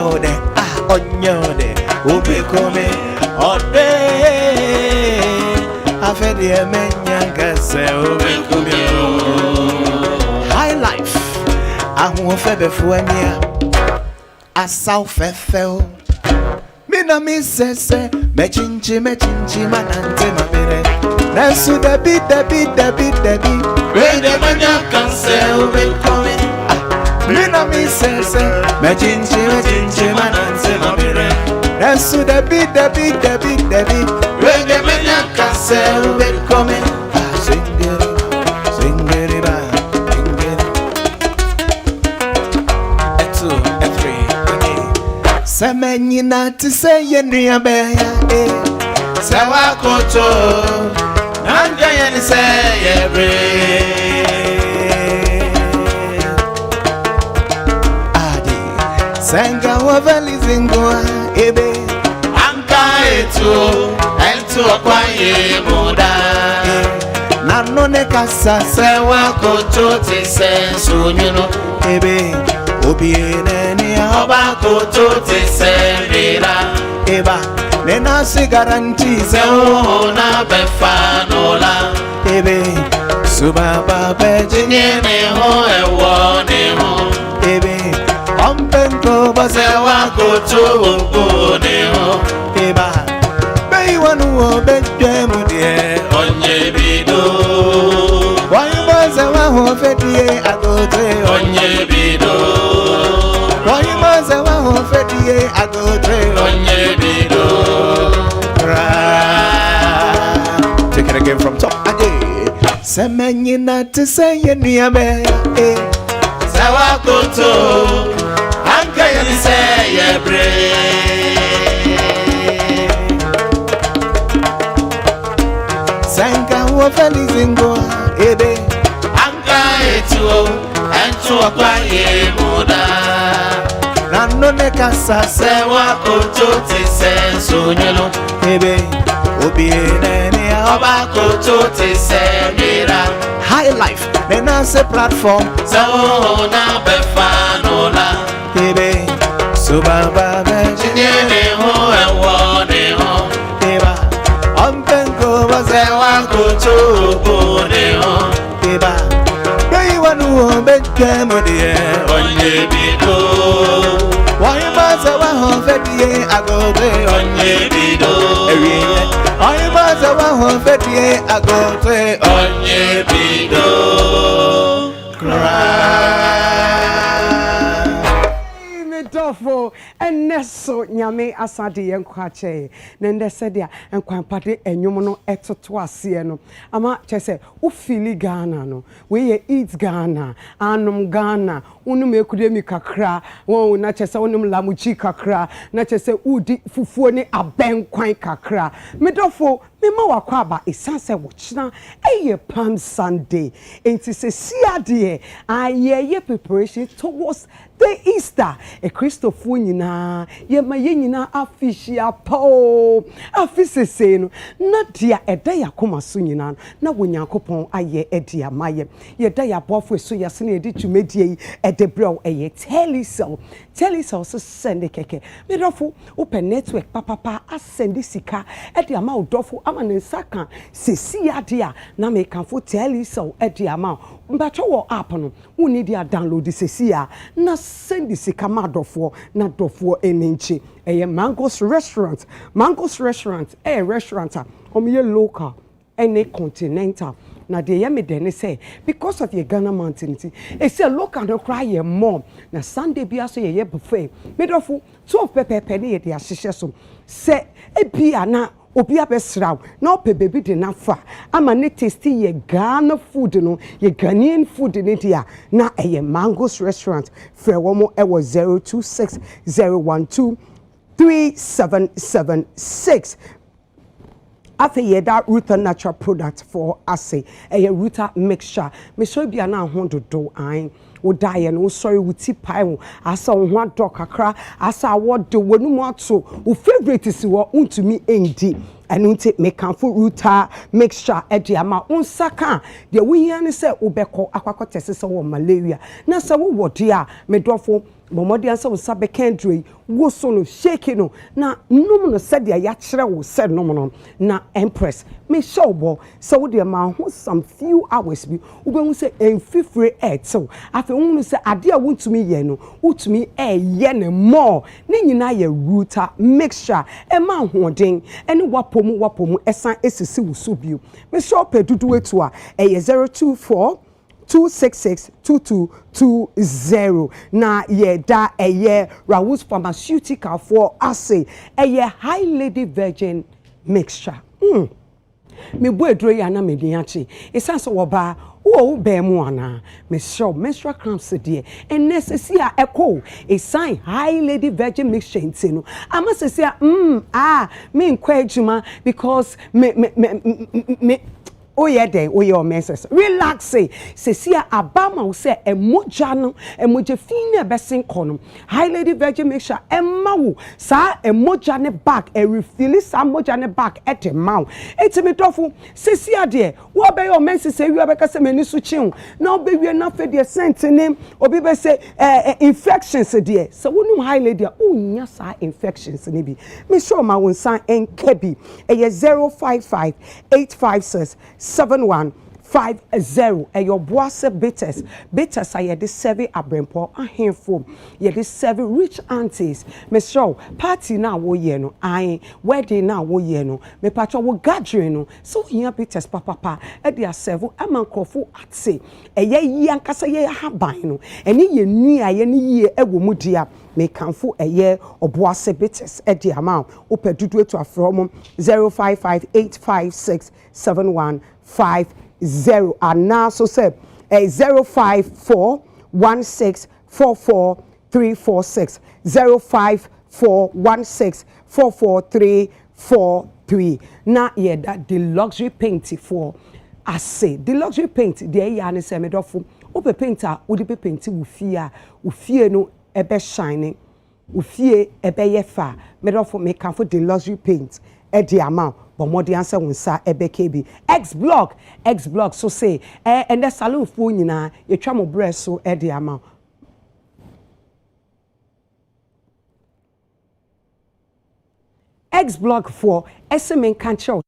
onyode ube come ode afedi emenya kase ube come high life ahun febe fuania asaw fefel mina mi sese mechinchi manante mabere nasu debi we de menya kase ube come mina mi sese mechinchi manante mabere nasu debi we de menya kase ube come singeri ba Semenyina to say yenria beya Sawa koto Nanja yen say every Adi Senga wavali zingoa ebe Anka etu kwa ye moda Nanone kasa sawa koto te sensu nyuno ebe Obiene ni oba koto te serira eba nena si garanti se ona befanola ebe subaba bejinye ne ho ewo ne ho ebe ompenko basewa koto ogo ne ho eba bei wanu obedemu die onye bido why basewa ho fedie agote onye bido I go take it again from top. Semenyina to say yenriabe Sawakoto Anka yen say yebre Sanka wafeli zingo ebe Anka etu entu akwa ye moda Nanone kasa sewa koto te sensu nyelo ebe obiene ni oba koto te semira high life nena se platform so na befanola ebe subaba bejinye ho ewo ne ho eba ompenko basewa koto bone ho eba bei wanu bejemo die onye bido why maza wa ho fedie agobe onye bido why maza wa ho fedie agobe onye bido me dofo eneso nyame asade yenkwache nende sedia enkwanpade enwom no etoto ase no ama chese u fili Ghana no we ye eat Ghana anum Ghana unum ekudemi kakra won na chese unum lamuchi kakra na chese udi fufuo ni abenkwan kakra me dofo mema wakwa ba esanse wochina eye Palm Sunday enti se siade ayeye preparation towards the Easter a Christopher nyina ye ma ye nyina afishia po afisese no na dia eda yakoma so nyina na wonyankopon aye edia maye ye da ya bofo so yase na edi twumedie edebrɛw eye telisel so send keke medofo open network papa asend sika edi ama odofo ama ne saka sesiade a na me kanfo telisel edi ama mbatwo wo app no woni dia download sesia na send sika ma dofo na dofo enenchi eye Mango's restaurant restaurant a omiye local any continental na de yemi dene say because of your Ghana mountain it's a local no cry ye mom na Sunday bia so ye buffet medofo 12 pepe ne ye de ahihye so se ebia na obi abesraw na ope baby de nafa ama ne tasty ye Ghana food no ye Ghanaian food ne dia na eye Mango's restaurant frewomo e was 0260123776 afa ye that Ruta natural product for ase eye Ruta mixture me so bia na ho dodo an wo dae no sorry wo ti pai wo asa wo ho adɔ kakra asa wo de wonum ato wo favorite si wo untumi endi ɛno nti mekanfo ruta mixture ɛde ama unsaka de wo hia ne sɛ wobɛkɔ akwakɔtese sɛ wo malaria na sɛ wo wode a medɔfo momodi ansa wo sabe kendri wo so no shake no na num no said ya kyerɛ wo said no no na Empress me show bo so wo de ma ho some few hours bi wo be hu sɛ emfifre ɛtew afi hu no sɛ ade a wontumi yɛ no wotumi ɛyɛ ne more ne nyina yɛ ruta mixture ɛma hoden ɛne wapomu ɛsan esisi wo so bio me show pɛ dudu etu a ɛyɛ 024 266-2220 na yeda eye Rawus pharmaceutical for ase eye high lady virgin mixture me bo edro ya na me din achi esanso wo ba wo be mu ana me show menstrual cramps de ennecessary echo a sign high lady virgin mixture ntino ama sese me nkwa adwuma because me oye dey oye o menses relax say abama wo say emoja no emoje fin na besin kono high lady virgin mixture emma wo sa emoja ne back e refill sa emoja ne back ete maw etimi tofo sesia de wo be o menses say wi obeka say mani su chin na obe wi na fe de scent ne obi be say infections de so wonu high lady onya sa infections ne bi me show ma won san enkabi e 055 856 7150 your boise bitters are the seven abrempo ahemfo ye the seven rich aunties me show party na wo ye no ai wedding na wo ye no me patcho wo gathering no so here bitters papa e dia seven amankofo atse eye yi ankasa ye haban no ene ye nua ye ne ye ewo mu dia me kanfo eye oboase bitters e dia ma opedudu etu afro 0558567150 and now so say 05416444346 05416444343 na yeah that the luxury paint for I say the luxury paint the ya ne say me dofo ope painter wo de paint wo fie no ebe shining wo fie ebe yefa me dofo me kan for the luxury paint e the amount but more the answer won sa ebe kb x block so say and the salon fo nyina ye twa mo breast so e the amount x block for SMN control.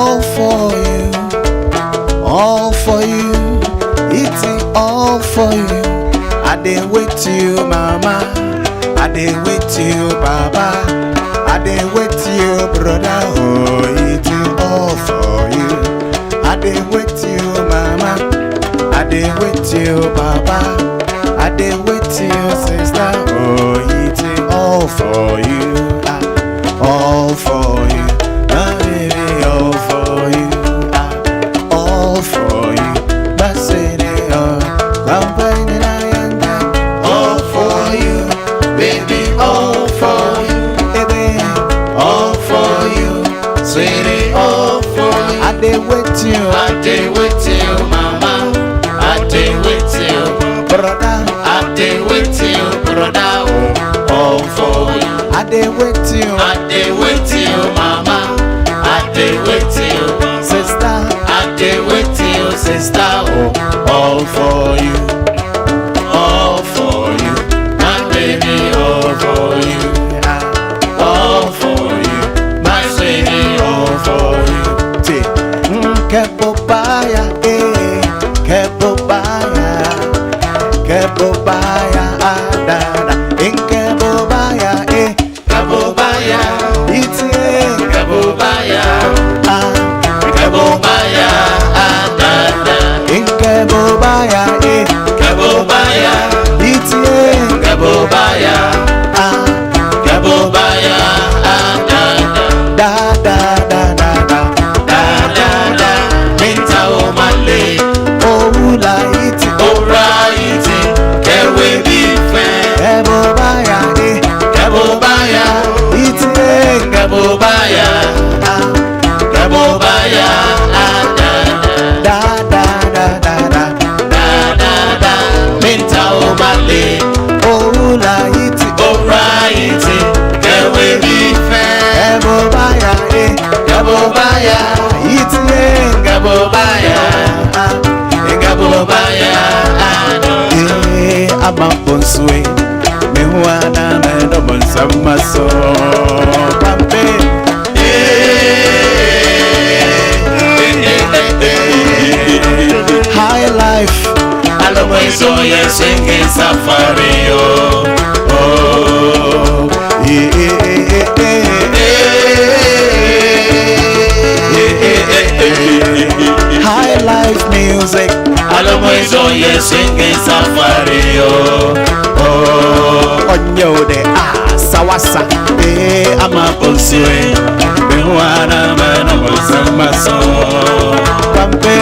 all for you, all for you, eating all for you. I did wait to you, mama. I did wait to you, baba. I did wait to you, brother. Oh, eating all for you. I did wait to you, mama. I did wait to you, baba. I did wait to you, sister. Oh, eating all for you, all for you, my baby, all for you, all for you, my city, complaining I am all for you, baby, all for you, baby, all for you, sweetie, all for you. I did wait to you, I did wait to you, mama. I did wait to you, brother. I did wait to you, brother. All for you. I did wait to you. I did wait to you, mama. I did wait to you, sister. I did wait to you, sister. All for you. All for you. My baby, all for you. All for you. My sweetie, all for you. Kebobaya, Kebobaya, Kebobaya, Adada, Kebobaya, Kebobaya, it's Kebobaya, Kebobaya, Adada, Kebobaya, Kebobaya, it's Kebobaya, Kebobaya, Adada, da da da da da. Kebobaya, Kebobaya, da da da da da da da da. Minta omale, oula iti, oraiti, kewe bife. Kebobaya, Kebobaya, iti, Kebobaya, Kebobaya. Amaponswe, mehuana menomon samaso. High life, always oh yes, singing safari oh, high life music, always oh yes, singing safari oh, onyo de sawasa, ama bonsue, mehuana mano samaso, pampe.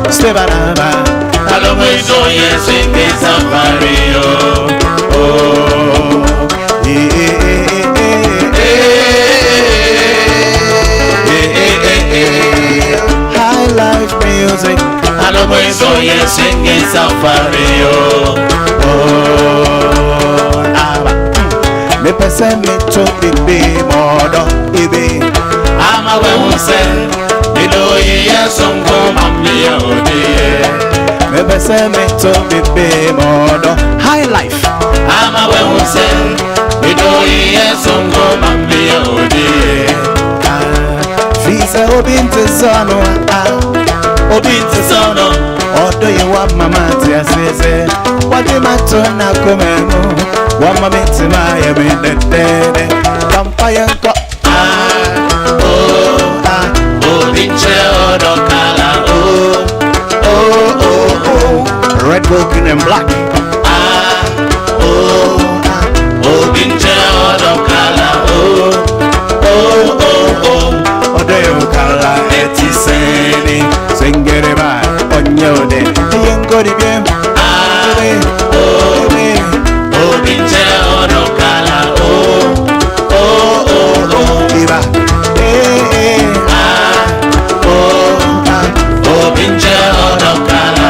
Stebanaba, always oh yes, singing safari high life music, always oh yes, singing safari me pese me to be modo ibe ama we unse do yes on go mami odi me pese me to be modo high life ama we unse do yes on go mami odi visa obinte sono odo ye wa mama ti asese wadi matona komemo wa mama ti ma ye me dede vampire ko obinche odo kala red, gold, green and black obinche odo kala odo yo kala eti seni sengereba onyode yengo di bien obinche odo kala iba obinche odo kala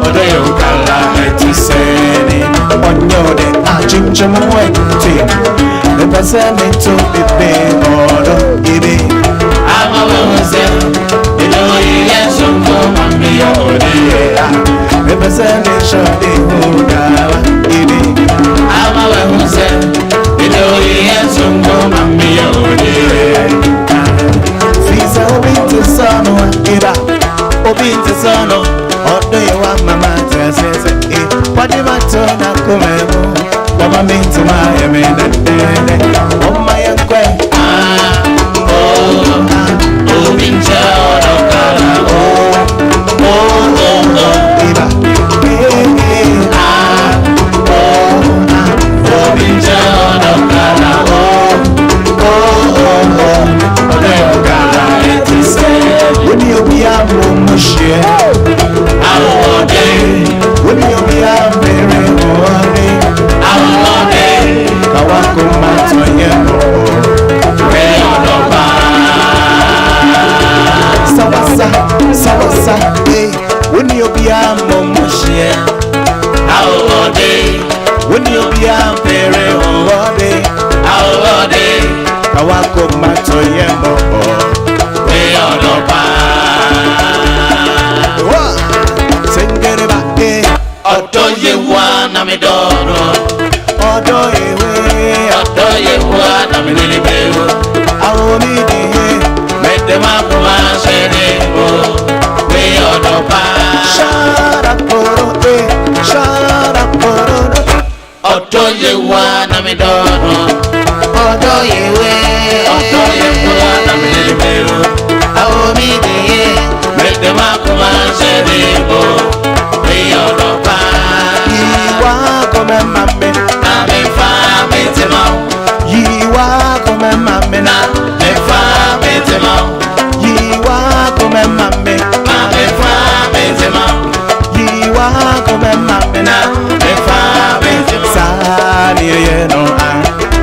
odo yo kala eti seni onyode ajinje mwe ti the person to be paid odo ibe ama we unse yes on go mami odi the person should be who ibe Odo ye wa mama tese what the matter na kumemu Mama minti ma yemene Oh my yankwe Oh binja odokala Iba Oh binja odokala odokala etise Woni obi amu mushie awode Woni obi amere ore awode Kawako matonye we odoba Sawasa Woni obi amu mushie awode Woni obi amere ore awode Kawako matonye we odoba Sengereba odoye wa na midoro Odo ewe odoye wa na midoro Aomi dihe medema kuma serebo we odoba Sharaporo odoye wa na midoro odoye wa na midoro aomi diye medema kuma serebo we odoba Yiwa kome mame ame fa metima Yiwa kome mame na me fa metima Yiwa kome mame ame fa metima Yiwa kome mame na me fa metima Sani yeno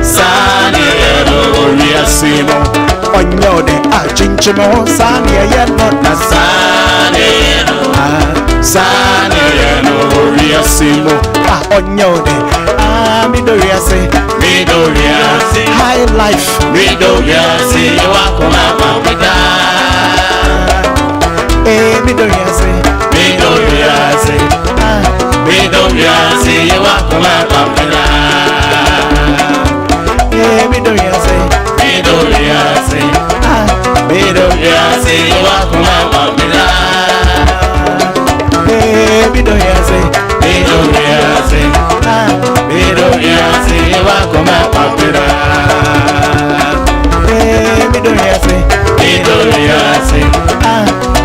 sani ero Oriasimo Onyode achinchimo Sani yeno na sani ero Sani yeno Oriasimo Onyode Midoriase midoriasi High life midoriasi wakoma mawida Midoriase midoriasi midoriasi wakoma mawida Midoriase midoriasi midoriasi wakoma mawida Midoriase midoriasi midoriasi wakoma mawida Midoriase midoriasi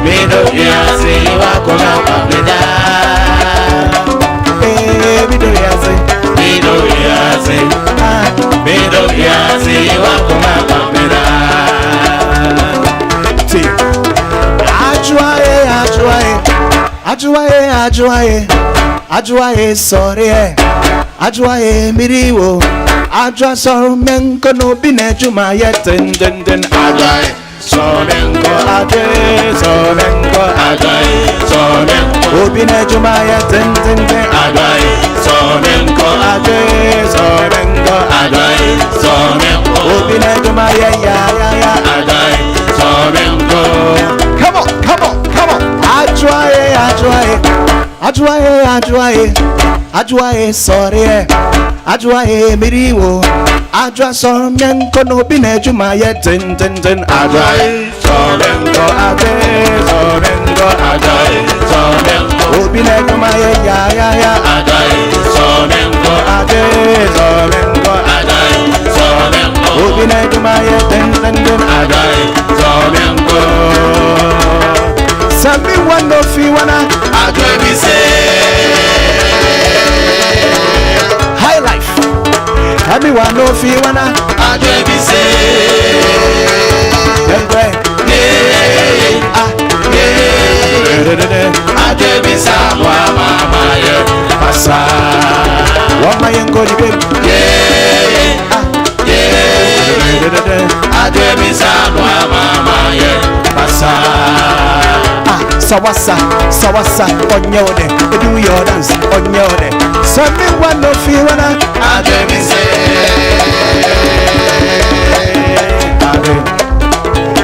midoriasi wakoma mawida Midoriase midoriasi midoriasi wakoma mawida Ajuaye sorry Ajuaye miriwo Ajua soro menko no bine juma yeten den Ajuaye somenko Ajuaye somenko somenko Obine juma yeten den adai somenko Ajuaye somenko somenko Obine juma ya adai somenko Come on Ajuaye sorry Ajuaye miriwo Ajua soro menko no bine juma yeten adai somenko somenko Obine juma ya adai somenko somenko Obine juma yeten adai somenko Sami wano fi wana adai mi se High life Sami wano fi wana adai mi se Yengwe adai mi sa wa mama ye Pasa Wama yengo di bim adai mi sa wa mama ye Pasa Sawasa Onyode Do your dance Onyode Sami wano fi wana adai mi se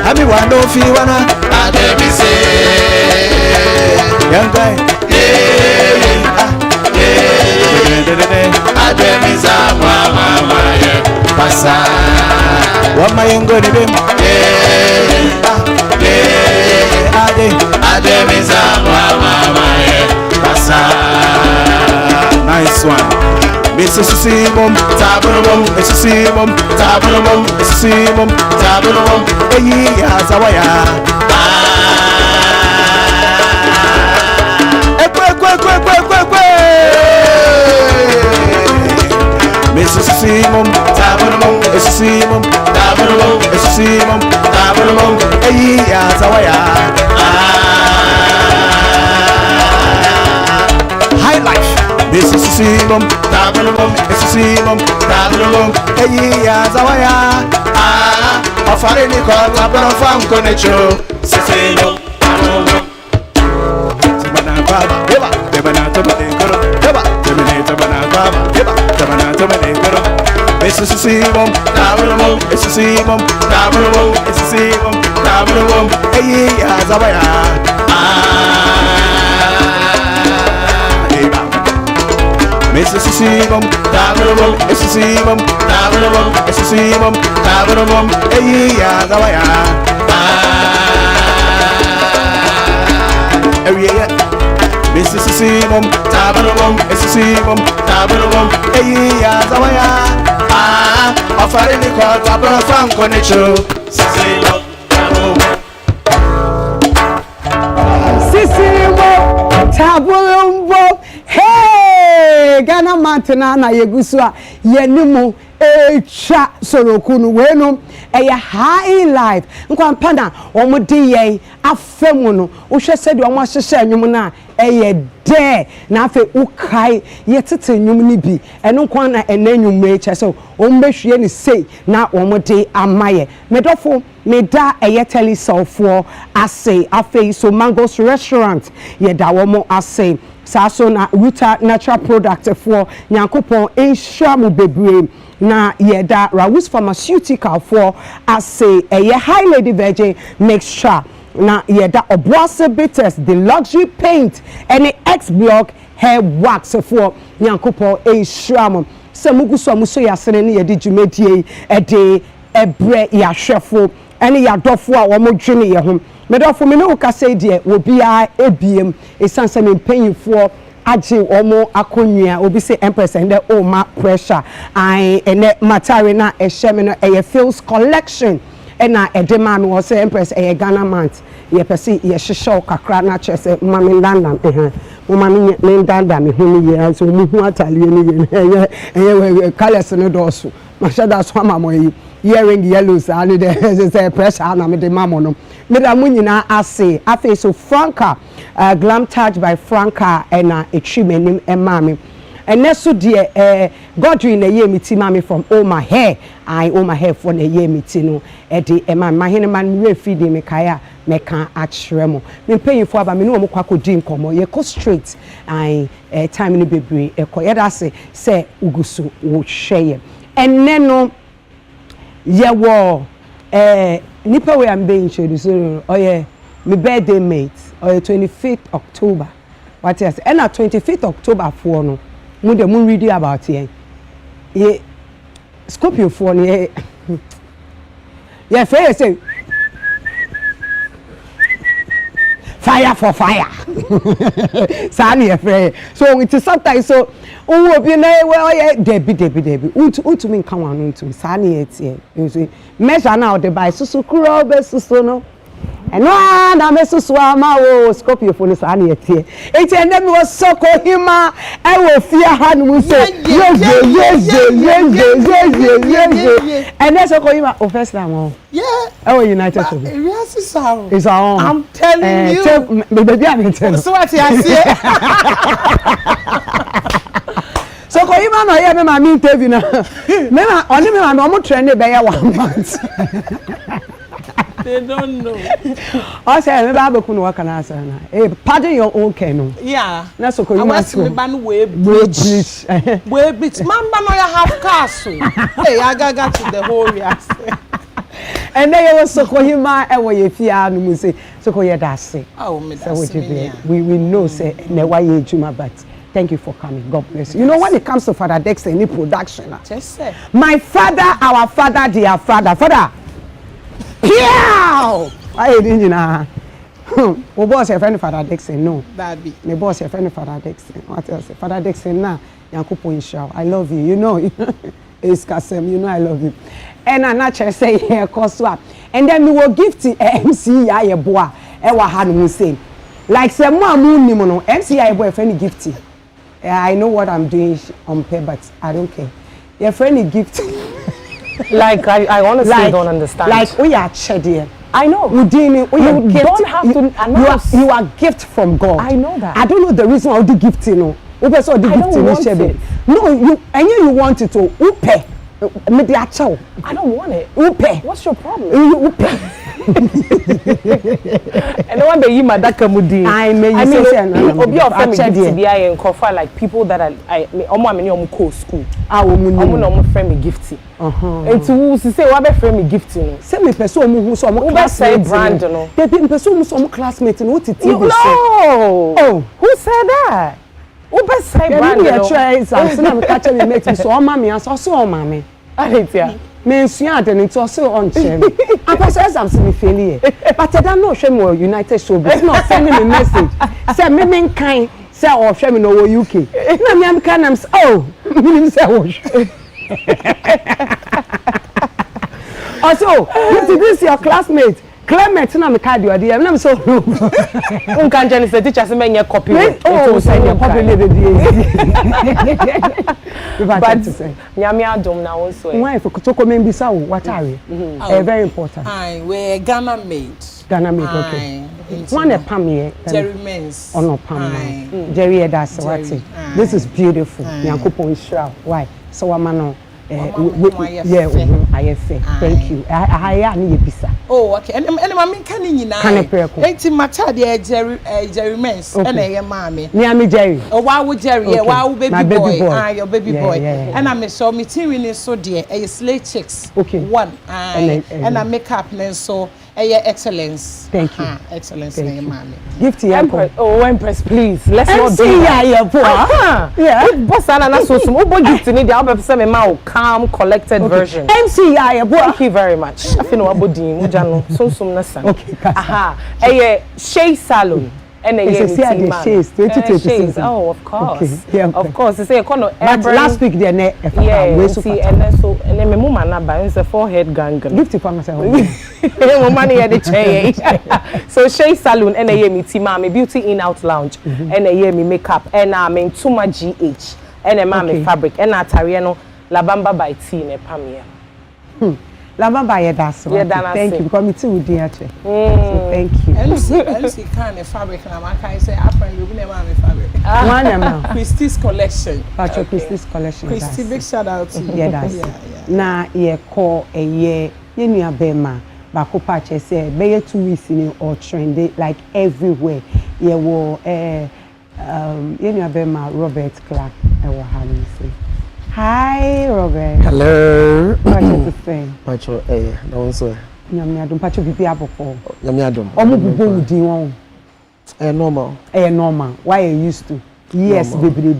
Sami wano fi wana adai mi se Yengwe adai mi sa wa mama ye Pasa Wama yengo di bim adai mi sa wa mama ye Simum, Tabulum, Simum, Tabulum, Simum, Tabulum, Azawaya. Mrs. Simum, Tabulum, Simum, Tabulum, Simum, Tabulum, Azawaya. High life. This is Simum, Tabulum, Simum, Tabulum, Azawaya. Offering call Tabulum from Conecho, Simum, Tabulum. It's a simum, Tabulum, it's a simum, Tabulum, it's a simum, Tabulum, Azawaya. Mrs. Simum, Tabulum, it's a simum, Tabulum, it's a simum, Tabulum, Azawaya. Mrs. Simum, Tabulum, it's a simum, Tabulum, Azawaya. Offering the call, Tabulum from Conecho, Simum, Tabulum, hey, Ghana Mountain, na Yegusua, Yenimu, Cha Sorokunu, Wenum, high life. Nkampana, Omodi, Afemono, Usha said, you must say, Numuna, there, Nafe Ukai, yet it's a Numinibi, and Ukwana, and then you make so, Ombeshi say, now Omodi, Amaye, Medofo, Meda, tell so for, I say, I face so Mango's restaurant, Yedawomo, I say. Saso na Ruta natural product for Nyankopon Enshamu bebre na yeda Rawus pharmaceutical for say a high lady virgin mixture na yeda Obuase bitters the luxury paint and the X block hair wax for Nyankopon Enshamu se muguso muso yasene ne yedi dwumadie de ebre ya hwefo ene ya dofo a wo mo dwene ye ho medofo me no ka say de obi a ebiem esanse me mpanyifo age omo akonua obi say Empress and the oma pressure I ene matari na ehye me no eye feels collection ena edema me wo say Empress eye Ghana month ye pese ye hyehyɛ kakra na kyerɛ mama ndanda mama me ndanda me hu ni ye so mu hu atale ni ye eye colors no doso mashada so mama yi earring yellows and the say pressure na me de mama no me da munyina ase afi so Franca glam touch by Franca and etwimenim emame eneso de Godwin na ye miti mame from Oma Hair I Oma Hair for na ye miti no e de emame mahene man we feed me kaya me kan akyeremo me payifo aba me no mo kwako di nkomo ye ko straight I time ni bebre e ko ye da se ugusu wo hweye enne no ye wo nipa we am being introduced oh yeah my birthday mate oh yeah 25th October what else and 25th October for no mu de mu read about here ye Scorpio for no yeah fair say fire for fire sani afraid so it is sometimes so oh be na well yeah debi untu me kan wan untu sani etie you see measure now the by susu kuro be susu no eno na me susu ama o Scorpio for sani etie eti ene me was soko hima e wo fia ha no say yes and that's soko hima o first time yeah oh United States yes it's our I'm telling you baby I'm telling so what you say so ko ima no ye me ma me interview na me ma oni me ma no mo trend be ya 1 month they don't know I say me ba be ku no waka na asa na pardon your own canoe yeah na so ko ima so me ban we bleach mamba no ya have castle hey I got to the whole yes and then you was so ko hima e wo ye fia no mu say so ko ye da se oh me da se we know say na why ye juma but thank you for coming. God bless you. You know, when it comes to Father Dexter, any production, just say, my father, our father, dear father, father. Pew! I didn't know. O boss your friend Father Dixon no. That be. My boss your friend Father Dixon. What else? Father Dixon na Yankopo inshallah. I love you. You know. It's Kasem, you know I love you. And I naturally say here swap. And then we will gift MC ya boa e wa ha no say. Like say mo amu ni mo no MC ya boa friend gifty. I know what I'm doing on pay but I don't care. Your friend gift. Like I honestly don't understand. Like we are chedie. I know. You don't have to announce. You are gift from God. I know that. I don't know the reason why you gift you know. I don't want it. No, you want it to upe. I don't want it. Upe. What's your problem? Upe. And no one be my dakamudi. I mean, obi of family gift be I encofa like people that omo ameni omo co school. Omo no friend me gifty. And to say what be friend me gifty no. Say me person omo hu so omo classmate brand no. They be person so omo classmate no what it is. No. Oh, who said that? Who be say brand no. Try something am catch me make me so mama me so mama. Aletia. Me nsua de nti o se on chem. Apostle exam se me failure. But I don't know hwe me United Showbiz. No send me message. Say me kan say o hwe me no UK. Na me am kan am say oh, me say o hwe. Also, this your classmate. Clement na me card you dey. Na me so unkan jani say teacher say me nye copy. Oh, say your copy le dey. But nyame adom na won so. Why for to come bisa wo what are we? Very important. Aye, we Ghana made. Ghana made okay. One a pam here. Jerry Men's. Oh no pam. Jerry that's what it. This is beautiful. Nyankopon shira. Why? So amano yeah, I say thank you. I need bisa. Oh, okay. And mama can nyina. Enti mata de Jerry Men's and a mommy. Me am Jerry. Oh, why would Jerry? Why would baby boy? Ah, your baby boy. And I saw me team so dear. A slay chicks. Okay. One. And I make up and so excellence. Thank you. Excellence, mommy. Gift Empress. Oh, Empress, please. Let's not do that. Yeah. Boss Anna so some gift ni dey help say me ma calm collected version. MC Thank you very much. I feel no abodi mo jano so na san. Okay. Aha. Shea Salon. And oh, of course. Okay. Yeah, of course. It's a kind of last week they see and then so and then my mama na buy a forehead gang. Gift for myself. Money at the change. So Shea Salon and me team beauty in out lounge and me makeup and I'm Tuma GH and a fabric and Tariano La Bamba by T ne Pamia. Lama buy that's thank you because me too would dear so thank you. MC kind of fabric and I can say apparently we never have a fabric. One amount. Christie's collection. Patrick Christie's collection. Christie, big shout out to you. Yeah, that's na ye call a year ye nua bema bako patch say be 2 weeks in or trend like everywhere. Ye wo ye nua bema Robert Clark e wo ha ni say. Hi, Robert. Hello. What is the thing? Pacho, no one so. Nyamiadum, Pacho bibi aboko. Nyamiadum. Omo bubo udi won. Normal. Normal. Why you used to? Yes, baby.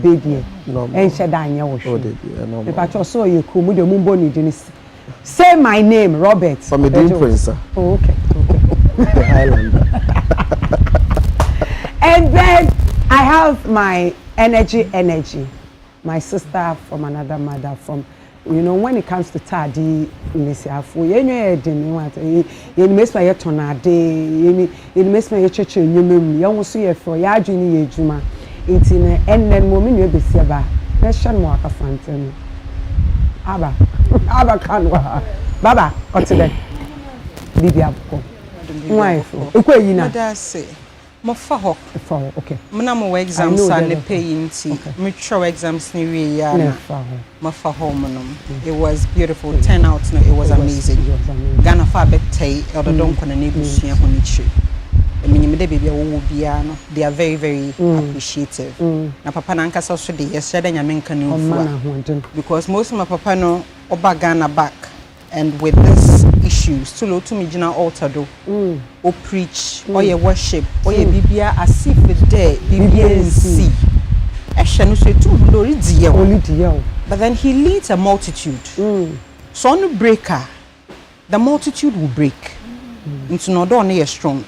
Normal. Sheda anya wo sho. Normal. Pacho so you cool mu de mumbo ni di. Say my name, Robert. From the Dean Prince. Oh, okay. The Highlander. And then I have my energy. My sister from another mother from, you know, when it comes to Tadi, Messiafu, you miss my tonade, you miss my church, you almost see for Yajuni Juma, it's in and then woman you'll be Seba. Let's shun walk a fountain. Abba Kanwa, Baba, or today. Libya. Why? Okay, you know, that's say. Mofa okay. Mnamo exams and the paying tea. Mature exams ni we Mofa home. It was beautiful. 10 out. No, it was amazing. Ghana fabric tay or the don't kona nebusia honichi. I mean, the baby will be they are very, very appreciative. Na papa nanka so the yesterday Yamenka because most of my papa no oba Ghana back. And with this issue, still to me, Jina altar do, or preach, or your worship, or your Bibia as if it's there, Bibia see. Esha no say too, but then he leads a multitude. So on the breaker, the multitude will break. Into no door near strong.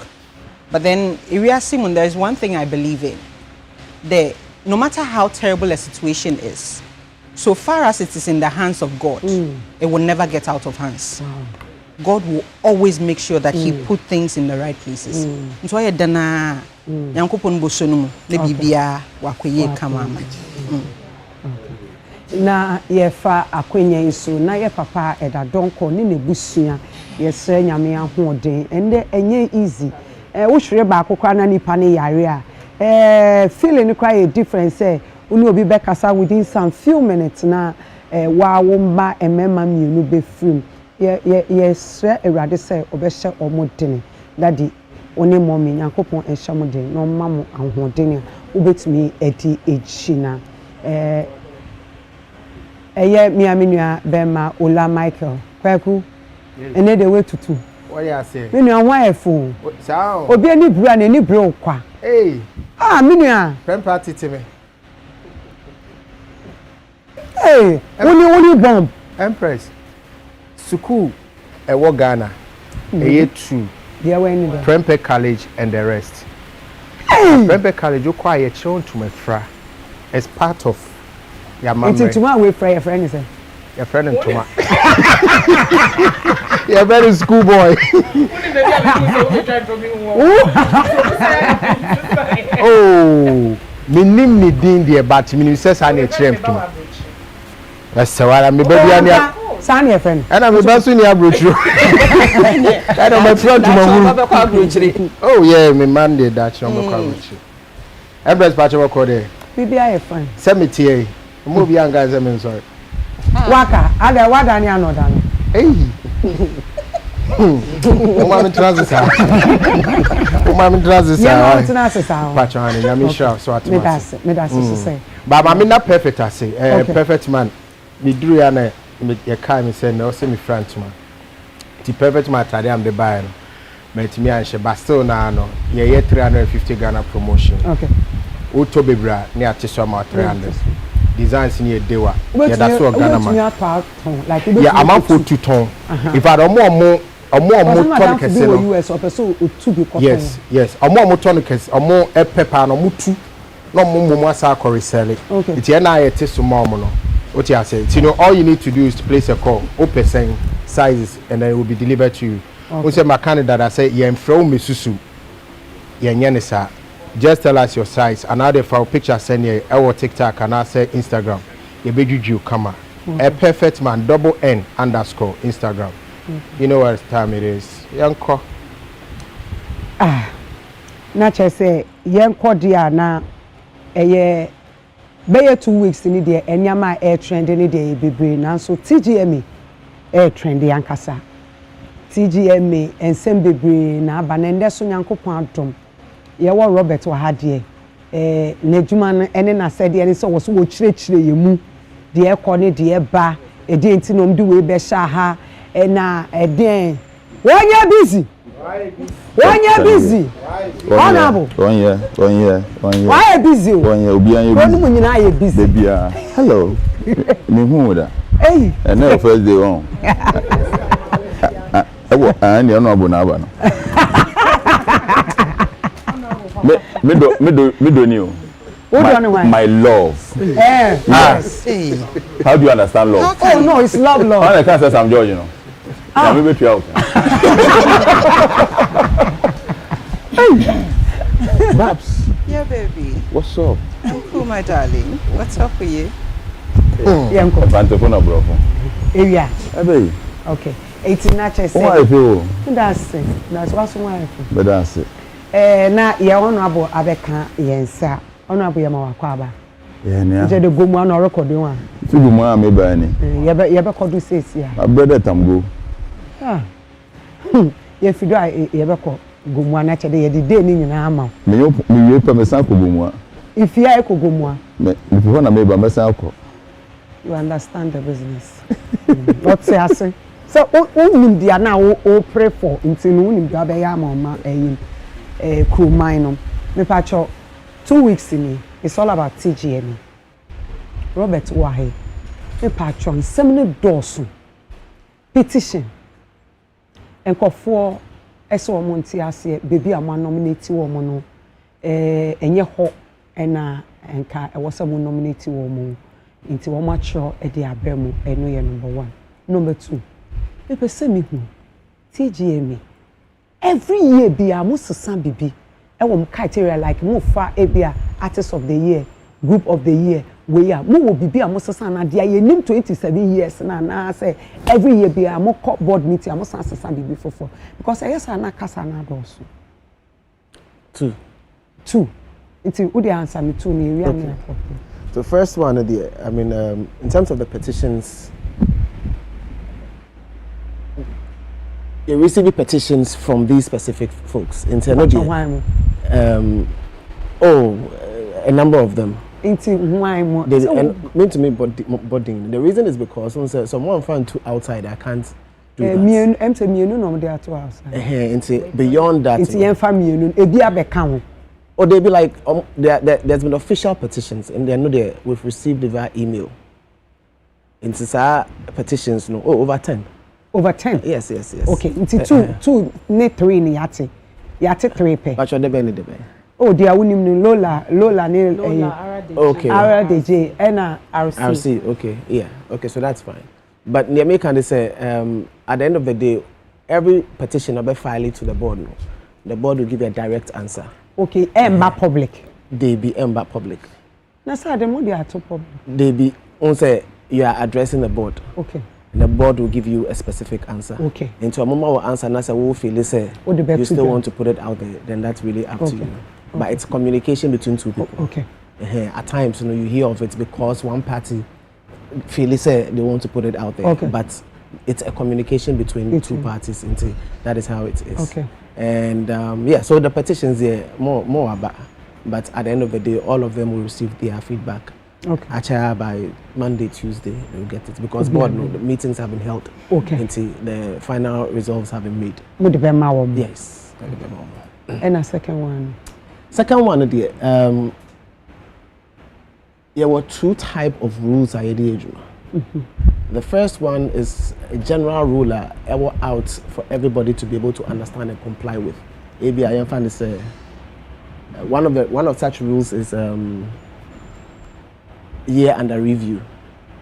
But then, if we are Simon, there is one thing I believe in. No matter how terrible a situation is, so far as it is in the hands of God, it will never get out of hands. Wow. God will always make sure that He put things in the right places. So I dana yankopon bosonumu le bibia wakoye kama. Na yefa akwenye nso na ye papa eda donko ni nebusua yesre nyame ahoden ende enye easy wo hwere ba akokra na nipa ne yare a feeling cry a difference uni obi be kasa within some few minutes na wa wo mba emema mienu be film yesre ewrade se obehye omodene daddy oni mommy yankopon ehyamoden no mamo ahoden a obetumi edi ejina eye miamenua bema Ola Michael kwaku ene de wetutu what you say menua ho afo sao obi ani bru na ani bru kwa menua friend party teme uni bomb Empress school ewo Ghana eye two there were any there Prempeh College and the rest Prempeh College you kwa ye chon to my fra as part of your mama. It's tuma we pray your friend is your friend and tuma. You're very school boy. Oh, me nim me din there, but me says I need trem to. That's why me baby and ya. Sani your friend. And I'm about to near brochure. And I'm my friend to my. Oh yeah, me man did that. I'm a brochure. Empress Pacho Code. Bibi a friend. Cemetery. Move young guys, I'm sorry. Waka, ada wada ni anoda no. Hey. Mama transit. Mama transit. Yeah, transit. Pachani, I'm sure so at me that's so say. But I'm not perfect I say. Perfect man. Me drew ya na me kai me say no say me friend man. The perfect man tade am the buy no. Met me and she but still na no. Ye 350 Ghana promotion. Okay. Auto bebra ne atiso ma 300. Designs in your dewa. Yeah, that's what Ghana man. Like yeah, I'm out for 2 ton. If I don't more tonic yes. More tonic more pepper no mutu. No more sacco resell it. Okay. It's here now it is small no. What you say? You know all you need to do is to place a call, open saying sizes and then it will be delivered to you. We say my candidate I say yeah from me susu. Yeah nyanisa. Just tell us your size and now the file picture send you our TikTok and I say Instagram. You be you come a perfect man _N_ Instagram. You know what time it is. Yanko. Na che say yanko dia na eye be 2 weeks ni dia enyama air trend ni dia bebre na so TGM air trend yankasa. TGM ensem bebre na abanende so nyankopon adom. Ye wo Robert wa ha de n'adwuma no ene na sɛ de ne sɛ wo so wo kyerɛkyerɛ ye mu de ɛkɔ ne de ɛba ɛde nti no mde we bɛ sha ha na ɛden wonya busy honorable one year why busy one year obi an ye busy wonu nyina ye busy bia hello me hu da hey and now first day on and you know abuna aba no me do new. My love. Yes. How do you understand love? Oh no, it's love. I can't say some George, you know. Yeah, maybe 12. Babs. Yeah, baby. What's up? I'm cool, my darling. What's up with you? Yeah, I'm cool. Pantofona, bro. Yeah. Hey. Okay. 18 natures. Why you? That's it. That's what's why. But that's it. Na ye honorable abeka yensa honorable yema wakwaba yeah na je de gomu na record one ti gomu a me ba ni ye be kodu sesi my brother tamgo ye fido ye be ko gomu na che de ye de day ni nyina ama me we pa me san ko gomu a if ya e ko gomu me before na me ba me san ko you understand the business what say ase so unim dia na o pray for until unim dia be ya ama eyin Krumainom. Me pacho 2 weeks in it's all about TGM. Robert Wahe. Me pacho nsem ne dosu. Petition. Enko for ɛsɛ ɔmo nti aseɛ beebi a mo nominate wɔ mo no ɛnyɛ hɔ ɛna nka ɛwɔ sɛ mo nominate wɔ mo nti wɔn akyerɛ ɛde abɛ mo ɛno yɛ number 1. Number 2 epɛ sɛ mi hu TGM every year bi a mo sesa bibi ɛwɔ mo criteria like mo fa ebia artist of the year group of the year we are mo wo bibi a mo sesa na dia ye nim 27 years na say every year bi a mo board meeting a mo sesa bibi fofo because I say na kasa na doso 2 until who the answer me 2 ni we are. The first one, I mean, in terms of the petitions, you're receiving petitions from these specific folks. A number of them. Mean to me, boarding. The reason is because someone found two outside. I can't do that. Beyond that. Or they be like, there's been official petitions, and they know we've received via email. Into our petitions, no, over 10. Over 10? Yes. Okay, into 2, 3 ni yate 3 pe. But you're the benny. Oh, they are winning Lola, okay. RDJ, and RC, okay, yeah, okay, so that's fine. But the American, they say, at the end of the day, every petition will be filed to the board. No? The board will give you a direct answer. Okay, Emba public. They be Emba public. That's how the money are to public. They be, say you are addressing the board. Okay. The board will give you a specific answer. Okay. Into a moment will answer and I say, "Who feel say you still want to put it out there?" Then that's really up to you. But it's communication between two people. Okay. At times, you hear of it because one party feel say they want to put it out there. Okay. But it's a communication between two parties. That is how it is. Okay. And so the petitions here more about, but at the end of the day, all of them will receive their feedback. Okay. Actually, by Monday, Tuesday, they'll get it because board the meetings have been held. Okay. Until the final results have been made. Yes. And a second one. Second one, there were 2 types of rules I had. The first one is a general rule out for everybody to be able to understand and comply with. Maybe I find this one of such rules is year under review.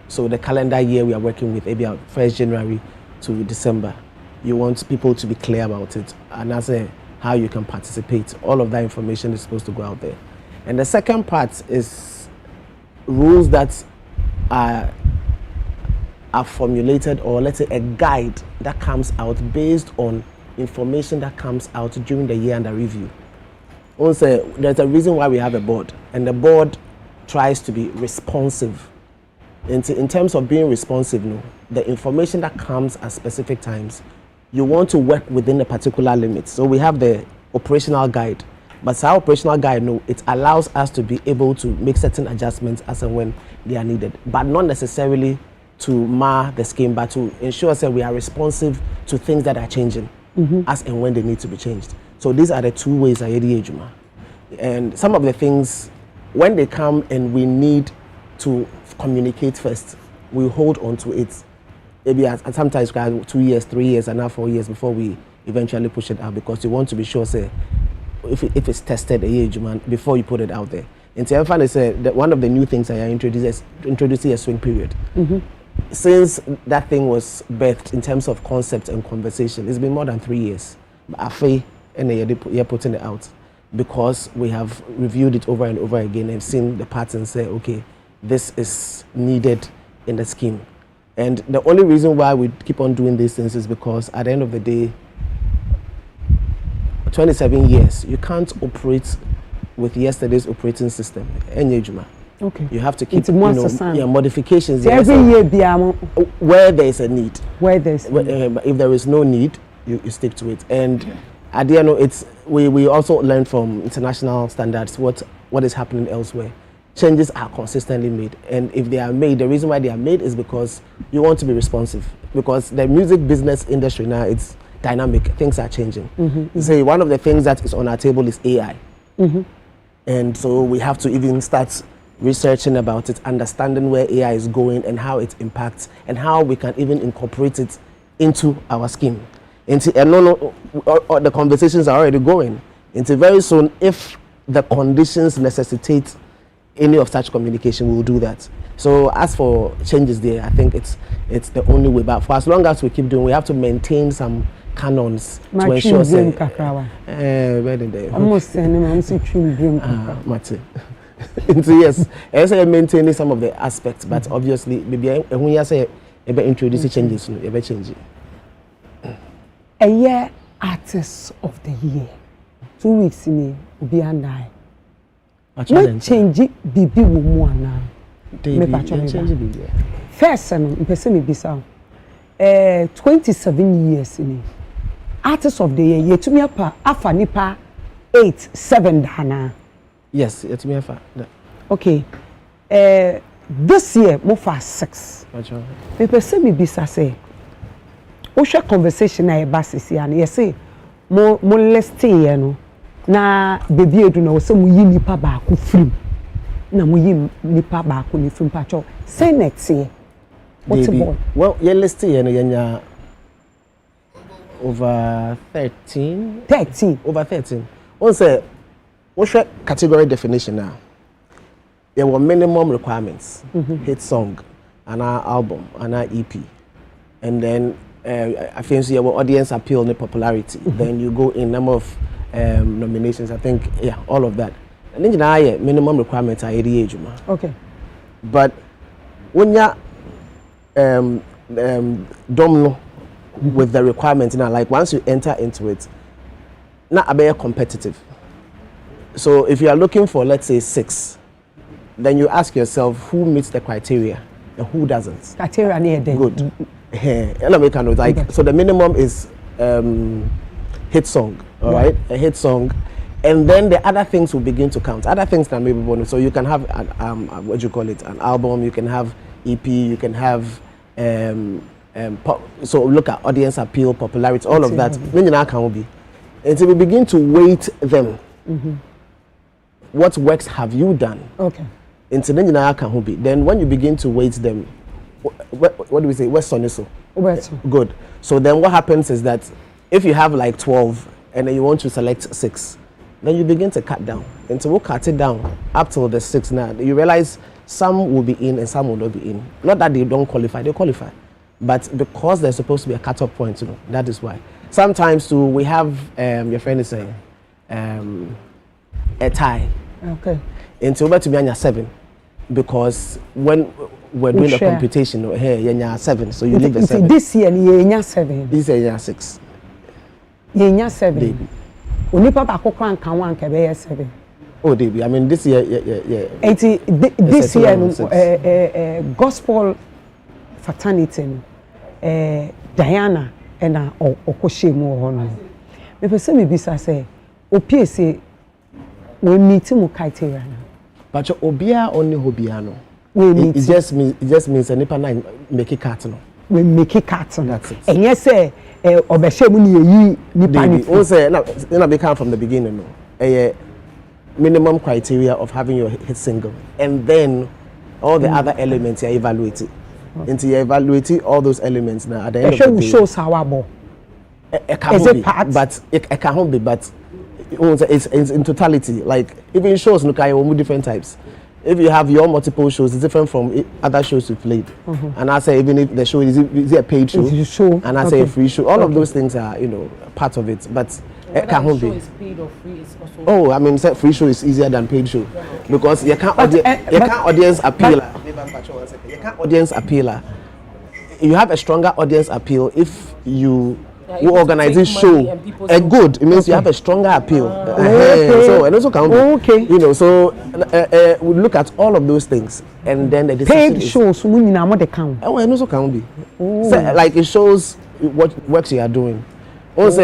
So the calendar year we are working with, maybe 1st January to December. You want people to be clear about it, and that's how you can participate. All of that information is supposed to go out there. And the second part is rules that are formulated, or let's say a guide that comes out based on information that comes out during the year under review. Also, there's a reason why we have a board, and the board tries to be responsive. In terms of being responsive, the information that comes at specific times, you want to work within a particular limit. So we have the operational guide, but our operational guide, it allows us to be able to make certain adjustments as and when they are needed, but not necessarily to mar the scheme, but to ensure that we are responsive to things that are changing as and when they need to be changed. So these are the 2 ways I had. And some of the things, when they come and we need to communicate first, we hold on to it. Maybe sometimes 2 years, 3 years, and now 4 years before we eventually push it out, because you want to be sure, say, if it's tested before you put it out there. And so I find that one of the new things I introducing a swing period. Since that thing was birthed in terms of concept and conversation, it's been more than 3 years. But I feel you're putting it out because we have reviewed it over and over again and seen the patterns say, okay, this is needed in the scheme. And the only reason why we keep on doing these things is because at the end of the day, 27 years, you can't operate with yesterday's operating system. Okay. You have to keep modifications. So every year, where there is a need. If there is no need, you stick to it. And at the end, we also learn from international standards what is happening elsewhere. Changes are consistently made, and if they are made, the reason why they are made is because you want to be responsive. Because the music business industry now, it's dynamic. Things are changing. So one of the things that is on our table is AI, and so we have to even start researching about it, understanding where AI is going and how it impacts, and how we can even incorporate it into our scheme. The conversations are already going. Into very soon, if the conditions necessitate any of such communication, we will do that. So as for changes there, I think it's the only way. But for as long as we keep doing, we have to maintain some canons to ensure. Almost yes, as I maintaining some of the aspects, but obviously maybe when you say about introducing changes, about change. A year artist of the year. 2 weeks in be and I. What change it be woman first and person me bisa 27 years in artist of the year yet to me apa afa nipa 8-7 dana. Yes, it's me afa. Okay. This year mo for 6. Me person me bisa say o share conversation na e basis ya na you say mo listing ye no na baby edu na wo say mo yi nipa ba ko film na mo yi nipa ba ko ni film pacho say next year what's about? Well, you listing ye no yenya over 13 over 13. On say what's your category definition now? There were minimum requirements. Hit song, an album, an EP, and then I think so your audience appeal and popularity. Then you go in number of nominations. I think all of that. And then minimum requirements are 80 age. Okay. But when you domino with the requirements now, like once you enter into it, not a competitive. So if you are looking for, let's say 6, then you ask yourself who meets the criteria and who doesn't. Criteria near them. Good. Like so the minimum is hit song, all right, a hit song, and then the other things will begin to count. Other things that may be bonus. So you can have an what do you call it, an album. You can have EP. You can have so look at audience appeal, popularity, all of that. Until we begin to weight them. What works have you done? Okay. Then when you begin to weight them, what do we say? What's on this? Good. So then what happens is that if you have like 12 and then you want to select 6, then you begin to cut down. And so we'll cut it down up till the 6 now. You realize some will be in and some will not be in. Not that they don't qualify, they qualify. But because there's supposed to be a cut-off point, that is why. Sometimes too, we have, your friend is saying, a tie. Okay. Into over to be 7. Because when we're doing the computation, here you're 7, so you leave the 7. This year you're 7. This year you're 6. You're 7. Baby. Only papa can one can be 7. Oh, baby. I mean this year, this year, gospel fraternity, Diana and Okoshi more honor. Me person me bisa say, OPS we meet mu criteria now. But your obia only hobiano. It just means a nipa na make it cut no. We make it cut. That's it. And yes say obeshe mu ni nipa ni. O say na be come from the beginning no. Minimum criteria of having your hit single, and then all the other elements you evaluate it. Until you evaluate all those elements now at the end of the day. Shows how about. Is it part? But it can't be. But it's in totality. Like even shows, look at different types. If you have your multiple shows, it's different from other shows you played. And I say even if the show is it a paid show, and I say a free show, all of those things are part of it. But it can't be. Is paid or free is also. Oh, I mean, free show is easier than paid show because you can't audience appeal. You can't audience appeal. You have a stronger audience appeal if you organize this show good. It means you have a stronger appeal. So and also can so we look at all of those things and then the decision paid shows the count. Oh, and also can be so, like it shows what works you are doing. Also,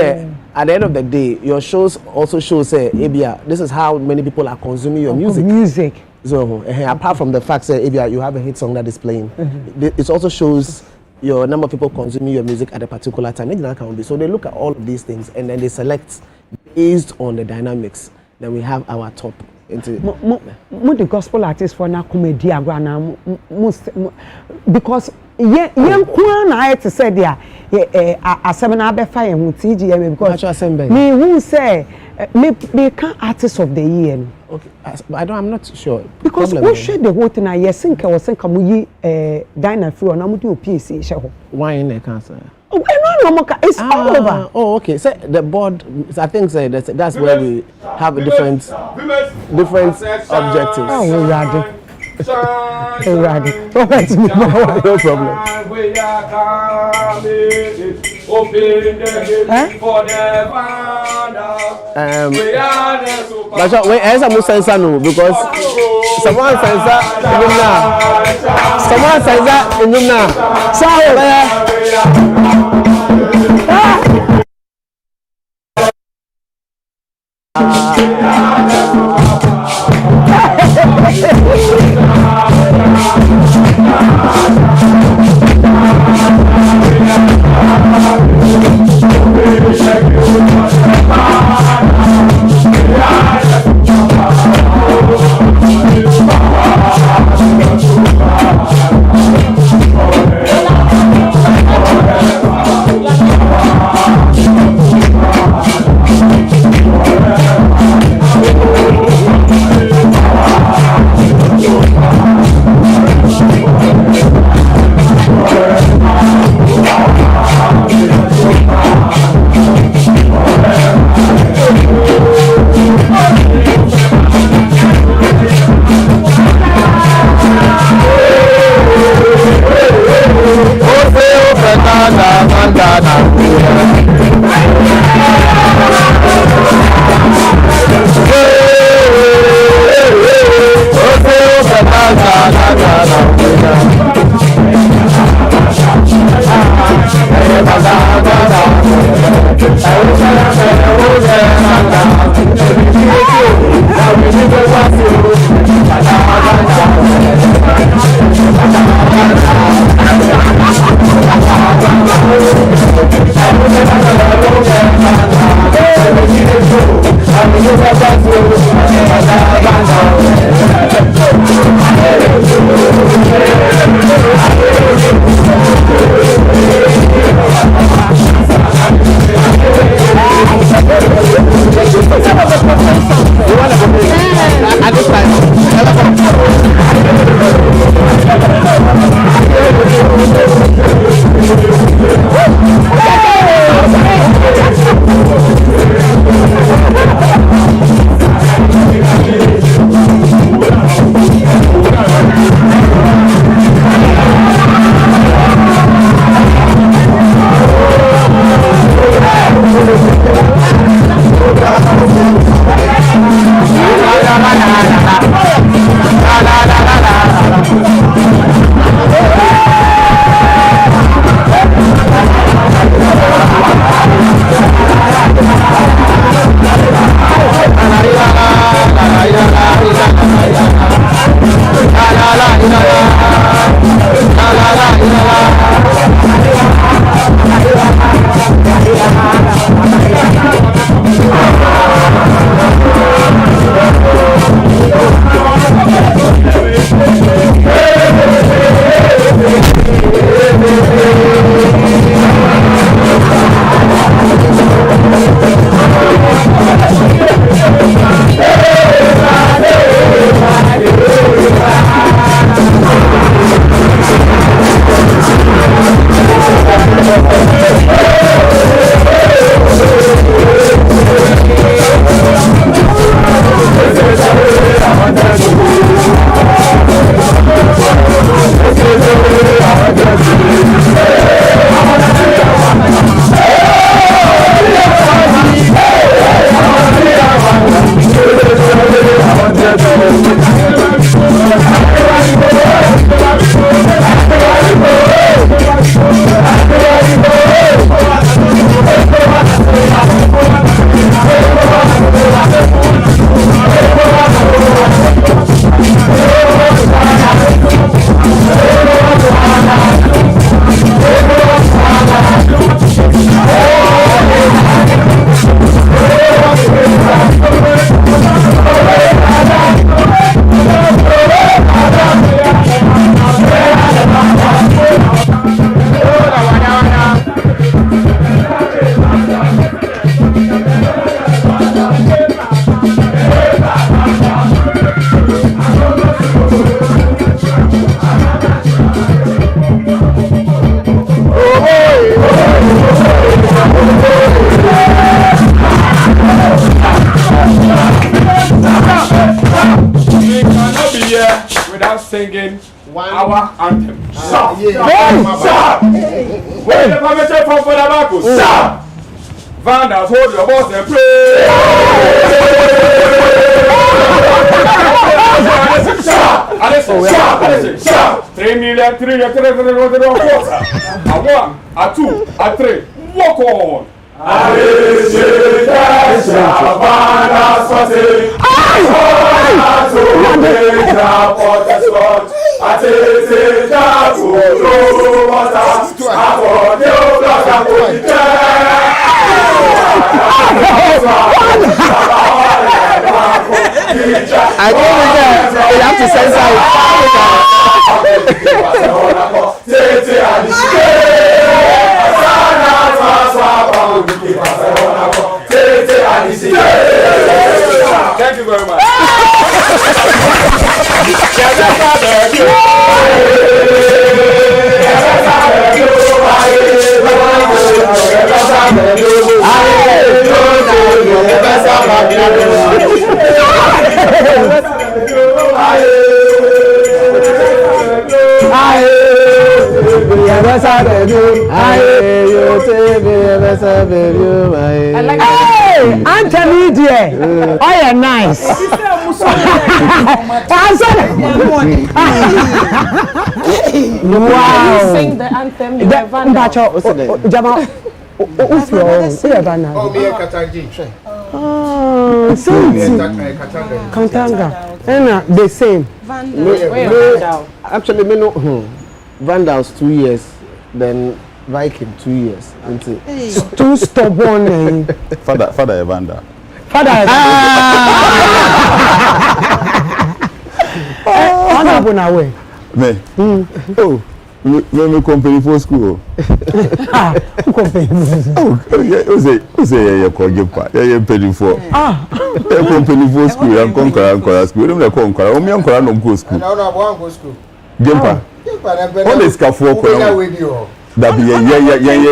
at the end of the day, your shows also show this is how many people are consuming your music. So apart from the fact that you have a hit song that is playing, it also shows your number of people consuming your music at a particular time. So they look at all of these things and then they select based on the dynamics. Then we have our top. The gospel artists for now comedy because I to say there asem na abefa ye hu TGM because me who say me can artist of the year no. Okay, I'm not sure. Because we share the whole thing. Yes, think I was saying, "Come we dine free or not do PSC show." Why in the cancer? Oh, it's all over. Oh, okay. So the board, I think, that's where we have different objectives. Oh, we're ready. We're ready. No problem. But wait, I have sense no because someone says that in now. Sorry. singing our anthem. Sharp! Sharp! Where the permission from Fodabako? Sharp! Vandals, hold your boss and pray! Sharp! 3 million, 3 million, 3 million, a 1, a 2, a 3. Walk on! I think we have to censor Thank you very much. Hey, Anthony dear. Oh, you're nice. Wow. Sing the anthem. Jamal. Who's your banner? Oh, me Katangi. Kantanga. And the same. Actually, me no. Vandals 2 years, then Viking 2 years. Too stubborn. Father Evander. Honorable na way. Me. Oh, me company for school. Who company? Oh, you say you call Gimpa. You pay for. Company for school. I'm conquer school. You don't conquer. I'm no go school. No, I want go school. Gimpa. All this cafe for. That be a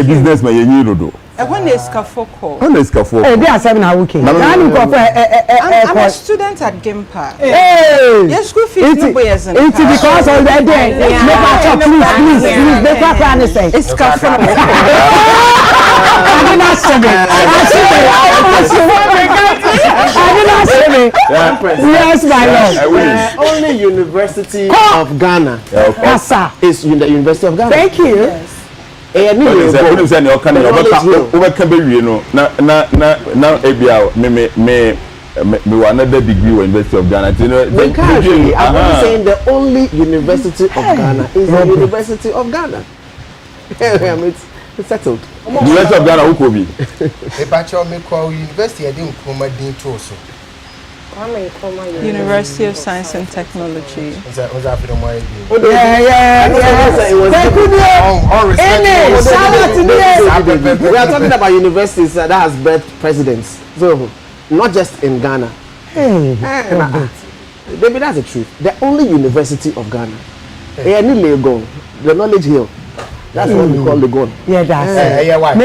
businessman you need to do. When is Kafoko? When is Kafoko? Hey, they are 7 hours weekend. I'm a student at Gimpa. Hey! Your school fees no way as an. It's because of that day. Please. Make a plan to say. It's Kafoko. I did not say it. Yes, my lord. The only university of Ghana is the University of Ghana. Thank you. When you say you can overcome na me another degree in University of Ghana. I'm saying the only university of Ghana is the University of Ghana. It's settled. University of Ghana who could be? University I didn't come din to so. University of Science and Technology. Was that for the more? We are talking about universities that has birthed presidents. So not just in Ghana. Maybe that's the truth. The only University of Ghana. The Knowledge Hill. That's what we call the gun. Yeah, that's it. Yeah, why?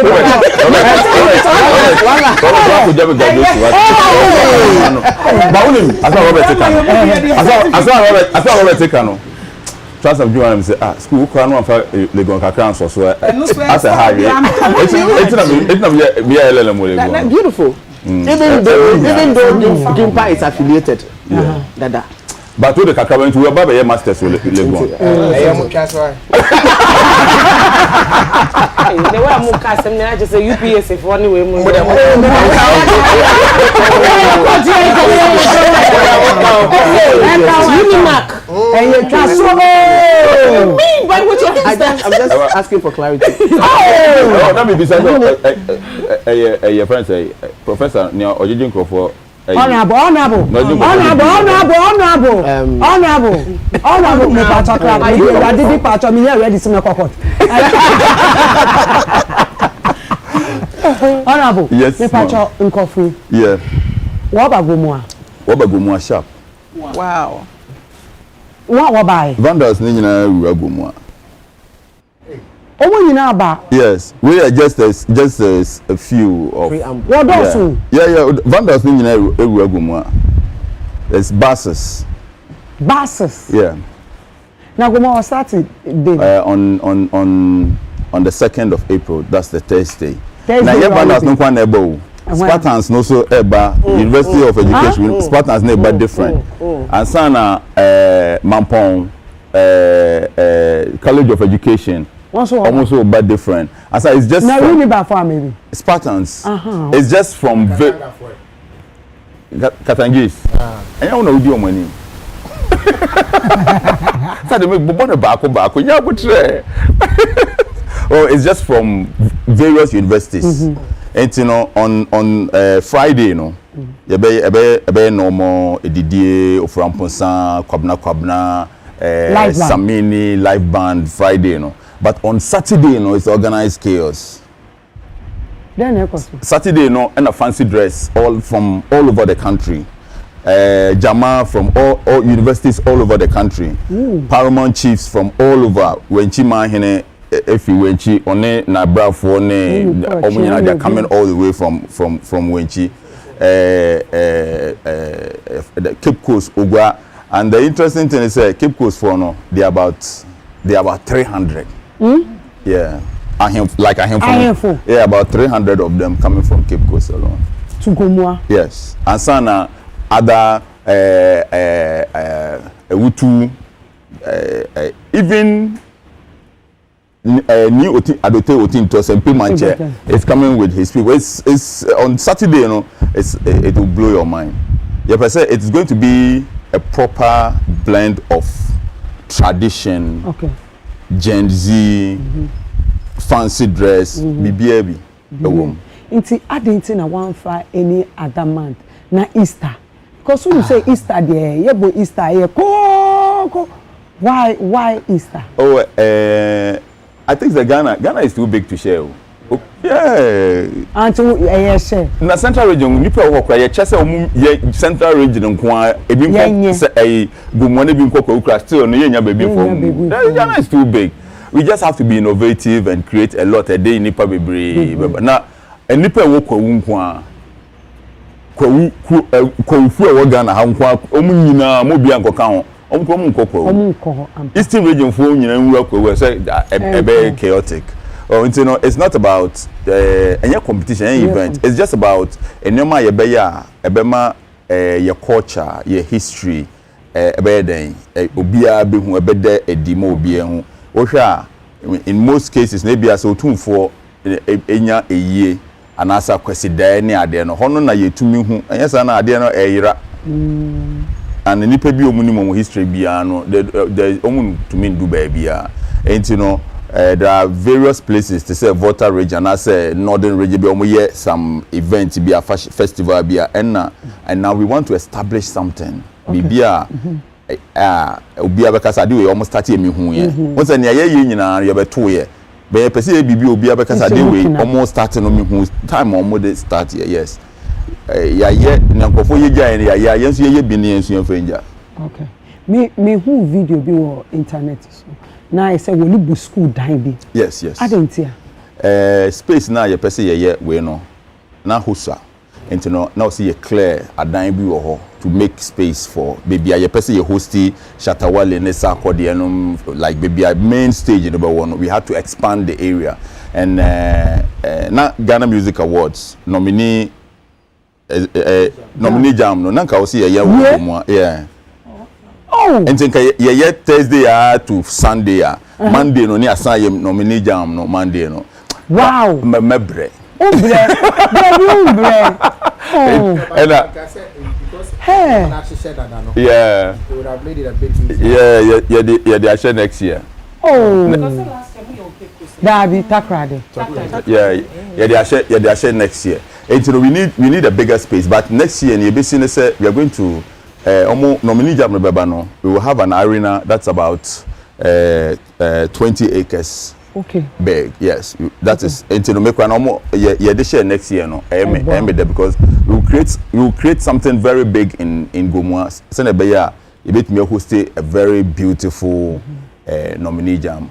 Trust of Joanna say, school can one for the gun kakran so as a high. It's beautiful. Even though Gimpa is affiliated. Dada. But to the Kakawent, we are Baba Masters will live on. I am transfer. They were more custom than I just say UPS if one way. I'm just asking for clarity. Let me be your friend say, Professor Neil Ojijin for. Honorable. Me pacha club. I did pacha me here ready to me kokot. Honorable. Yes. Me pacha nkofu. Yeah. Wabagomua sharp. Wow. What buy? Vandals ni nyina wabagomua. Yes, we are just a few of. What does Yeah. Vandals ni nyina ewagomua. It's buses. Buses. Yeah. Now go started day. On the 2nd of April. That's the Thursday. Now you have no one able. Spartans no so eba University of Education. Spartans no eba different. And sana Mampong College of Education. Almost eba different. And so it's just. Now really bad for maybe. Spartans. It's just from Katangis. And you know do money. So they make bobon back. Yeah, but oh, it's just from various universities. And you know, on Friday, you know, ebe normal edidie oframponsa kwabna samini live band Friday, you know. But on Saturday, you know, it's organized chaos. Saturday, you know, and a fancy dress from all over the country. Jama from all universities all over the country. Paramount chiefs from all over. Wenchi Mahine, Efi Wenchi, One Nabrafo, Omunyana, they're coming all the way from Wenchi. The Cape Coast, Ugwa. And the interesting thing is Cape Coast for no, they're about 300. Yeah. Like a handful. Yeah, about 300 of them coming from Cape Coast alone. To Gomwa. Yes. And sana other Utu even new Adote Otin to Sempe Manche is coming with his people. It's on Saturday, you know, it will blow your mind. Yeah, but it's going to be a proper blend of tradition, Gen Z, fancy dress, BBAB. Inti adinti na one for any other month na Easter. Because when you say Easter there, you go Easter here. Why Easter? Oh, I think the Ghana is too big to share. Oh, yeah. Until share. Na Central Region, nipa wo ye chese ye Central Region nko ebi nko say gumone bi nko kwa still no ye nya baby from. Ghana is too big. We just have to be innovative and create a lot a day nipa bebre. Na nipa wo kwa nko a kwa fu e Ghana ha nko omu nyina mo bia nko ka ho. Eastern region for say chaotic. Oh, you know, it's not about any competition, any event. It's just about your culture, your history, in most cases, maybe as a tool for a year and as a question there near there no hono na ye tumi hu anyasa na ade no eyira and nipa bi omunimo history bia no the omun tumi ndu ba bia and you know there are various places to say Volta region as a northern region be omoye some event be a festival bia and now we want to establish something bibia obi abekasa de we almost start emi hu ye once na ye nyina ye beto ye be person bibi obi abekasa de we almost start no me hu time almost start here yes ya ye nankofo ye gya ya yenso ye bi ne yenso yenfenja okay me hu video bi wo internet so na I say we libu school dan bi yes adentia space na ye person ye we no na hosa enti no na see ye clear adan bi wo ho to make space for baby a person ye hosty Shatawale ne Sakodianum like baby a main stage in number one. We had to expand the area and na Ghana Music Awards nominee jam no nanka osi ye yeah oh and think ye Thursday to Sunday Monday no ni asan ye nominee jam no Monday no wow mebre umbre and hey yeah They would have made it a bit easier. Yeah, they are share next year. Oh that be takrade yeah they are share next year. And you know, we need a bigger space, but next year in Yebesine say we are going to nominee jam no we will have an arena that's about 20 acres. Okay. Big, yes. That is into no make one yeah share next year no. Because we will create something very big in Gomwa. Send a beya you bet me host a very beautiful nominee jam.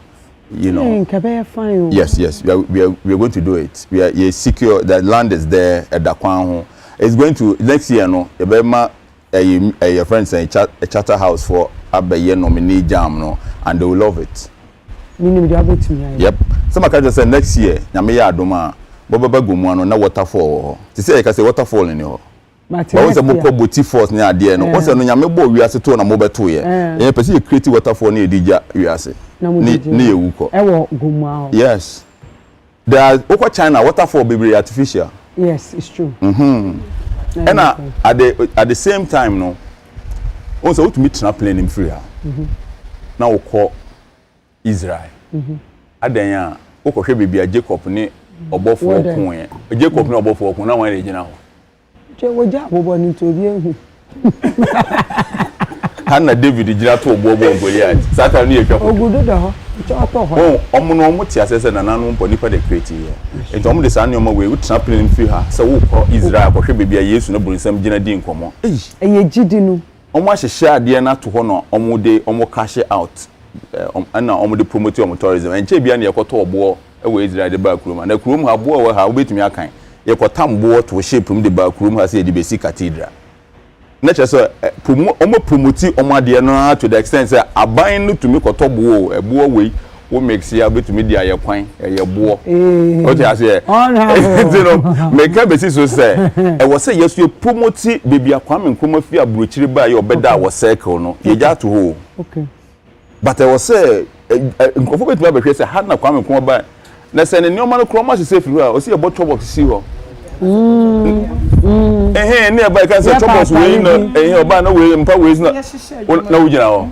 You know. Fine. Yes. We are going to do it. We are secure. The land is there at Dakwan. It's going to next year no. Ebema your friends say a charter house for abaye nominee jam no, and they will love it. Yep. Some can just say next year, nyame ya adoma, baba gumu ano na waterfall. Ti say you say waterfall in your. But once a moko boti force near there no, once no nyame bo wiase to na mo beto ye. E person you create waterfall near dija wiase. Ni ewuko. Ewo gumu. Yes. There are over China waterfall be artificial. Yes, it's true. And at the same time no, also to meet na plane in free. Now we call Israel. Adenya o ko hwe bibia Jacob ni obofo okun ye. Jacob ni obofo okun na wan re gina ho. Je woja abobo ni to bi ehu. Hanna David gina to obobo Goliath. Satan ni e hwe. Ogudo da ho. Cho ho. Omo no omo ti asese na nanu mpo nipa de create ye. Ento omo de san nyoma we utra plane free ha. Se wo ko Israel ko hwe bibia Yesu na burisam gina di nkomo. Eye gidi nu. Omo ahye ade na to ho no omo cash out. And now the promote tourism and Chebia near Koto away Israel the back room and the room have boy how wait me a kind. You got tam board to shape from the back room has said the basic cathedral. Nature so promote Omadiana to the extent that a buying to me Koto a boy way what makes you able to media your coin a boy. What I say, make a basis so say. I was say yes, you promote baby a coming come if you are brutally by your bed that was circle no, you got to hold. Okay. But I was say, incorporate my behavior. Had not come and come back. Let's say, no man chroma is safe. Or see about trouble to see her. Eh, nearby can say troubles way no, by no way, and power is not. No, you know.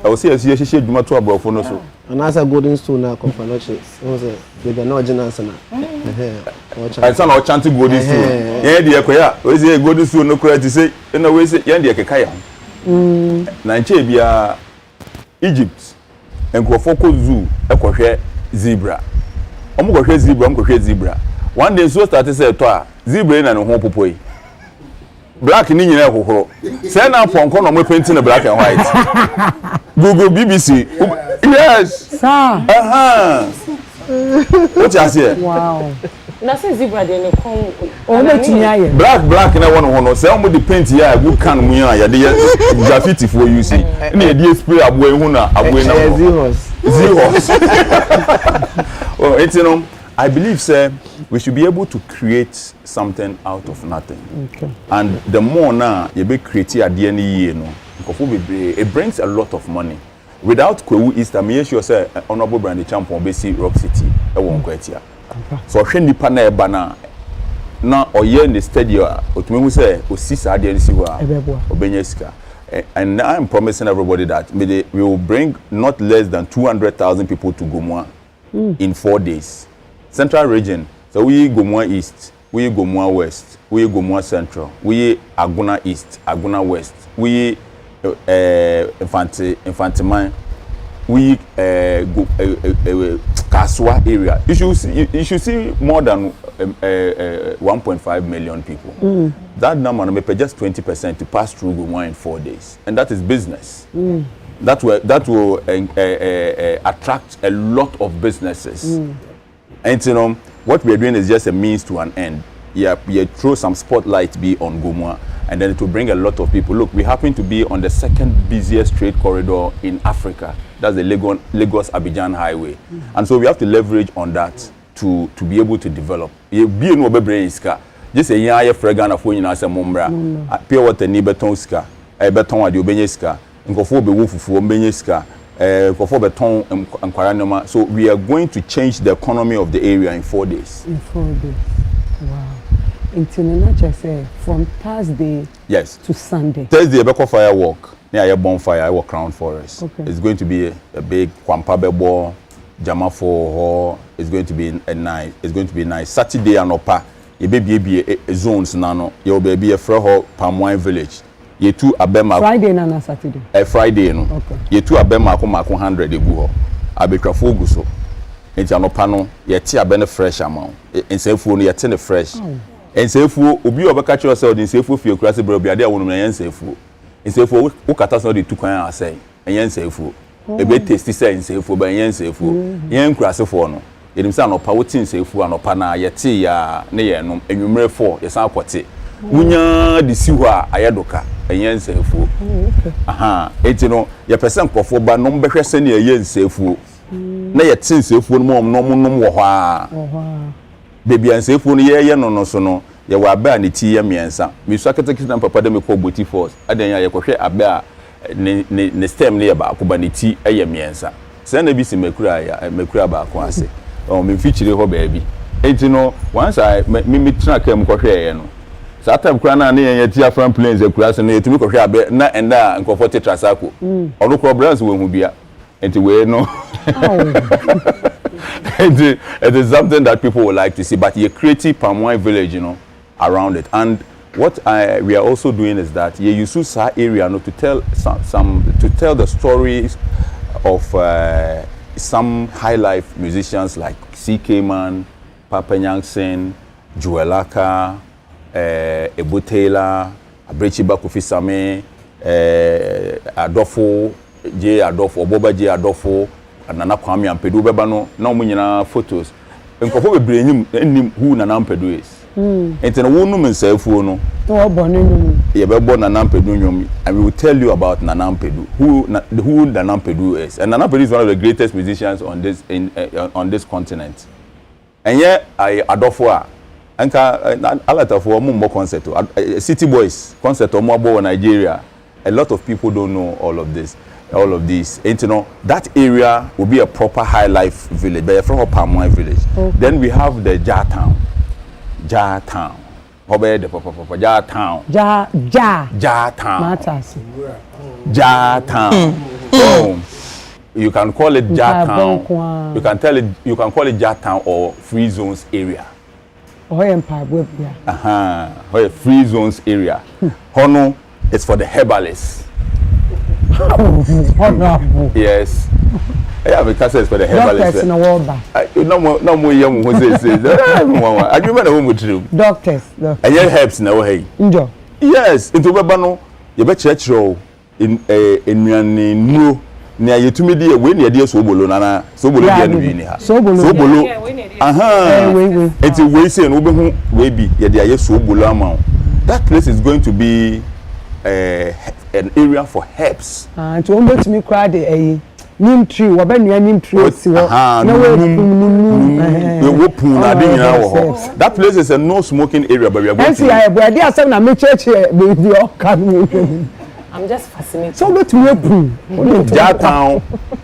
I will say, she said, my trouble for no so. And as a golden stone now, confirmation. With the no generous. I saw no chanting golden stone. Yeah, dear Koya, we say golden stone no credit to say, in a way, say, Yandia Kaya. Nigeria. Egypt and Kwafoko Zoo a zebra. Omo zebra. One day so started say to zebra na no popoi. Black ni nyina kokoro. Say na ponko no mo painting black and white. Google BBC. Yes. Sir. What you say? Wow. Na say zebra dey come black na one no say omo the paint here who can mu ya dey graffiti for you see na dey spray abo ehu na abo na zero. Well, it's I believe say we should be able to create something out of nothing. Okay. And the more now you be create ade na yie no it brings a lot of money. Without Kwewu East, I make sure say honorable Brandy Champion be see Rock City e won kwatia. So hwe nipa na eba na oye in the stadium otumehu say osisa ade nsi ho a obenya sika. And I am promising everybody that we will bring not less than 200,000 people to Gomua in 4 days. Central region, so we Gomua East, we Gomua West, we Gomua Central, we Aguna East, Aguna West, we Infantiman, we Kaswa area. You should see more than 1.5 million people. That number may pay just 20% to pass through Gomua in 4 days, and that is business. That will attract a lot of businesses. And what we are doing is just a means to an end. Yeah, throw some spotlight be on Gomua, and then it will bring a lot of people. Look, we happen to be on the second busiest trade corridor in Africa. That's the Lagos-Abidjan highway. And so we have to leverage on that to be able to develop. Just a year fragana for you as a mumbra. Pure water ni beton ska. Beton wa di obenyeska. Nkofo be wufufu obenyeska. Nkofo beton nkwaranoma. So we are going to change the economy of the area in 4 days. In 4 days. Wow. International say from Thursday to Sunday. Thursday be firework. Near a bonfire, I Crown Forest. Okay. It's going to be a big Kwampabe ball, Jamafo. It's going to be nice. It's going to be nice. Saturday and Opa, you be zones nano. You be a Freho Palm Wine Village. You two Abema. Friday and Saturday. Friday no. Okay. You two Abema ko 100 eguho. Abekra foguso. Enti anopano ye ti abene fresh amount. Ensefu no ye ti ne fresh. Ensefu obi obeka kire say ensefu fie kura se bro biade awonu na ensefu. Ensefu ukata so de tukwan asai. Ensefu. Ebe taste say ensefu ba ensefu. Yen kura se fo no. Yedim say anopa wotin ensefu anopa na ye ti ya ne ye no enwumre 4 ye san akote. wunya de si ho a ayedoka enye nsefo aha enti no ye person kofo ba no mbehwe se ne ye nsefo na ye tin nsefo no nom wo ho a bebi nsefo no ye no so no ye wa ba ne ti ye miensa mi so aketekita papa de me ko boti force adan ya ye kohwe abe a ne stem ne ye ba ko ba ne ti ye miensa se na bi si mekura ba ko ase o me feature ho ba bi enti no once I me try kam kohwe ye no that time kura na ye tia from planes e kura se no yetumi kohwe abe na enda nkofo tetrasako ono ko brands we hu bia enti we no it is something that people would like to see, but you create palm wine village, around it. And what we are also doing is that you use this area to tell to tell the stories of some high life musicians like C.K. Man, Papa Nyanksen, Joelaka, Ebu Taylor, Abrechi Bakufisame, Adolfo, Boba J. Adolfo, Nana Kwame Ampedu beba no na omu nyina photos nkofo bebre enim who Nana Ampedu is enti na wonu mensafu no to bonu nyum ye bebo Nana Ampedu nyum, and we will tell you about Nana Ampedu who Nana Ampedu is. And Nana Ampedu is one of the greatest musicians on this continent. And yet Adolfo anka alatafo mo concert City Boys concert omo abo Nigeria. A lot of people don't know all of this. All of these, and that area will be a proper high life village, but from a palm wine village. Then we have the Jar Town. Jar Town. How about the Papa Jar Town? Jar Town. Jar Town. So you can call it Jar Town. You can call it Jar Town or Free Zones area. Free Zones area. Hono, it's for the herbalists. Yes. Yeah, because it's for the herbalists. No more young who says, I remember home with you. Doctors. And your herbs now, hey. Yes, into Babano, you bet church row in no near you to me, dear, when you dear Sobolo, Nana, Sobolo, Sobolo. It's a way saying, Obi, yeah, Sobolo. That place is going to be an area for herbs. And to almost me cry the neem tree, what ben neem tree. That place is a no smoking area, but we are going to. I'm just fascinated. So let me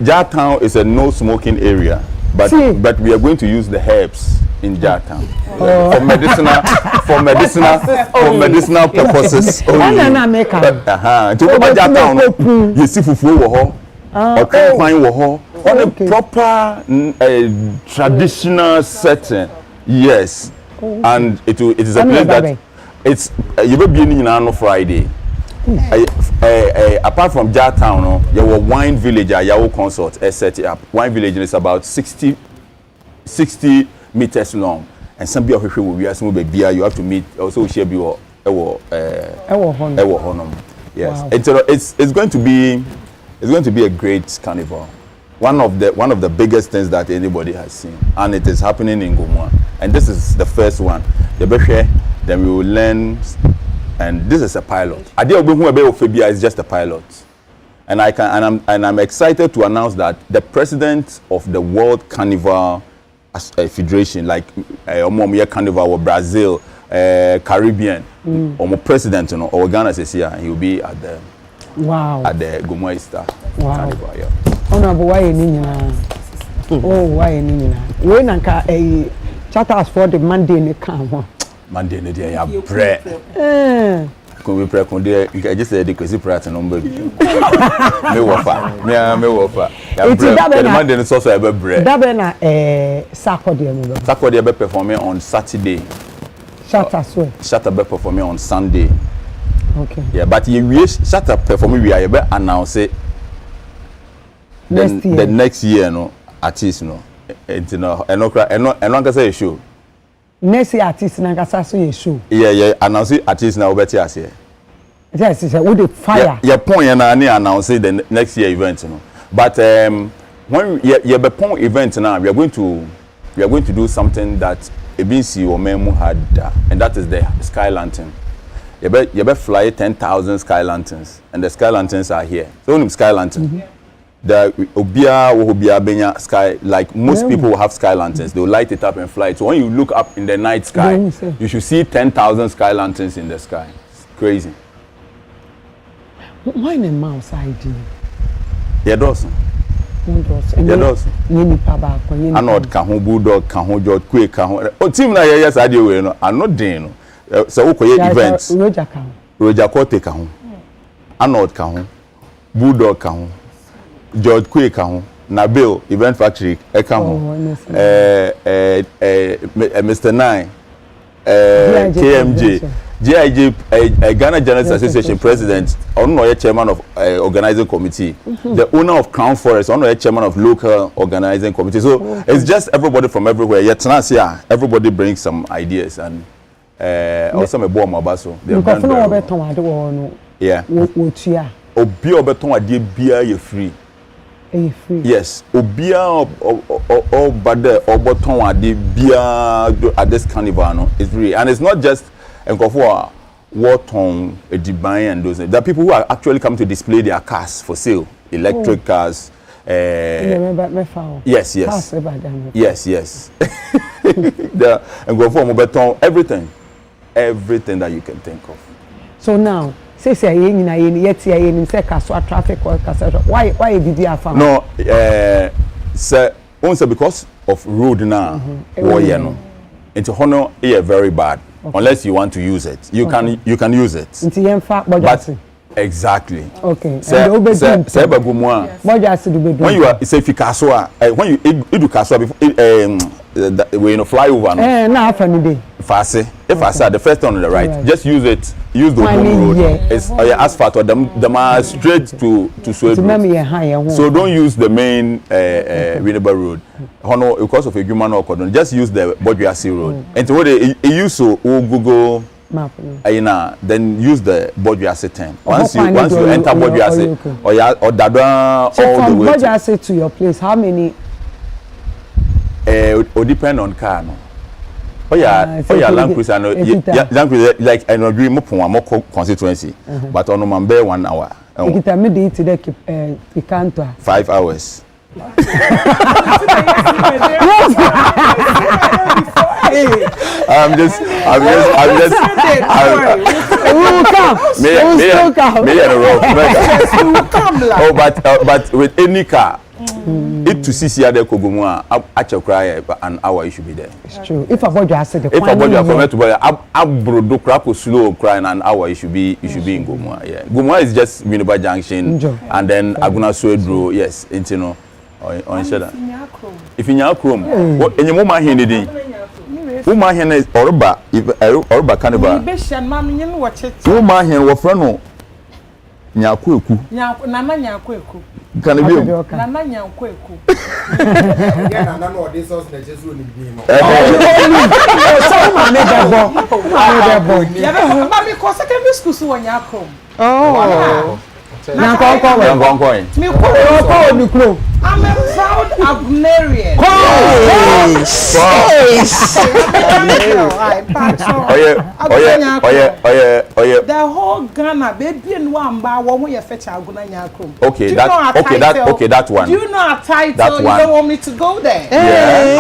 Jar Town is a no smoking area, but we are going to use the herbs in Jar Town for medicinal purposes. To Jar Town, you see fufu wo ho, or wine wo ho, on a proper traditional setting. Yes, and it is a place that it's you will be in on Friday. Apart from Jar Town, there were wine village at Yahoo Consort set up. Wine village is about 60 meters long, and some be of will be as you have to meet also share be yes. It's going to be a great carnival, one of the biggest things that anybody has seen, and it is happening in Gomwa, and this is the first one. Then we will learn, and this is a pilot. Idea is just a pilot, and I'm excited to announce that the president of the World Carnival Federation, like Carnival or Brazil, Caribbean, or president, or Ghana says here, he will be at the Gomwa Easter Carnival. Yeah. Honorable, why when a charters for the Monday in the car. Monday, they are bread. Can we pray? I just said the crazy prayer and number. Me wafa. The Monday is also a bread. Dabena Saturday be performing on Saturday. Shatter be performing on Sunday. Okay. Yeah, but you Shatter performing we are be announce it. The next year, no artist no. It's no. And can say a show. Next year artist na kasa so ye show. Yeah, announce artist na obeti ase. Yes, with the fire. Yeah, point na announce the next year event no. But when you be point event now, we are going to do something that Ebinsi or Memu had, and that is the sky lantern. you be fly 10,000 sky lanterns, and the sky lanterns are here. So only sky lantern. The obia benya sky, like most people will have sky lanterns. They will light it up and fly it. So when you look up in the night sky, you should see 10,000 sky lanterns in the sky. It's crazy. Why the mouse idea? Yeah, doesn't. Yeah, doesn't. Anod kaho bulldog kaho George Kwe kaho. Oh, team na yes I do we no. Anod den no. So we koye events. Roger Kote kaho. Anod kaho. Bulldog kaho. George Kwe kaho. Nabil Event Factory kaho. Mr. Nine. KMJ. GIG, Ghana Journalists Association president, or chairman of organizing committee, the owner of Crown Forest, or chairman of local organizing committee. So it's just everybody from everywhere. Yet yeah, everybody brings some ideas and also a bomb abaso. Yeah. Obi obeton ade bia ye free. Yes, obia or bade obeton ade bia at this carnival no is free, and it's not just and for what on a divine and those. There are people who are actually coming to display their cars for sale, electric cars. Yes. Yes. And go for mobile everything that you can think of. So now, say traffic why did you have no sir also because of road now no into honor very bad. Okay. Unless you want to use it, you can use it. But exactly. Okay. When you are say Fikasoa, when you do Kasoa when you fly over. Fast. If I said the first one on the right, just use it. Use the open road. It's asphalt or the straight to Sweden. So don't use the main Winneba road. Hono because of a human or just use the Bodriasi road. And so what they use so Google map. Then use the Bodriasi 10. Once you enter Bodriasi or Dada all the way. From Bodriasi to your place, how many? It depend on car no. Land Cruiser no. Land Cruiser like I know dream more constituency, but on Mambe 1 hour. 5 hours. I'm just. Oh, but with any car. It to see here the Kogumua actually cry an hour you should be there. It's true. If a body has said the if a body to buy abroad crap slow crying an hour you should be in Gomua. Yeah. Gomua is just Winneba Junction and then Aguna Swedro, yes, into no on Shada. If in your chrome, what in your mama here did Uma here is Orba Carnival. Uma here were friend Nyakueku. Nana Nyakueku. Can it be? Nana Nyakueku. Yeah, I know this house is just really being. Mommy, because secondary school so on Yakom. Oh. I'm a proud Agnarian. The whole Ghana, baby, and one by one way you fetch Aguna Yakum. Okay, that one. Do you know a title? You don't want me to go there. Yeah.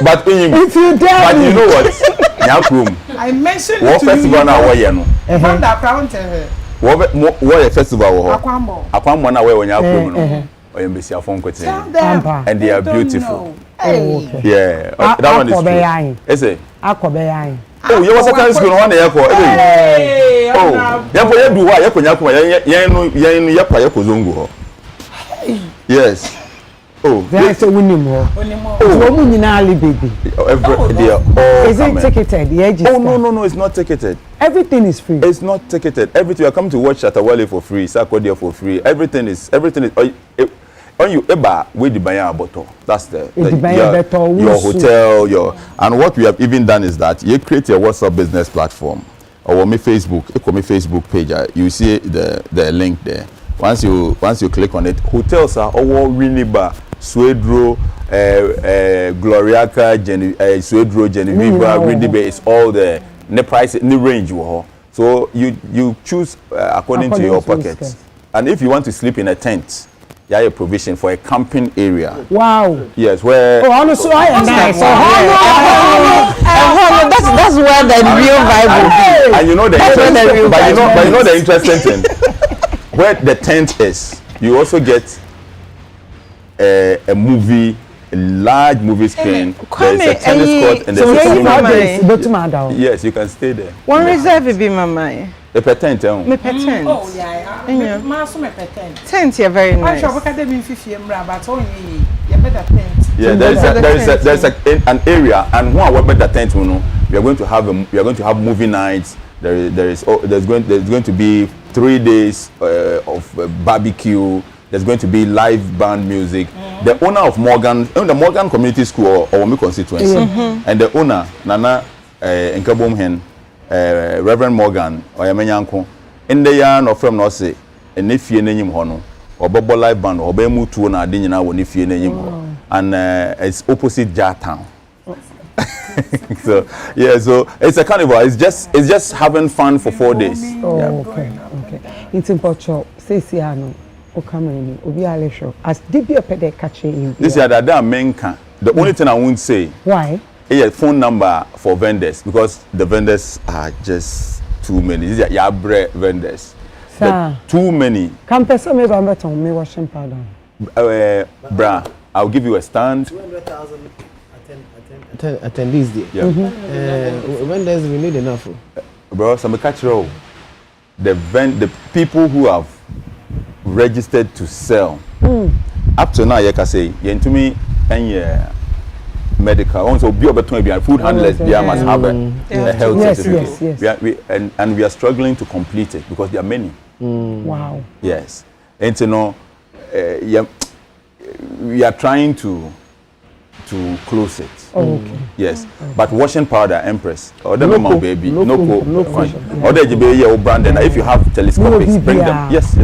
But if you dare, but you know what? Yakum. I mentioned what festival now? What you know? What festival? Akwambo na where when Yakum no. Or you miss your phone and they are beautiful. Yeah, that one is true. Is it? Oh, you was a time school one airport. Oh, therefore you do what you can. Yes. Oh, there's a winning more. Baby. Is it ticketed? Oh, no, it's not ticketed. Everything is free. It's not ticketed. Everything you come to watch Chatawale for free, Sakodia for free. Everything is. When you ever with the buyer bottle, that's your hotel, and what we have even done is that you create your WhatsApp business platform or my Facebook page. You see the link there. Once you click on it, hotels are all Winneba, Swedro, Gloriaca, Swedro, Genevieve, Winneba. It's all there. ne price ne range wo. So you choose according to your pockets. And if you want to sleep in a tent, you have a provision for a camping area. Wow. Yes, where honestly, I am nice. That's where the real vibe is. And you know the but you know the interesting thing. Where the tent is, you also get a movie, a large movie screen. There's a tennis court and there's a yes, you can stay there. One reserve be mama. The tent, me tent. Oh yeah. Maso me tent. Tent here very nice. I shall work at them in 50 but only you better tent. Yeah, there's an area, and when I work at the tent, we are going to have movie nights. There's going to be 3 days of barbecue. There's going to be live band music. The owner of the Morgan Community School or Omi constituency, and the owner Nana Nkabomhen, Reverend Morgan or Yamenyanko, in the yarn of from Nose, and if you name hono or Bobo live band or Bemu tu na dinina when if you name and it's opposite Jar Town. So yeah, so it's a carnival. It's just having fun for 4 days. Oh, yeah. Okay. It's important. Say Siano. As DB Pede catching this is the main can. The only thing I won't say why a phone number for vendors because the vendors are just too many. These are Yabre vendors. Too many. Can person me beton me washing powder? Bra, I'll give you a stand. 200,000 attendees there. Yeah. Vendors we need enough. Bro, some catch roll. The people who have registered to sell up to now, you can say, to me, and medical. Also, be food handlers, they must have a health certificate. Yes. We are struggling to complete it because there are many. Wow. Yes, and we are trying to close it. Okay. Yes, but washing powder, Empress, or the local, baby, local, or the JB or brand, and if you have telescopics, bring them. Yes.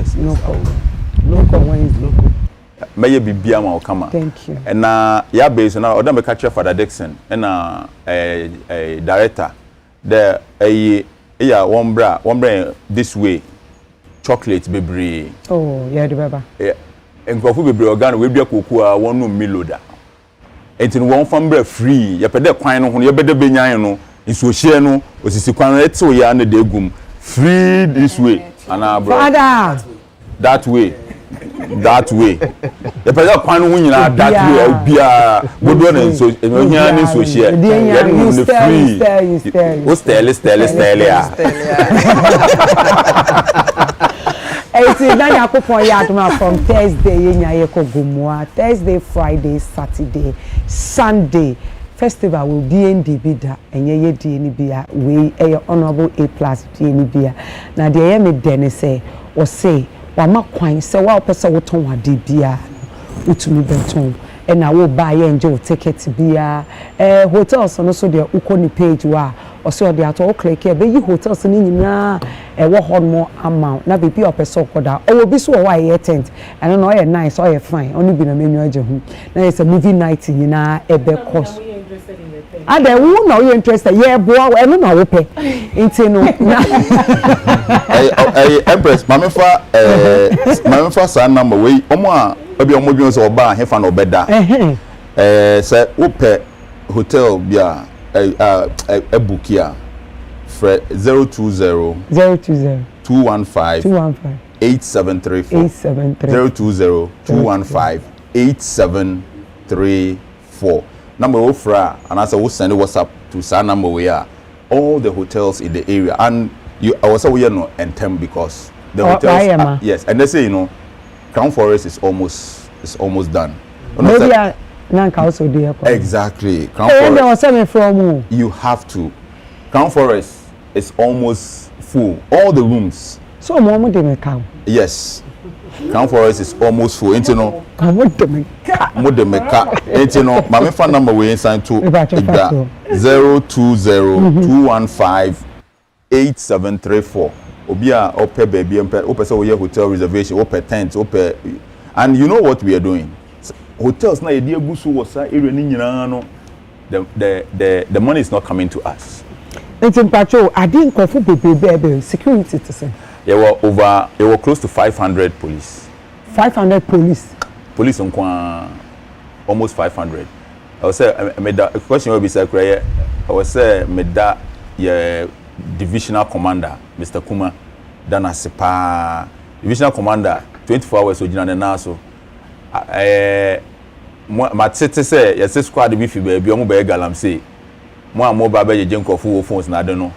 Local one is local. May be Biama or Kama. Thank you. And yeah, based on our catcher Father Dixon and a director. There one bra this way, chocolate baby. Oh yeah, the baby. Yeah, and coffee baby organ will be a cocoa one no miloda. And in one family free, you pay the coin on your better benyano, in Sociano, or Sisquan, let's so ya and the degum. Free this way, and our brother. That way. You pay the coin when you are that way, be a good one and so, and when you are in social, you stay. From Thursday, Friday, Saturday, Sunday. Festival will be in Dibida and ye DNB. We a honorable A+ DNB. Now, the Amy Dennis say, or say, Wama Quine, so well, person will turn what DBA, Utumi Benton. And I will buy and Joe ticket to be a hotels and also their Ukoni page wa or so they are all click here. Be hotels in a what more amount. Now be pure person koda. Oh, will be so why tent. I don't know, you're nice or you're fine. Only been a menu. Now it's a movie night in a bed cost. And then who know you're interested? Yeah, boy, I don't know. Okay, into no. Empress, Mamma, son number way. Oma. Obi omobions or bar hefa no beda say ope hotel bia a book here 020 215 8734 020 215 8734 number ofra and as I will send WhatsApp to sa number we are all the hotels in the area and you also we no entem because the hotels yes and they say Crown Forest is almost done. Maybe also exactly. Crown Forest. You have to. Crown Forest is almost full. All the rooms. So Momo de Mekau. Yes. Crown Forest is almost full. Into no. My phone number we inside to 020-215-8734. Obia ope baby ope so we hotel reservation ope tent ope and you know what we are doing hotels na ye gusu wasa area ni nyina no the money is not coming to us It's in patrol. I didn't go for baby security to say. There were close to 500 police. 500 police. Police on almost 500. I was say made that question will be say I was say made that divisional commander Mr. Kuma Dana Sepa divisional commander 24 hours ojina na so my tete say yes squad be fi baby omo be galamsey mo am ba be je nkofo phones na de no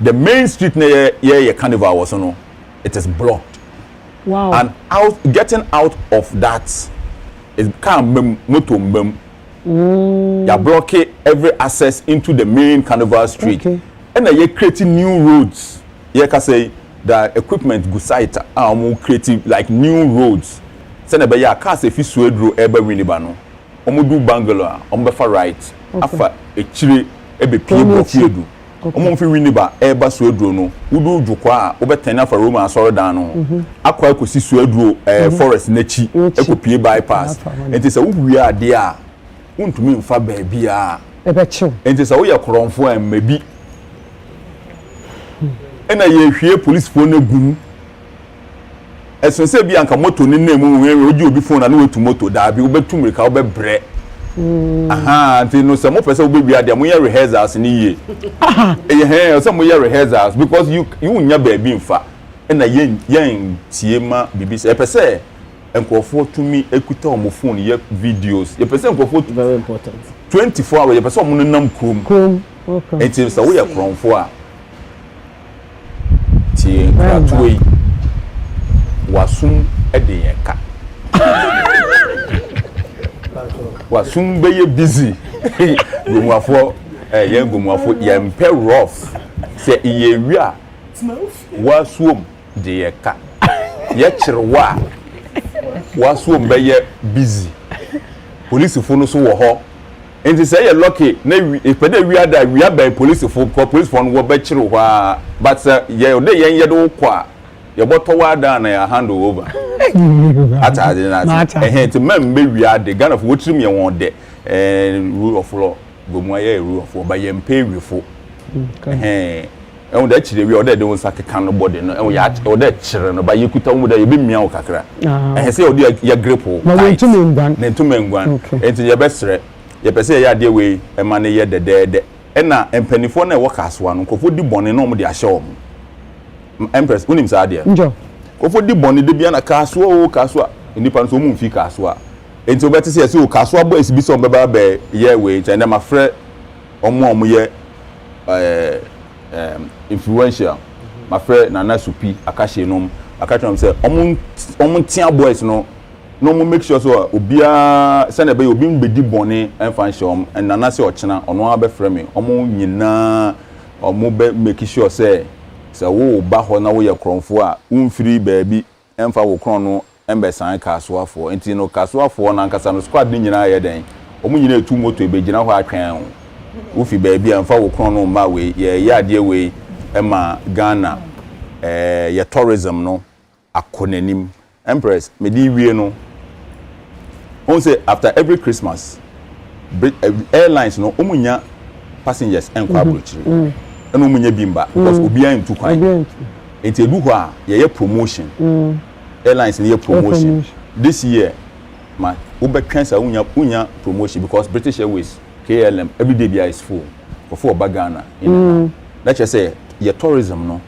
the main street na ye carnival was no it is blocked. Wow. And getting out of that is kind moto mbem. You block every access into the main carnival street. Okay. And then you creating new roads. You can say the equipment go site are creating like new roads. Say na be ya car say fi suedro ebe winiba no. Omo do Bangalore, omo be far right. Afa echire ebe pie block edu. Omo fi winiba eba suedro no. Udu jukwa obe tena for Roma asoro dan no. Akwa ekosi suedro forest nechi ekopie bypass. Enti say uwi ade a untumi mfa baabi a ebe chill. Enti say wo ye kronfo en mebi. Ena ye hwie police phone egum. Esonse bi anka moto ni nemu we oji obi phone na wetu moto da bi obetu mirika obebre. Aha, enti no se mo pese obebi ade mo ye rehearsals ni ye. So mo ye rehearsals because you nya baabi mfa. Ena yen tiema bibi se pese enkofo tumi ekuta omo phone ye videos. Ye pese enkofo very important. 24 hours ye pese omo nam krom. Okay. Enti se wo ye kronfo a ti kratoi wasum edeyeka wasum beye busy gomuafo yen gomuafo yempe rough se iyewi a wasuom deyeka ye kirwa wasuom beye busy police fo no so wo ho enti say ye lucky na epede wiada wia by police fo no wo be kire ho a but ye ode yen ye do kwa ye boto wada na ya hand over ata de na enti mem be wiada Ghana fo wotirim ye won de rule of law gomu aye rule of law ba ye mpe wifo da kire wi ode de won sakeka no body no ya ode kire no ba ye kuta mu da ye be mia wo kakra say ode ye gripo na ntumi ngwan enti ye be sere ye pese ya de we e ma ne ye de na empanifo na e wo kasoa no kofo di bone no mo de ahye wo Empress unim sa de njo kofo di bone de bia na kasoa nipa nso mu mfi kasoa enti obeti se ye o kasoa bo exhibition be ba be ye we enti na ma frɛ omo ye influential ma frɛ Nana Supi akahye nom akatwam se omo tia boys no mo make sure so obia se na be obi mbedi bone enfa nhye and Nana se ochena ono abɛfrɛ me omo nyina omo be make sure se wo ba ho na wo ye kronfo a umfiri baabi enfa wo kron no embe san kasoafo enti no kasoafo na nkasa no squad ni nyina ye den omo nyina etu moto ebegina ho atwen wo fi baabi enfa wo kron no ma we ye ade we ema Ghana ye tourism no akonanim Empress me di wie no on say after every Christmas airlines no omunya passengers enkwa abrochiri eno omunya bimba because obi an tu kwan enti edu ho a ye promotion airlines ni ye promotion this year ma obetwen sa unya promotion because British Airways KLM every day is full for Ghana let's just say your tourism no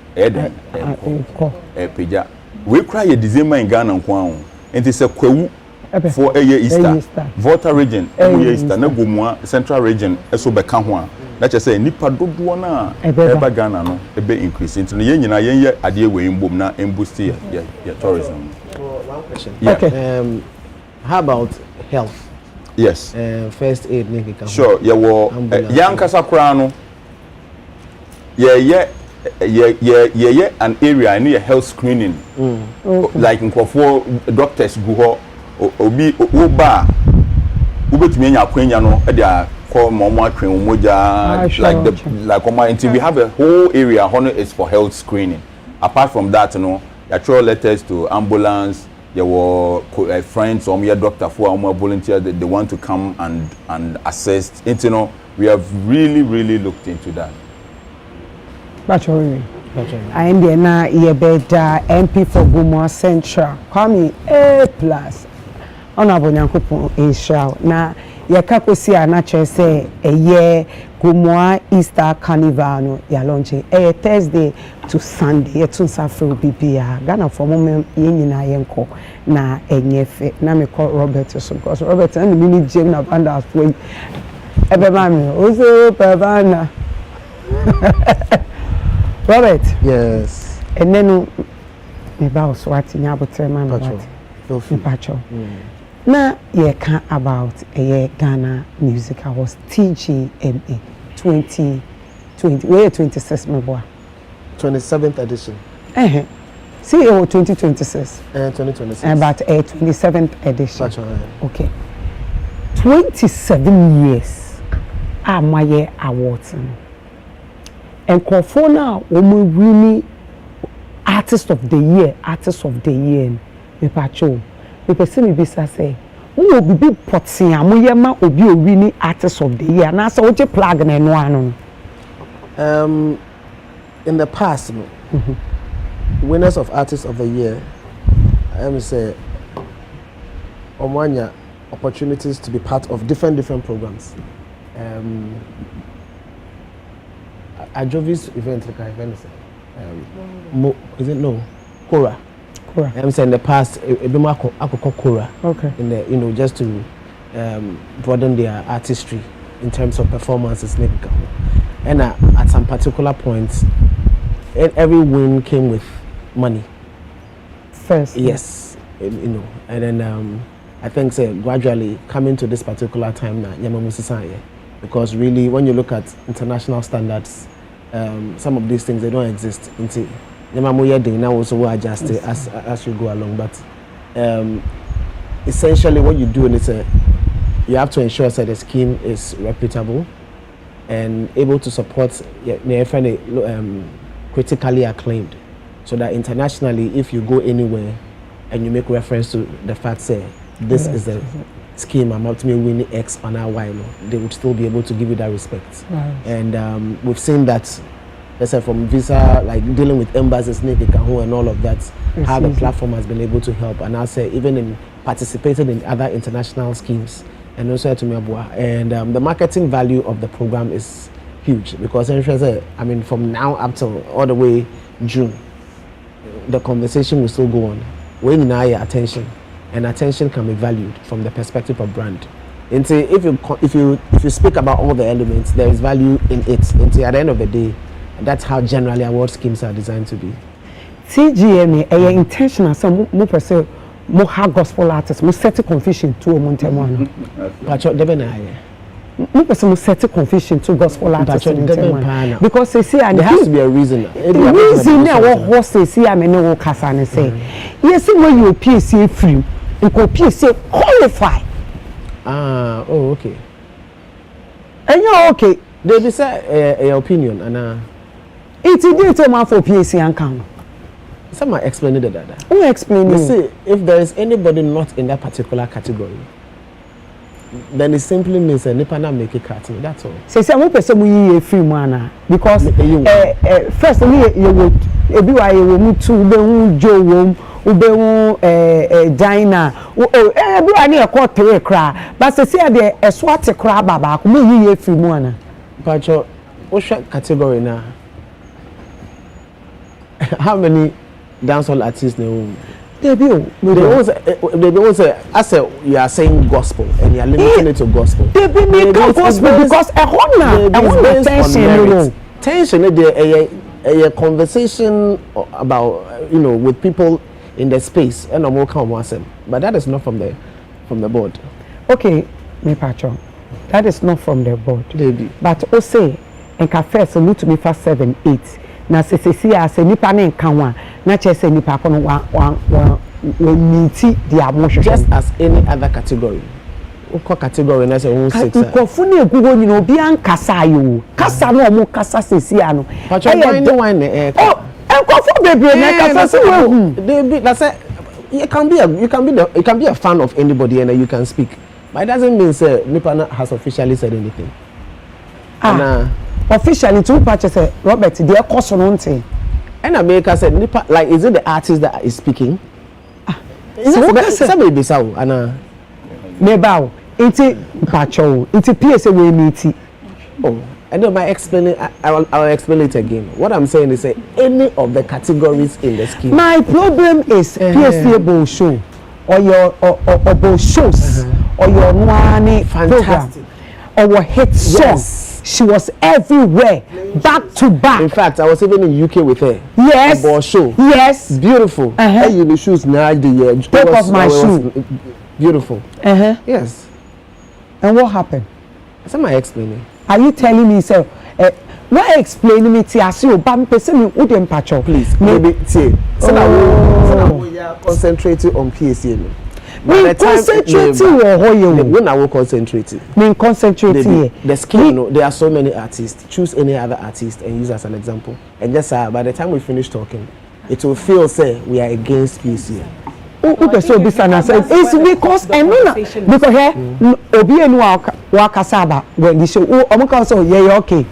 peja we cry ye December in Ghana nko enti se kwawu for a year Easter Volta region Easter na gomua Central region eso beka ho a let's just say nipa dodo na eba Ghana no ebe increase into ye nyina ye ade we mbom na boost your tourism. One question. Yeah. Okay. How about health? Yes. First aid nigga. Sure. Yeah, well, young kasakura no. Yeah, an area I need a health screening. Okay. Like in doctors go ho obi oba ubetumi nya kwenya no e dia call momo atwen umoja like until we have a whole area honor is for health screening. Apart from that you throw letters to ambulance there were friends or your doctor for volunteer they want to come and assist it we have really looked into that. Bachori. I am the na Yebeda MP for Gumo Central. Call me A+. Honorable Nyankopon Israel. Na yakakosi anache say a year Gumo Easter Carnival no ya launch a Thursday to Sunday. Etun safro bibia. Ghana for moment yenyina yenko na enyefe. Na me call Robert so because Robert and mini Jane na banda way. Ebe mami, ozo pavana. Robert. Yes. And then me ba oswati nya botre man Pacho. Pacho. Na ye can about a Ghana Music Awards TGMA 2020. Where 26 me boy. 27th edition. See 2026. 2026. About a 27th edition. Pacho. Okay. 27 years. My year awards. And Kofona winning artist of the year. Me pacho. Me person me bisa say, who will be potting a moyema obi winning artist of the year. Na so what you plug na no ano. In the past, winners of artist of the year, I am say, omwanya opportunities to be part of different programs. Ajovi's event, is it no? Kora. I'm saying in the past, Kora. Okay. In the just to broaden their artistry in terms of performances, and at some particular points, every win came with money. First. Yes, and then I think gradually coming to this particular time now, because really when you look at international standards, some of these things they don't exist. Now also will adjust it as you go along, but essentially what you do is you have to ensure that the scheme is reputable and able to support critically acclaimed, so that internationally if you go anywhere and you make reference to the fact this is the scheme, I'm ultimately winning X on our Y, they would still be able to give you that respect. Right. And we've seen that, let's say from visa, like dealing with embassies, and all of that, how the platform has been able to help. And I'll say even in participating in other international schemes, and also to me, and the marketing value of the program is huge, because I mean from now up till all the way June, the conversation will still go on. We need our attention. And attention can be valued from the perspective of brand. And if you speak about all the elements, there is value in it. And at the end of the day, that's how generally award schemes are designed to be. TGMA, intentional. Some more person, more hard gospel artists, more set confusion to a Montemano. More person set confusion to gospel artists because they say there has to be a reason. The reason now what say I mean no Kasane say. Yes, when you PSA free. You go PSA qualify. Oh, okay. And you're okay. They decide your opinion, and it's a detail man for PSA and count. Someone explained that. Who explain it? See, if there is anybody not in that particular category, then it simply means a nipa na make a cut. That's all. Say one person we free man because first you would everywhere you will move to the Joe Ubewu Dina everyone here call 3 cra but say there a swat cra baba come you free one Pacho what category now? How many dancehall artists know? They also as you are saying gospel and you are limiting it to gospel. They be make gospel because a tension a conversation about with people in the space and I'm but that is not from the board. Okay, me patron. That is not from the board. Maybe. But also and cafe salute me for 7, 8. Na se as nipa na nkanwa na che se nipa ko no meet the emotion just as any other category. What category na say 16? Nkofo na egugo nyina obi an kasa yo. Kasa no omo kasa sesia no. Pacho wine Nkofo bebre na kasa se we that's you can be a fan of anybody and you can speak. But it doesn't mean say nipa has officially said anything. officially to purchase Robert the cost on thing. And America said, like, is it the artist that is speaking? Somebody be so, Anna. Mebao, it's Pacho, it's a PSA way meeting. Oh, I know my explaining. I'll explain it again. What I'm saying is, any of the categories in the scheme. My problem is PSA bowl show or your or bowl shows or your one fantastic or your hit song. Yes. She was everywhere, back to back. In fact, I was even in UK with her. Yes. A show. Yes. Beautiful. Hey, you the shoes now the year. Take off my shoe. Beautiful. Yes. And what happened? Am I explaining? Are you telling me so? Why explaining me to ask you? But person me wouldn't patch up. Please. Maybe say. So now we are concentrating on PSA. Me concentrating when I will concentrate. Me concentrating. The scheme, there are so many artists. Choose any other artist and use as an example. And just by the time we finish talking, it will feel say we are against PSA. It's because because here obi enu wa kasaba when the show omuka so yeah okay.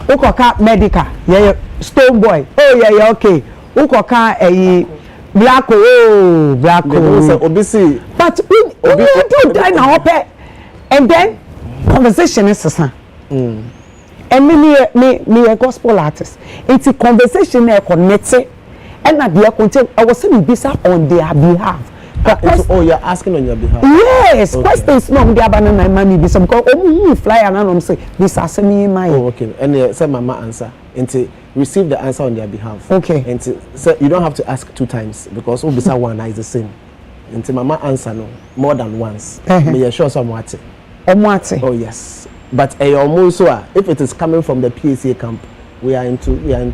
Ukoka medical yeah stone boy oh yeah okay. Ukoka black black obisi but we do die na ope and then conversation is sasa and me a gospel artist it's a conversation e connect and at the content I was saying bisa on their behalf. You're asking on your behalf. Yes, questions no the banana money be some because fly and I'm say this as me my. Oh, okay. And say mama answer and receive the answer on their behalf. Okay. And so you don't have to ask 2 times because obisa one is the same. And mama answer no more than once. Me sure somewhat. Oh yes. But also if it is coming from the PSA camp, we are in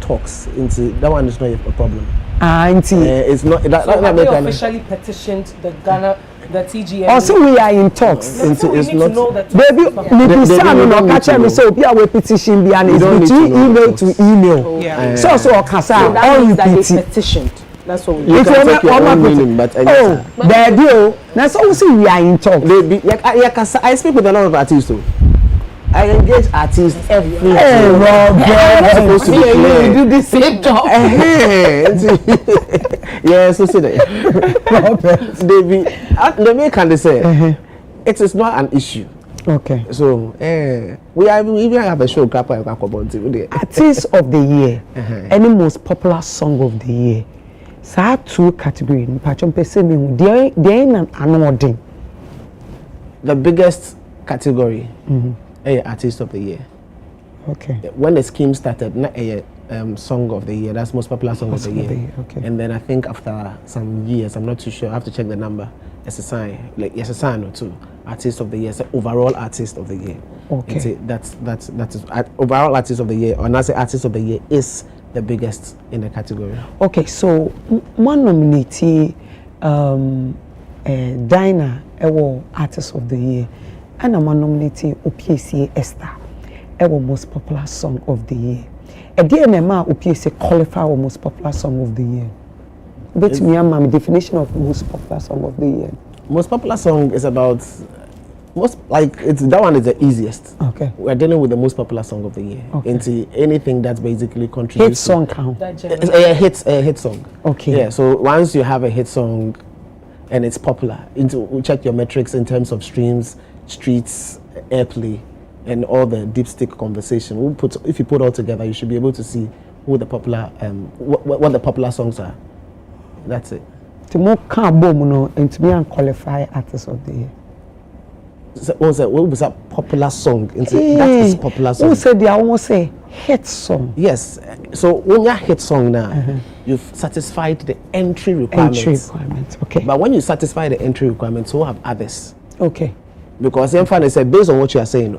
talks. That one is not a problem. It's not that officially petitioned the Ghana the TGM. Also we are in talks. It's not baby me no catch me say obi a we petition bi and it's between email to email. So kasa all you petitioned. That's what we you can take your own meaning, but there do. That's all we say we are in talks. I speak with a lot of artists too. I engage artists every day. Hey, Robert. Supposed to be clear. You do the same job. Yeah, so say that. Robert. The main can say it is not an issue. Okay. So we even have a show about artist of the year. Any most popular song of the year. So I have 2 categories. The biggest category. Artist of the year. Okay. When the scheme started, not song of the year. That's most popular song of the year. Okay. And then I think after some years, I'm not too sure. I have to check the number. It's a sign, like yes, a sign or 2. Artist of the year, so overall artist of the year. Okay. That's overall artist of the year, or not say artist of the year is the biggest in the category. Okay, so one nominee, Dinah, artist of the year. And I'm nominating OPSA Esther, our most popular song of the year. A DNMA OPSA qualify our most popular song of the year. But me and my definition of most popular song of the year. Most popular song is about that one is the easiest. Okay. We're dealing with the most popular song of the year. Okay. Into anything that's basically contributing. Hit song count. A hit song. Okay. Yeah. So once you have a hit song, and it's popular, check your metrics in terms of streams, streets, airplay, and all the dipstick conversation. If you put all together, you should be able to see who the popular what the popular songs are. That's it. To more boom and to be unqualified artist of the year. What was that popular song? That is popular song. Who said they almost say hit song? Yes. So when you hit song now, you've satisfied the entry requirements. Okay. But when you satisfy the entry requirements, so have others. Okay. Because Empress said based on what you are saying,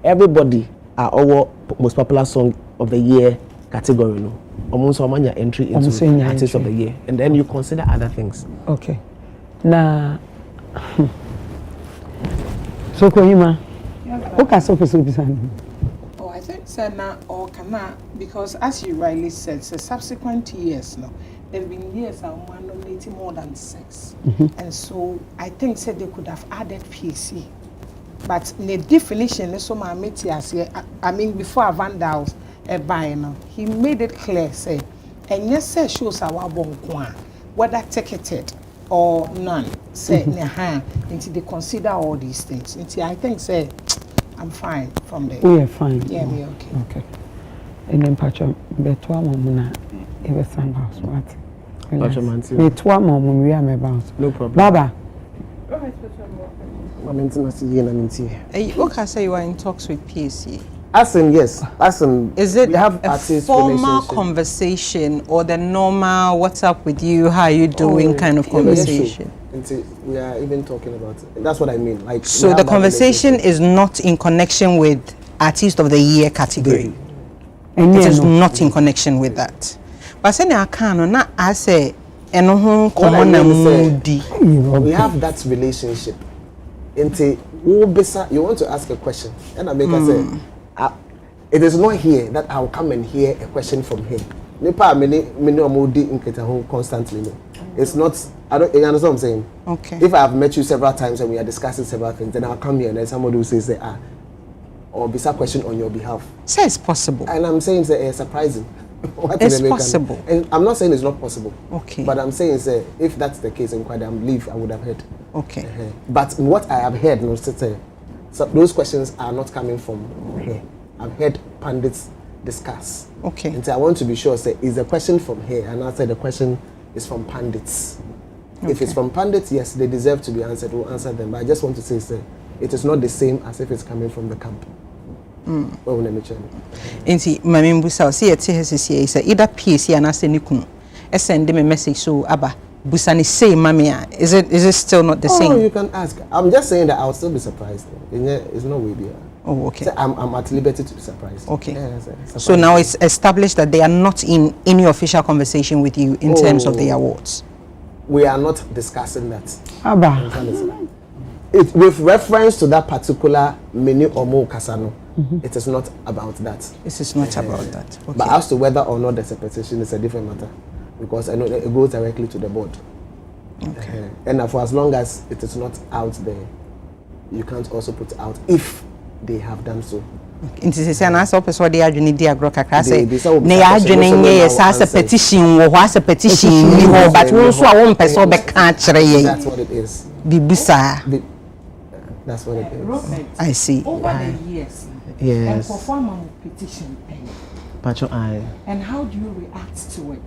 everybody are our most popular song of the year category. No, almost your entry into artist of the year, and then you consider other things. Okay. Now, so Kohima, what can so person? Oh, I think Sana or Kana, because as you rightly said, so subsequent years now. There have been years I'm nominating more than 6. And so I think said they could have added PC but the definition is so my metias. I mean, before Vandals no, he made it clear, say, and yes, say shows our bon whether ticketed or none, say until they consider all these things. Until I think, say, I'm fine from there. We are fine. Yeah, we okay. Okay. And then Pacho, betwa momuna, ever some house, what? Pacho Mansi. Betwa momum, we are my bounce. No problem. Baba. I'm intimacy here and Okay, say you are in talks with PSA. As in, yes. As in, is it we have a formal conversation or the normal what's up with you, how are you doing kind of conversation? We are even talking about it. That's what I mean. Like, so the conversation is not in connection with Artist of the Year category. It is not in connection with that. But say I can not I say we have that relationship. You want to ask a question, and I make her say, it is not here that I'll come and hear a question from him. Constantly. It's not. You understand what I'm saying? Okay. If I have met you several times and we are discussing several things, then I'll come here and then somebody will say, or be a question on your behalf. Say it's possible. And I'm saying it's surprising. It's possible. And I'm not saying it's not possible. Okay. But I'm saying if that's the case, I believe I would have heard. Okay. But what I have heard, so those questions are not coming from here. I've heard pundits discuss. Okay. And so I want to be sure, is the question from here? And I said the question is from pundits. Okay. If it's from pundits, yes, they deserve to be answered. We'll answer them. But I just want to say, it is not the same as if it's coming from the camp. Well, let me check. Inti mami mbusa si yete hesisi say either PSC and ase nikunu send them a message so aba busa ni say mami is it still not the same? Oh, you can ask. I'm just saying that I'll still be surprised. It's no way there. Oh, okay. So I'm at liberty to be surprised. Okay. So now it's established that they are not in any official conversation with you in terms of the awards. We are not discussing that. Aba. With reference to that particular menu or more Kasano. It is not about that. This is not about that. Okay. But as to whether or not there's a petition is a different matter, because I know it goes directly to the board. Okay. And for as long as it is not out there, you can't also put it out if they have done so. Inti se na so person dey adwene di agro kakra say na ya adwene nye sa petition wo ho petition ni ho but wo so a wo person be ka kire ye. That's what it is. Bibusa. That's what it is. Robert, I see. Over the years. Yes. And perform a petition. And how do you react to it?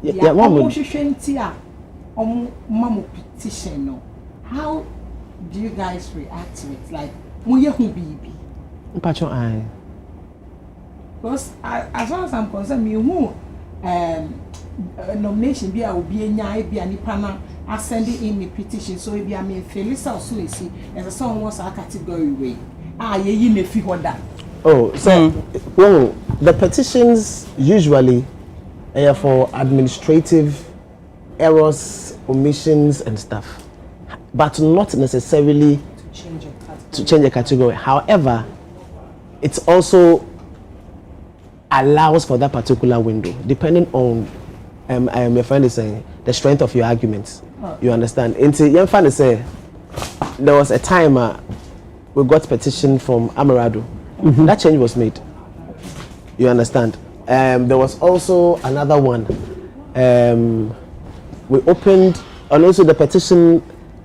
Yeah, what would petition? How do you guys react to it? Like, baby. Because as far as I'm concerned, me who nomination be will be any panel are sending in a petition, so if you are me Felisa or Sulisi as a song was a category way. Ye may feel that. Oh, so well, the petitions usually are for administrative errors, omissions, and stuff, but not necessarily to change a category. However, it also allows for that particular window, depending on, my friend is saying, the strength of your arguments. You understand? Into young fan say there was a time we got petition from Amarado. That change was made. You understand? There was also another one. We opened, and also the petition,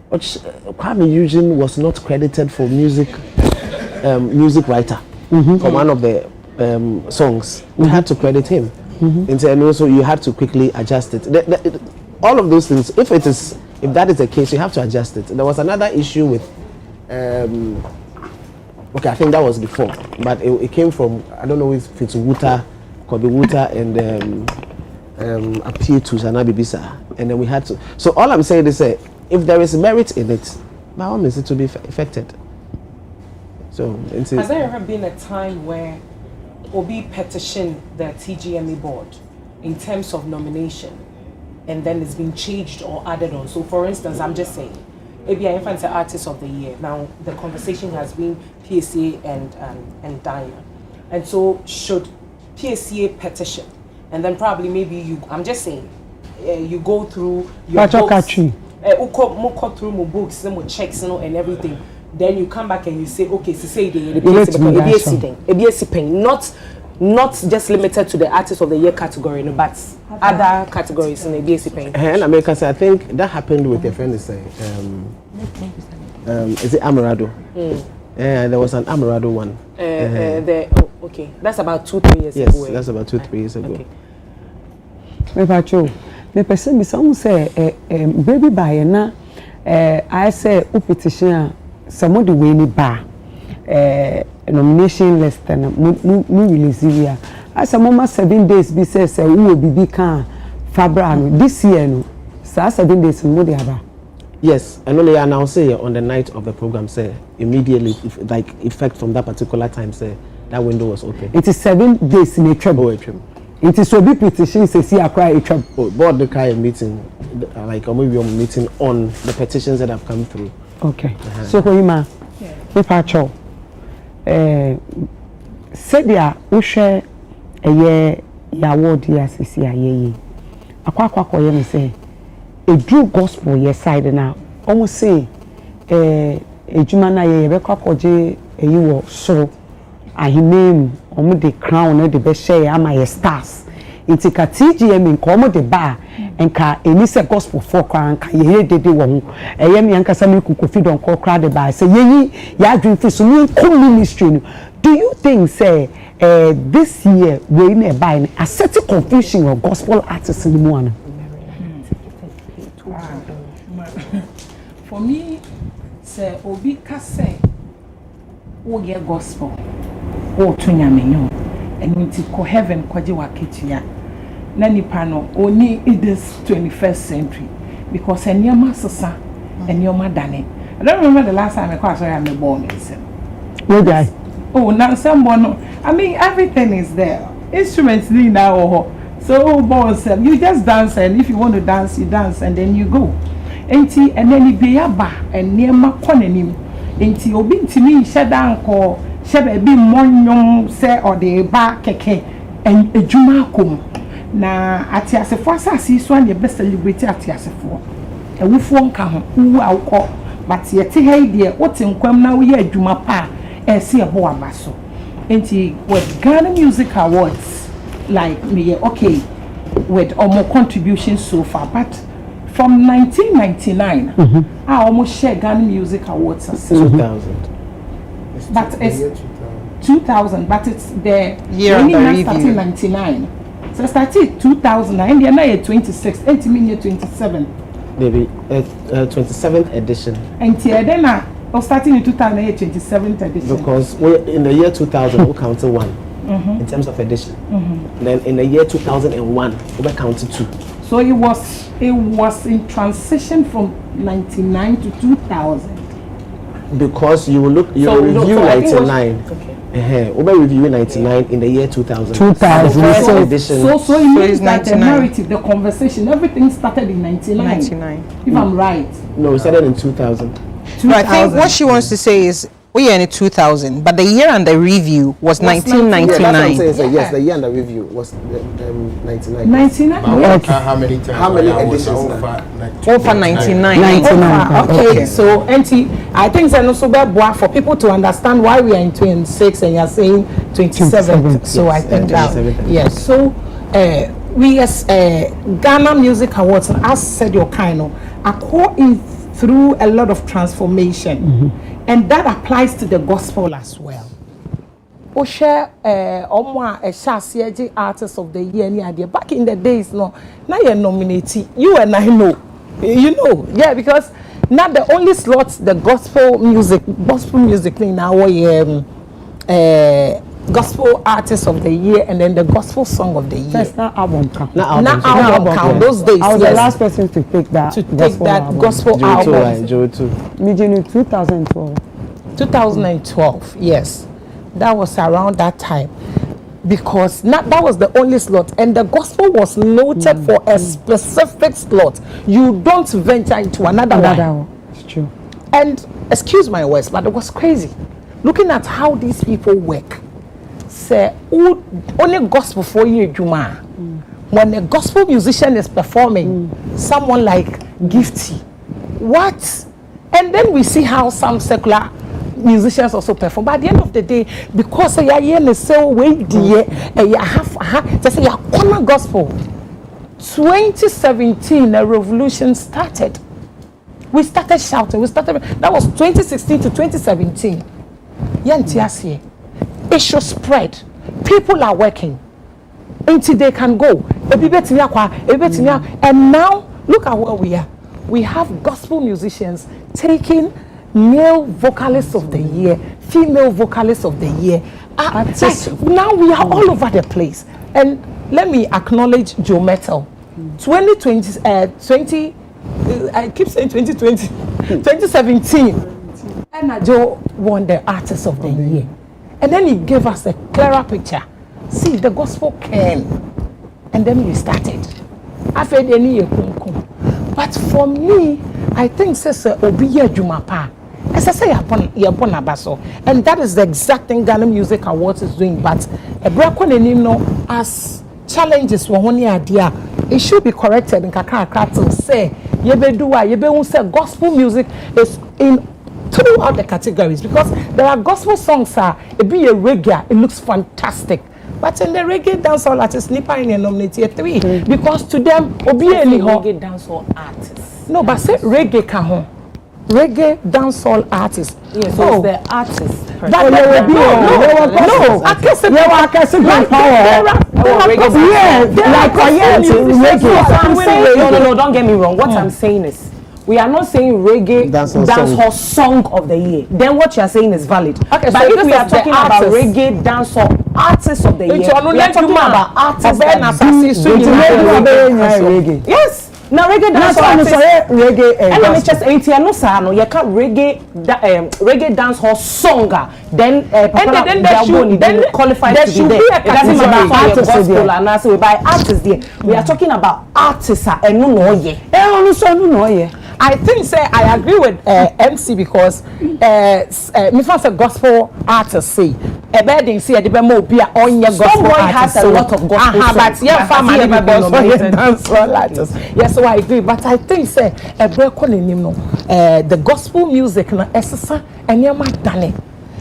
which Kwame Eugene was not credited for music writer for one of the songs. We had to credit him. And also you had to quickly adjust it. All of those things, if that is the case, you have to adjust it. There was another issue with okay, I think that was before, but it came from, I don't know if it's Wuta, Kobe Wuta, and appeal to Zana Bibisa, and then we had to. So all I'm saying is, if there is merit in it, by all means, it will be affected. So, has there ever been a time where Obi petitioned the TGME board in terms of nomination, and then it's been changed or added on? So, for instance, I'm just saying, maybe I infant artist of the year. Now the conversation has been PSA and Diana, and so should PSA petition, and then probably maybe you. I'm just saying, you go through your books, through my books, my checks, and everything. then you come back and you say, okay, so say the ABS pain, not just limited to the artist of the year category, no, but other categories in the ABS pain. And America, I think that happened with your friend. Is it Amarado? There was an Amarado one. Okay, that's about 2-3 years ago. Yes, that's about 2-3 years ago. Okay. Me pacho, me person me some say baby buy na I say petition some the way ni ba nomination list na mu release here. I say mama 7 days be say who will be can Fabra this year no. So 7 days mo dey aba. Yes, and only announce on the night of the program say immediately effect from that particular time say that window was open. It is 7 days in a trouble. It is so big petition say see acquire a trouble. Board the kind of meeting like or maybe a meeting on the petitions that have come through. Okay. So Hoima, me pacho said ya we share a year ya award ya sisi aye. Akwa koye me say a true gospel ye side now. Almost say ejuma na ye be kwakoje eyiwo so ahimem omo de crown na de be share ama ye stars inti ka TGM in komo de ba enka eni se gospel for kwa nka ye dede wo ho eye me anka sami kukofi don call crowd ba say ye ya dream fi so me ministry no. Do you think say this year we na buy a certain confusion of gospel artists in the morning? For me, say obi ka say o ye gospel o tunya menyo enti ko heaven kwaje waketia na nipa no oni in this 21st century because enyama sesa enyama dane. I don't remember the last time I saw I'm born in. Where guy? Oh, now someone. I mean, everything is there. Instruments need now. So, boss, you just dance, and if you want to dance, you dance, and then you go. Enti, and then you be a bar and near my conanim. Enti, obin to me, shadan ko, shabe be mon say or the bar keke and a jumakum. Na atiasefo asasi so an ye best celebrity atiasefo. E wo fo nka ho, wo awko, but ye te he de what nkwam na wo ye adwuma pa. See a boa basso. Enti with Ghana Music Awards, like me, okay, with almost contributions so far, but from 1999, I almost share Ghana Music Awards as 2000. But it's 2000, but it's the year of the review. Started 99. So started 2009, and now 26, 27. Maybe 27th edition. And then starting in 2008, 27th edition. Because in the year 2000, we counted 1 in terms of edition. Then in the year 2001, we counted 2. So it was in transition from 99 to 2000. Because you will review 99. We will review 99 in the year 2000. 2000. Edition. So it means that the narrative, the conversation, everything started in 99. If I'm right. No, it started in 2000. No, I think what she wants to say is we are in 2000, but the year under review was 1999. Yeah, that's what I'm saying. Yes, the year under review was 99. 99. Okay. How many editions? Over 99. Okay, so Auntie, I think it's also bad for people to understand why we are in 26 and you're saying 27. So I think that yes. So we as Ghana Music Awards, as said your kind of, are going through a lot of transformation, and that applies to the gospel as well. Osha artist of the year any idea back in the days no now you're nominated you and I know yeah, because not the only slots the gospel music thing now gospel artist of the year and then the gospel song of the year. That's not album count. Not album count. Those days. I was the last person to take that. Gospel album. Joe too. Me 2012. 2012. Yes, that was around that time, because that was the only slot, and the gospel was noted for a specific slot. You don't venture into another one. It's true. And excuse my words, but it was crazy. Looking at how these people work. Say only gospel for you, Juma. When a gospel musician is performing, someone like Gifty, what? And then we see how some secular musicians also perform. But at the end of the day, because I hear the same way, just say corner gospel. 2017, a revolution started. We started shouting. That was 2016 to 2017. It should spread. People are working until they can go. And now, look at where we are. We have gospel musicians taking male vocalists of the year, female vocalists of the year. Now we are all over the place. And let me acknowledge Joe Metal. 2020, I keep saying 2020, 2017, and Joe won the Artist of the Year. And then he gave us a clearer picture. See, the gospel came, and then we started. But for me, I think Sister Obiya Jumapa, as I say, and that is the exact thing Ghana Music Awards is doing. But a break as challenges were one idea, it should be corrected in Kakara to say, Yebe say gospel music is in throughout the categories, because there are gospel songs it be a reggae, it looks fantastic. But in the reggae dancehall artists, Nipa in nominated 3 because to them, reggae dancehall artists. No, but say reggae kaho. Reggae dancehall artists. Yes, so it's the artists. That will be no. I can say no, don't get me wrong. What I'm saying is, we are not saying reggae dancehall song of the year. Then what you are saying is valid. Okay, but if we are talking about reggae dancehall artists of the year, we are talking about artists that do reggae. Yes. Now reggae dancehall reggae and I'm just no you can reggae dancehall song then then qualified to be there. It doesn't matter gospel and now we buy artists there. We are talking about artists and no I think I agree with MC because me first a gospel artist say a bedding see a debemo be on your gospel has a lot of gospel but yeah family dancehall artists. Yes, so I agree, but I think a break on the gospel music na esesa enyama dane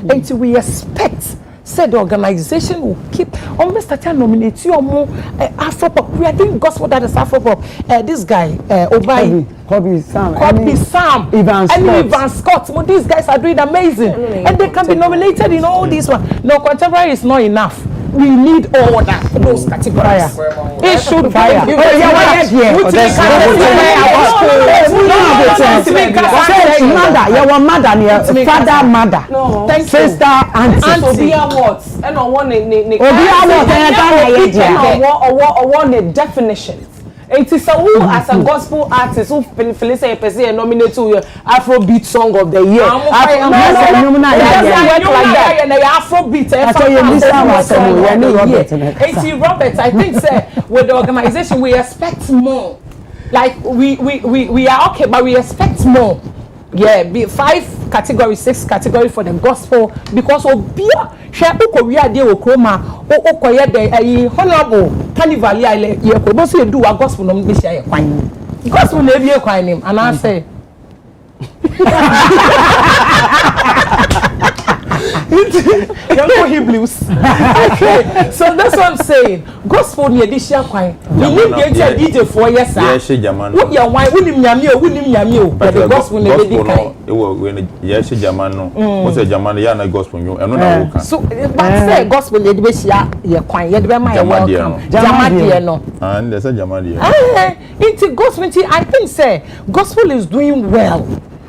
until we expect said the organization will keep almost start nominate you more Afropop. We are doing gospel that is Afropop. This guy Obai Kobe Sam Ivan Scott. Well, these guys are doing amazing and they can be nominated in all these one. No, contemporary is not enough. We need all that those categories. It should fire. Mother, sister, auntie awards. And on one the definition. It is who as a gospel artist who Phyllis a nominate to Afrobeat song of the year. Afrobeat. Robert, I think with the organization we expect more. Like we are okay, but we expect more. Yeah, be 5 category, 6 category for the gospel because Obia share Korea de Okroma Okoye the honorable carnival ye ko so do a gospel no be share kwan. Gospel na be kwan nim and I say blues. Okay, so that's what I'm saying. Gospel near this year kwan. We need get DJ for yes sir. Yes, German. What your why we nim nyame but the gospel na be kind. E wo we yes German no. What's a German ya na gospel you. Eno na wo kan. So but say gospel na be share ye kwan ye be ma ye welcome. German no. And there's a German. Into gospel I think say gospel is doing well.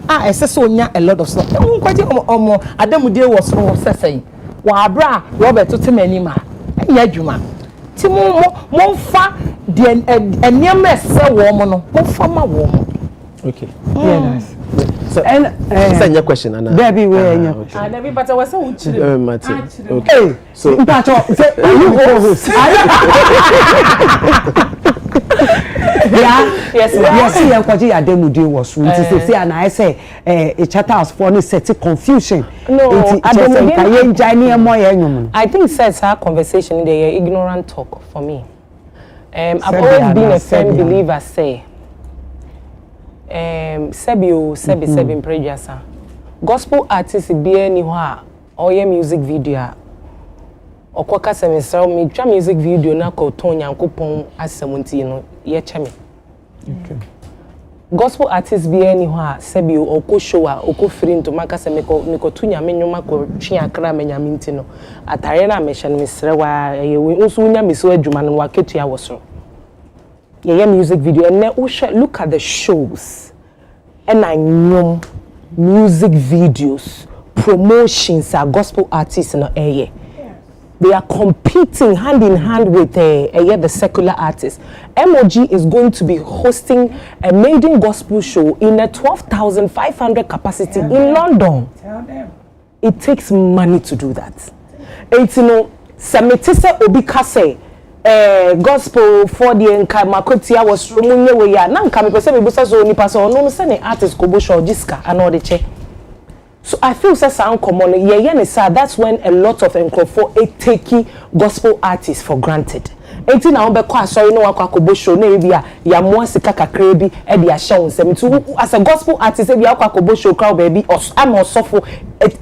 I say so nya a lot of stuff. Nkwati omo Adamude was so say wa bra Robert to temanima enya adwuma ti mo fa de enema se wo mo no mo fa ma wo mo. Okay. Yeah, nice. So and send your question Anna. Baby we enya question. Baby but I was so chire. Okay. So say you go host. Yes, Yankwaji Ademude was so say and I say a chatters for no set confusion. No, I think it says our conversation in the ignorant talk for me. I've always been a firm believer say Sebi in previous gospel artist be any or your music video or kwaka semester me twa music video na ko ton yankopon asemunti no ye cheme. Okay. Gospel artist be any sebi o ko show a o ko free into maka se me ko tunya me nwoma ko twe akra me nyaminti no atare na me hye no mesre wa ye nso nya me so adwuma no wa ketua wo so. Ye music video and look at the shows and I know music videos promotions are gospel artists in the they are competing hand in hand with the secular artists. MOG is going to be hosting a maiden gospel show in a 12,500 capacity in London. Tell them. It takes money to do that. And you know, Semitise Obikase gospel for the Nkamakoti was Romunye we ya na nka me pese me busa so nipa so no se ne artist ko bo show jiska and all the che. So I feel say sound common ye ne say that's when a lot of enkrofo take gospel artists for granted. Enti na wo be kwa sorry no akwa ko bo show na bia ya mo sika kakra bi e dia show nsem to as a gospel artist e bia akwa ko bo show crowd baby am osofo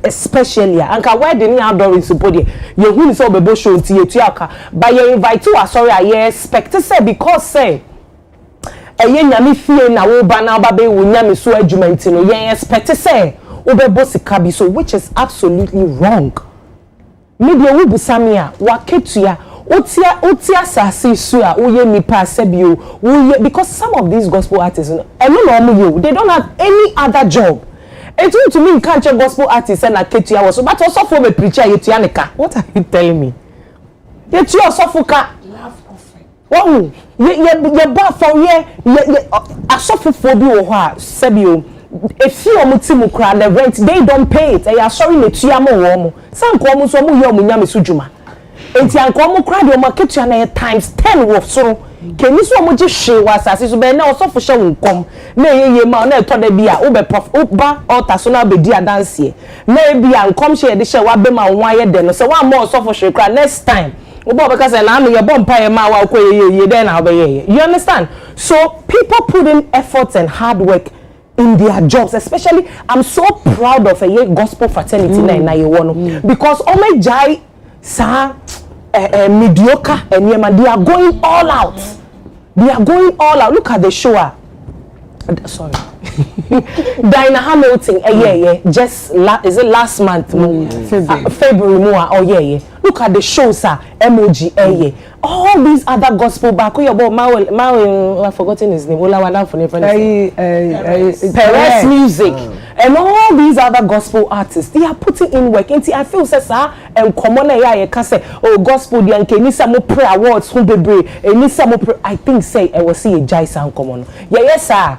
especially anka where the new adoring support ye hu ni so be bo show nti yetu aka but you invite to sorry I expect say because say eye nyame fie na wo ba na ba be wo nyame so adwuma nti no ye expect say obebo sika bi so which is absolutely wrong. Media wo busamia wa ketua otia sase so a wo ye nipa sebio wo ye because some of these gospel artists they don't have any other job. It to me can't gospel artists and ketua was but also for me preacher yetua neka. What are you telling me? Yetua sofuka Love offering. Wow, ye ba for ye asofofo bi wo ho a sebio if you omuti kra the rent they don't pay it. They are sorry netua mo wo mo. San ko mo so mo ye omunya me sudwuma. Enti anko mo kra de o marketua na times 10 wo so. Keni so mo je hwe wa asase so be na osofo hwe wonkom. Na ye ma na eto da bia wo be prof ba altar so na be di adanse. Na bia ankom hwe de hwe wa be ma won aye de no so wa mo osofo hwe kra next time. Obo because na me ye bom pa ye ma wa ko ye then na be ye. You understand? So people put in efforts and hard work in their jobs, especially I'm so proud of a gospel fraternity na ye wono because all my jai sa mediocre and they are going all out. They are going all out. Look at the show. Sorry. Dinah Hamilton just is it last month February more look at the show sir MOG all these other gospel back I've forgotten his name Perez music and all these other gospel artists they are putting in work and I feel say sir and common can say oh gospel the any some prayer awards who be any some I think say I will see a jai sound common yes sir.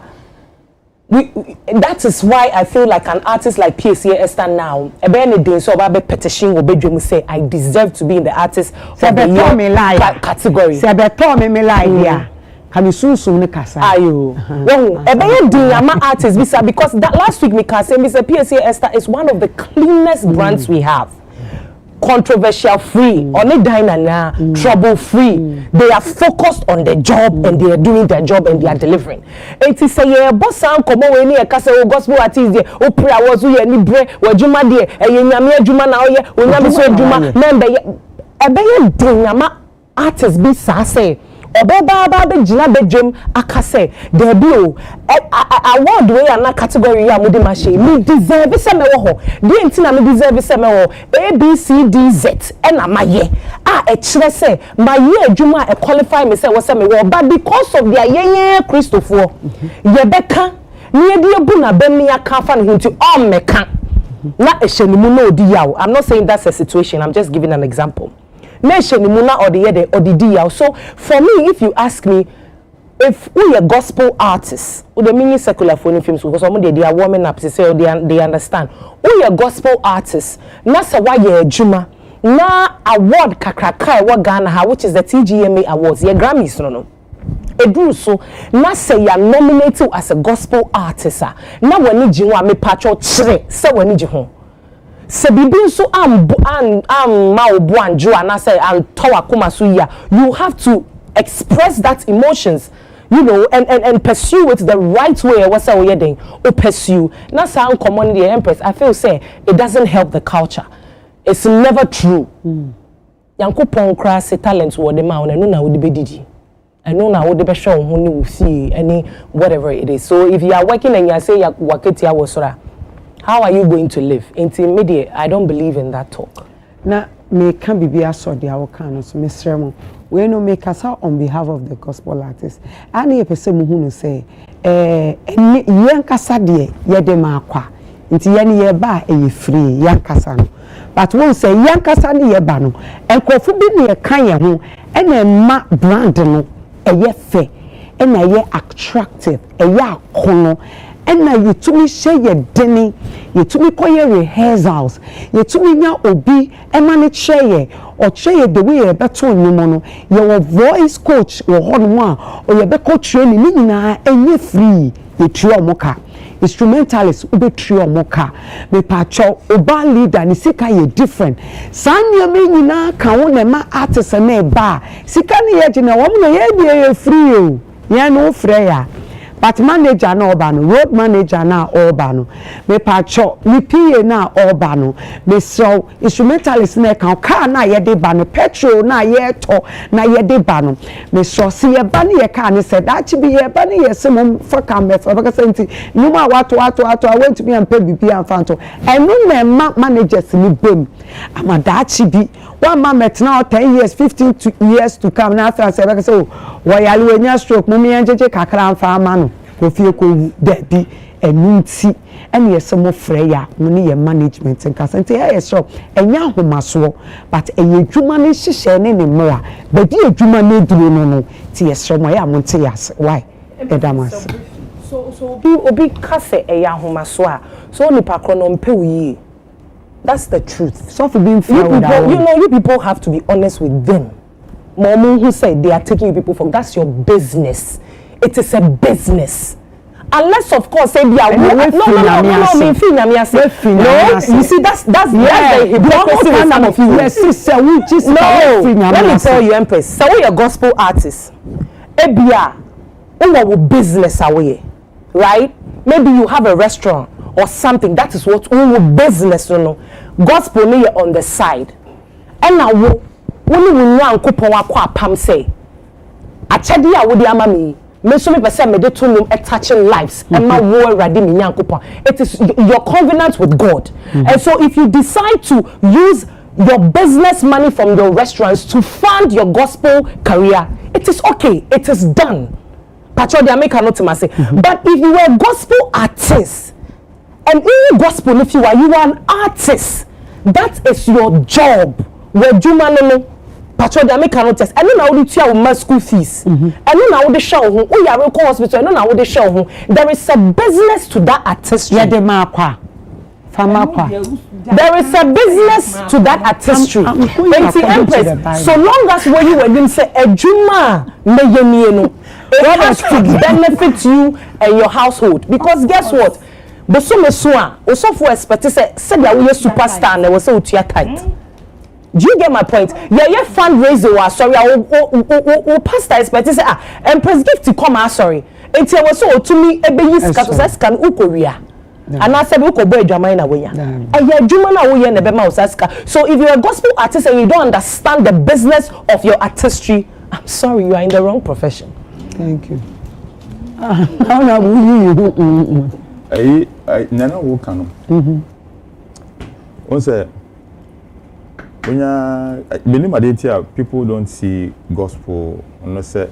That is why I feel like an artist like PSA Esther now. So petition will be say I deserve to be in the artist of the year category. Say me like can you soon kasa? Ayo. Well, artist because that last week me can say Mr. PSA Esther is one of the cleanest brands we have. Controversial free, only diner trouble free. They are focused on their job and they are doing their job and they are delivering. It is a boss sound come away near Castle gospel artist there. Oh, prayer was we any bread, or Juma dear, and Yamia Juma now, when Yami so Juma, member a baby dinama artist be sassy. Obeba be jina bedroom akase debut award we na category ya mudi mache me deserve se me wo ho de ntina me deserve se me wo ABCDZ na maye e kire se maye adwuma e qualify me se wo se me wo but because of their yenye Christopher ye beka ni e de bu na be me aka fa ne nti o meka na ehyenimu na odi yawo. I'm not saying that's a situation, I'm just giving an example. Nation muna or the deal. So for me, if you ask me, if we are gospel artists, or the mini secular phone films, because some they are warming up, say they understand. We are gospel artists. Nasa why ye juma na award kakraka wa Ghana, which is the TGMA awards, ye Grammys no. Edru so na say ya nominated as a gospel artist. Na wani jinwa me pacho chire, se wani jihon. Se bibi so am ma obo anjo ana say an towa kuma so ya you have to express that emotions you know, and pursue it the right way. What's our wedding? Or pursue. Now, sound common the Empress. I feel say it doesn't help the culture. It's never true. Yanko pon crass talents were the mountain. I know now would be didi. I know now would be shown who will see any whatever it is. So if you are working and you say you work it, how are you going to live? Intermediate. I don't believe in that talk. Now, me can be a sort of kind Mr. Mo. We no make us out on behalf of the gospel artists. Any person who say, Yankasa de Yedema, into any year by a free Yankasano. But one say Yankasa near Bano, and Kofubi near Kaya, and a ma brand no, a ye fair, and a ye attractive, a ya kono. And now you to me share your dinner, you to me call your rehearsals, you to me now obi and manage share or share the way a better mono, your voice coach or one or your better training and you free, you trio mocha. Instrumentalist ube trio mocha, me pacho oba leader ni sika ye different. Sanya me nyina ka wona ma artist na ba. Sika ni ye jina wo no ye be free o. Ye no freya. But manager na obano, road manager na obano, me pacho, me PA na obano, me so instrumentalist na car na ye de bano, petrol na ye to na ye de bano, me so see ye bani ye car ni said that be ye bani ye some for camera for because you ma what I went to be and pay BP and fanto and no me managers ni bem ama dachi bi one man met now 10 years 15 years to come now after I say because oh why you nya stroke mummy enjeje kakra amfa amano Kofi ko debi enunti ene yesemo freya muni ye management nkasente ye so enya homaso but eye dwuma ne hihye ne ne moa bedi edwuma ne duro no ti yesro mo ya monte yas why edamas so obi kase eye homaso a so nipa krono mpe wuyi. That's the truth. So for being fair, you people have to be honest with them. Mom who said they are taking you people from, that's your business. It is a business. Unless of course say they are no, you see that's the hypocrisy with some of you. Yes, sister, we just let me tell you, Empress. So we are gospel artists. Ebia, we business away, right? Maybe you have a restaurant or something. That is what we business, you know. Gospel me on the side. And now when we want coupon wa pam say, achedi a wodi ama me. Me so me person me dey to touching lives. And my war ready me nyan coupon. It is your covenant with God. And so if you decide to use your business money from your restaurants to fund your gospel career, it is okay. It is done. Patro dey make note to say. But if you were a gospel artist, and in gospel, if you are an artist, that is your job. Where Juma Patro they make a test. And then I would tell you school fees. And then I would show who we are in hospital. And then I would show who there is a business to that artistry. There is a business to that artistry. Empress, so long as when you were say a Juma it has to benefit you and your household. Because guess what? But so mesua, also for expect say we are superstar and we say we tight. Do you get my point? Yeah, fundraiser was sorry. O pastor expect say Empress Gifty come sorry. Enti we so to me ebe yi sika to say sika ukoria. And I said we ko boy adwuma na we ya. Aya adwuma na we ya na be ma sika. So if you're a gospel artist and you don't understand the business of your artistry, I'm sorry, you are in the wrong profession. Thank you. Nana wo kanu. On say when you people don't see gospel no say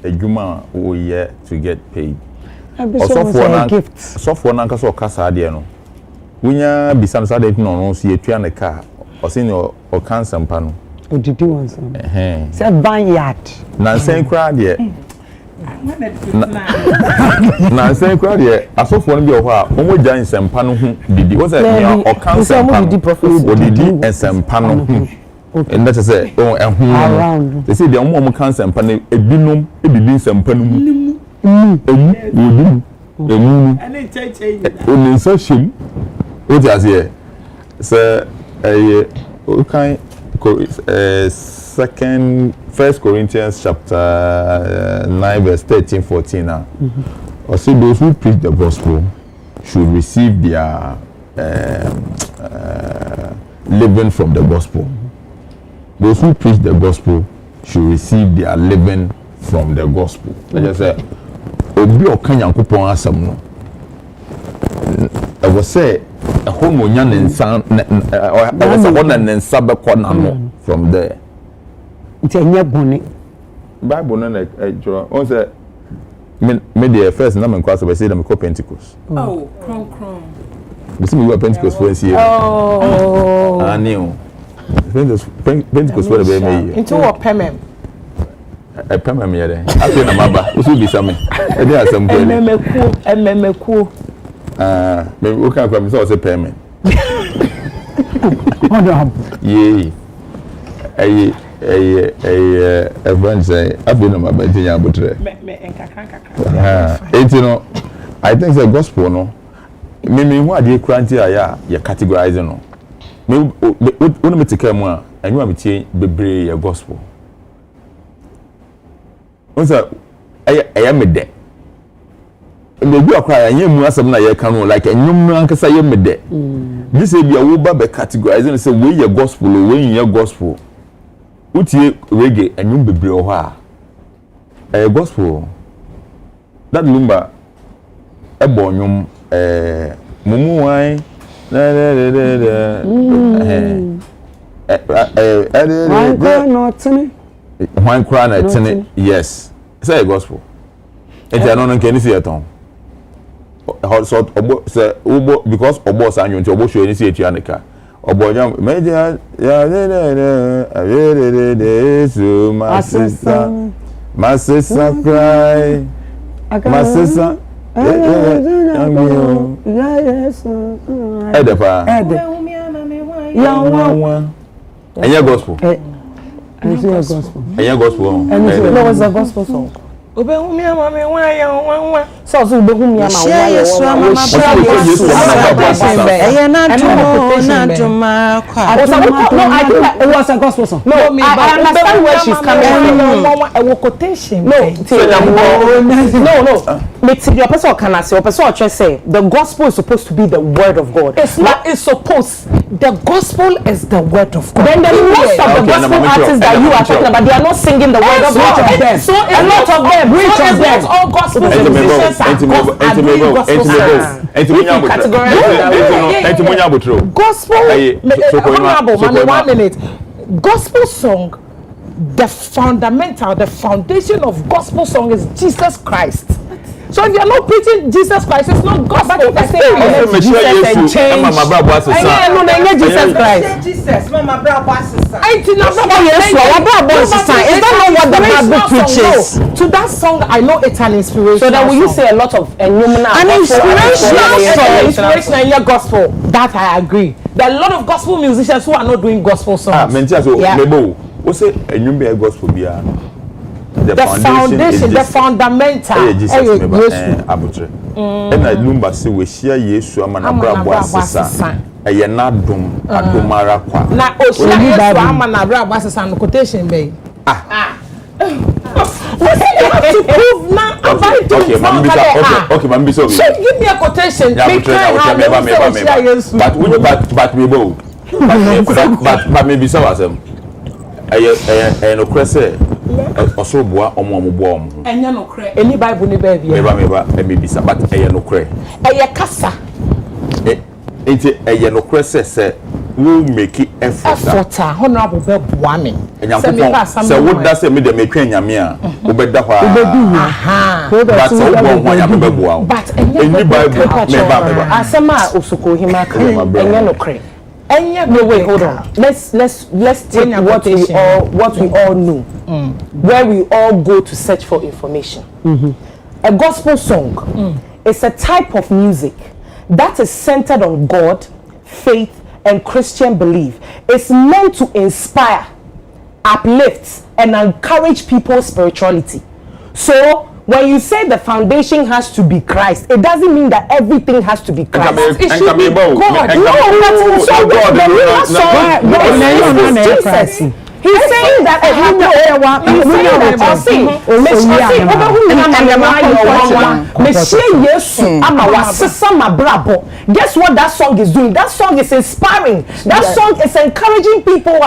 a juma o year to get paid. Also for na nka so kasa de no. Wonya bisan so de no so yetua ne car o say no o cancer mpa no. O didi wan so. Say banyard. Na sen kra de na say crowd here asofo no bi ho a omo gyan sempa no ho didi wo say o kan sempa o didi ensempa no ho and that say o ehun they say the omo kan sempa no ebinom ebibi sempa no mu emu ene cheche o ni so shim o ti ase say o kan First Corinthians chapter 9 verse 13-14 now. Also those who preach the gospel should receive their living from the gospel. Those who preach the gospel should receive their living from the gospel. Like I said, obi okanya nkopon asam no. I was say a homo nya nensa I was one nensa be kona no from there. Nti enya boni. Bible no na on say me the first na me kwase be say na me ko Pentecost. Oh, cron. We see me go Pentecost for here. Oh. I knew. Pentecost for the me. Into what payment? A payment me there. I say na maba. We should be some. E dey asem ko. Ememekuo. Me we can come say payment. Yeah. Everyone say I've been on my bed in Abutre. You know, I think the gospel no. Me who are the cranty aya you categorize no. Me when me take mu a enu am tie bebre your gospel. Once I me de. Me bi akwa anya mu asem na ye ka no like enyum no ankasa ye me de. This say be a wo ba be categorize no say we your gospel o we your gospel. Utie reggae enyum bebre o ha. Gospel. That number ebo nyum mumu wine wine cry na tini yes say gospel enti ano no can see it on so obo say obo because obo sa anyo nti obo show ni see etua nika obo nyam media ya so my sister cry my sister Edepa. Enya gospel. Enya gospel. No, it's a gospel song. Ubehumia mama wa. So ubehumia mama wa. No, I think it was a gospel song. No, I understand where she's coming from. A quotation. No. Your person can say, the gospel is supposed to be the word of God. It's not. It's supposed. The gospel is the word of God. Then the most of the gospel artists that you are talking about, they are not singing the word of God. So a lot of them. Which of them? All gospel musicians are doing gospel songs. Gospel. Honorable, 1 minute. Gospel song. The foundation of gospel song is Jesus Christ. So if you're not preaching Jesus Christ, it's not gospel. But if I say Jesus and change, Jesus Christ. Jesus, Mama is that not what the Bible preaches? To that song, I know it's an inspiration. So then will you say a lot of an inspirational gospel? That I agree. There are a lot of gospel musicians who are not doing gospel songs. What's it? A new gospel bia. The foundation, the fundamental. Jesus Abutre. And I lumba say we share Yesu amana brabo asesa. Eye na dum adomara kwa. Na oshia Yesu amana brabo asesa no quotation be. What you have to prove now about it? Okay, man, so give me a quotation. But we both. But maybe so as no crese also boa omo boa omo enya no kre any bible ni ba bia maybe so but no kre kasa enti no crese we make effort honorable be boa me say what that say me dem atwa nyame a wo be da hwa but so bo ho ya be boa but any bible asema osoko hima kan enya no kre. No, wait, hold on. Let's take what we all know, where we all go to search for information. A gospel song is a type of music that is centered on God, faith, and Christian belief. It's meant to inspire, uplift, and encourage people's spirituality. So when you say the foundation has to be Christ, it doesn't mean that everything has to be Christ. It should be God. No, the real song is Jesus. He's saying that guess what that song is doing? That song is inspiring. That song is encouraging people.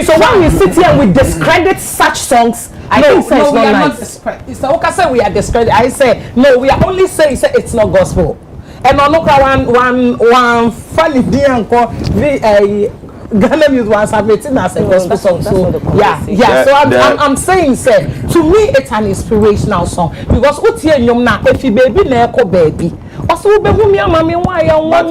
So when we sit here and we discredit such songs, I think it's not nice. It's okay say we are discredited. I say no, we are only saying it's not gospel. And on one funny day uncle Ghana music was submitting as a gospel song. So yeah. So I'm saying, say, to me it's an inspirational song because what here nyom na if baby na eko baby. Also be hu me amame wa ya nwa.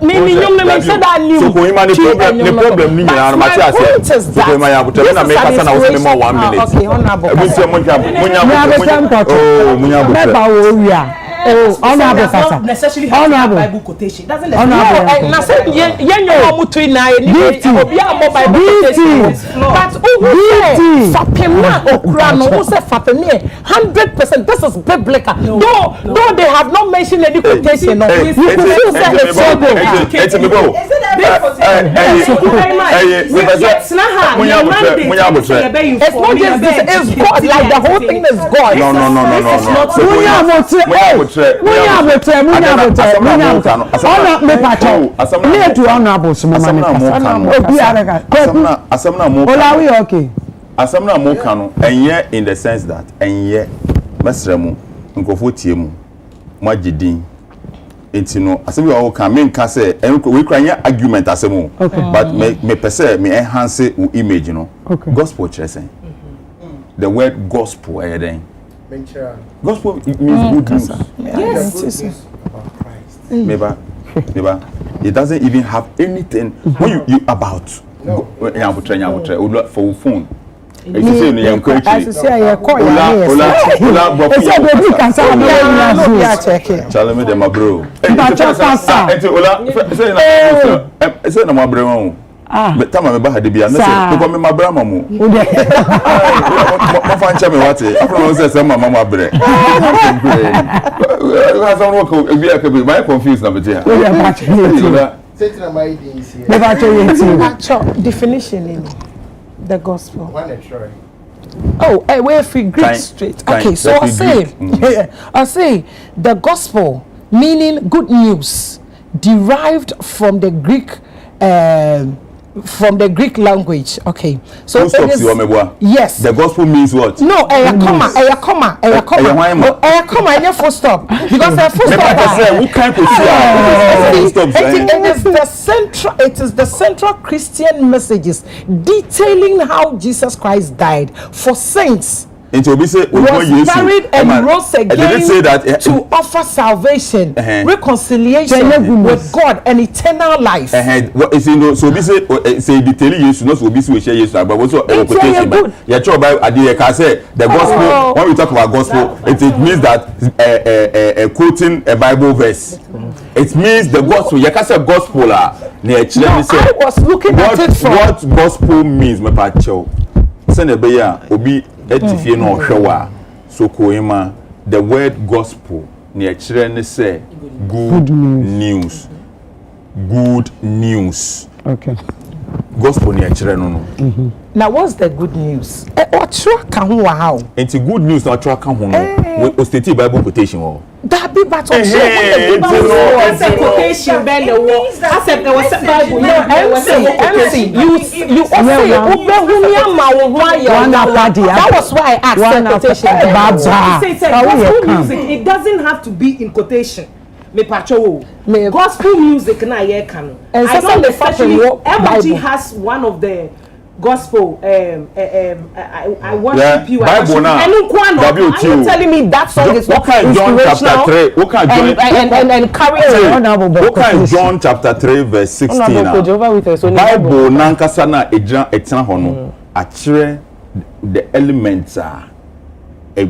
Me nyom me say that new. So ko the problem ni nyina na mati ase. So ko ima ya butere na make asa na wo me more 1 minute. Okay, honorable. Munya butere. Oh, honorable does not necessarily have a Bible quotation. Doesn't necessarily. Na say yenyo mutu na ni obi am Bible quotation. But Fapema okra no who say Fapema 100% this is biblical. No, they have not mentioned any quotation. No, you could still say it's so good. It's a go. It's not just this, it's God, like the whole thing is God. No. Asamna mo kanu enye in the sense that enye mesremu nkofo tiemu magidin etino asabi o kan me nka say we kranya argument asemu but me pese me enhance image no gospel chesen the word gospel then gospel means good news. Yes. Never. It doesn't even have anything when you about for phone. If you say you encourage me them bro. Say na bro. But time me ba ha de bia na say ko me mabra mamu. Mo fa ncha me wate. Afro say say mama mabre. Has on work be a be my confused na be here. Definition in the gospel. One try. Oh, we're free Greek straight. Okay, so I say the gospel meaning good news derived from the Greek language. Okay, so yes, the gospel means what? No, a comma, full stop, because a full stop. We can't It is the central Christian messages detailing how Jesus Christ died for saints. Was buried and rose again to offer salvation, reconciliation with God, and eternal life. So we say detailing Jesus, not so we share Jesus, but also quotation. The gospel. When we talk about gospel, it means that quoting a Bible verse. It means the gospel. You can say gospel. I was looking at it from what gospel means, my pacho. Send a beya obi. Etifie no hwewa so koima the word gospel ne akire ne say good news. Okay, gospel ne akire no. Now what's the good news? Otro kan ho wa how? Enti good news na otro kan ho no we state Bible quotation wo that be but on quotation bele wo accept there was Bible MC you that was why I asked gospel music. It doesn't have to be in quotation. Gospel music na ye can. I don't especially MG has one of the gospel I worship you. Bible now. Are you telling me that song is not John chapter 3? What can John chapter 3 verse 16 Bible nankasa na etra hono akire the elements are a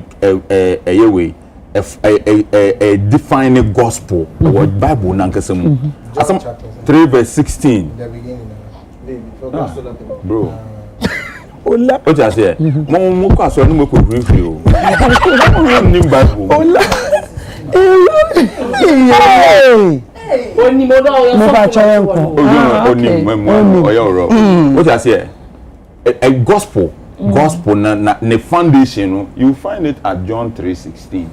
defining gospel what Bible nankasa mu 3 verse 16 The beginning. Bro. Ola. What you say? Mo ko aso ni mo ko free o. Ni Bible. Ola. Oni mo do yo what I say a gospel na the foundation you find it at John 3:16.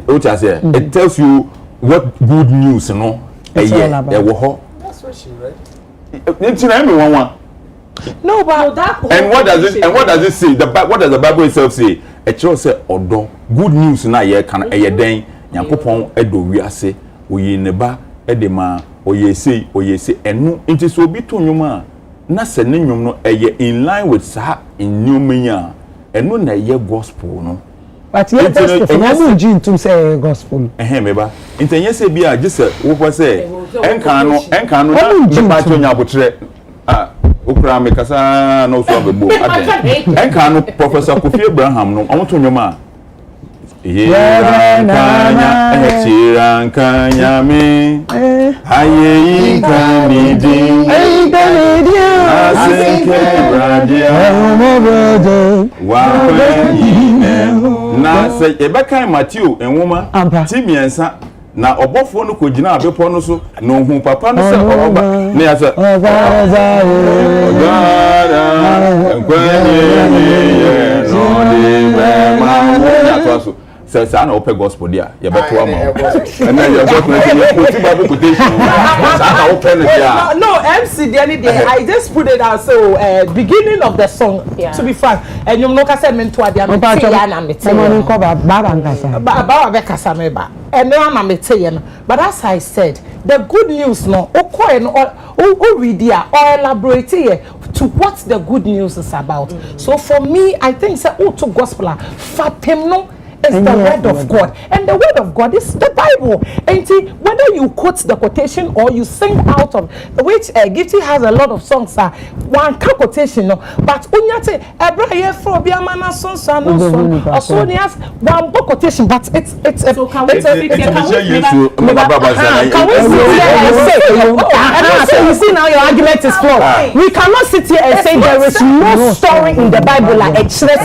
What I say it tells you what good news no that's what she read. It's one. No, but and what does it say? What does the Bible itself say? A church say odo good news na ye kan e ye den Nyankopon edo wiase oye neba edema oye sei enu nti so bi to nwuma na se ne nwum no eye in line with sa nnwumanya enu na ye gospel no. But ye gospel no gin to say gospel. Meba nti ye se bia je se wo say enka no na ba to nyabotre okra me kasa no so abebo ade enka no Professor Kofi Abraham no amoto nwoma Chirankanya me aye kanidi asenke radia wa na se ebeka Matthew enwoma timiensa na obofo no kogina abepo no so no hu papa no se oba ne ya se says I know gospel there. You better one more. And then you're just putting Bible quotation. No, MC the other day I just put it out so beginning of the song to be frank. And you know I said me to adia me but as I said, the good news no read here or elaborate here to what the good news is about. So for me, I think say to gospel fatem no is the word of God, and the word of God is the Bible. And whether you quote the quotation or you sing out of which Gifty has a lot of songs one quotation no, but unyate ebraye for biamana son also has one quotation, but it's a you see now your argument is flawed. We cannot sit here and say there is no story in the Bible like it say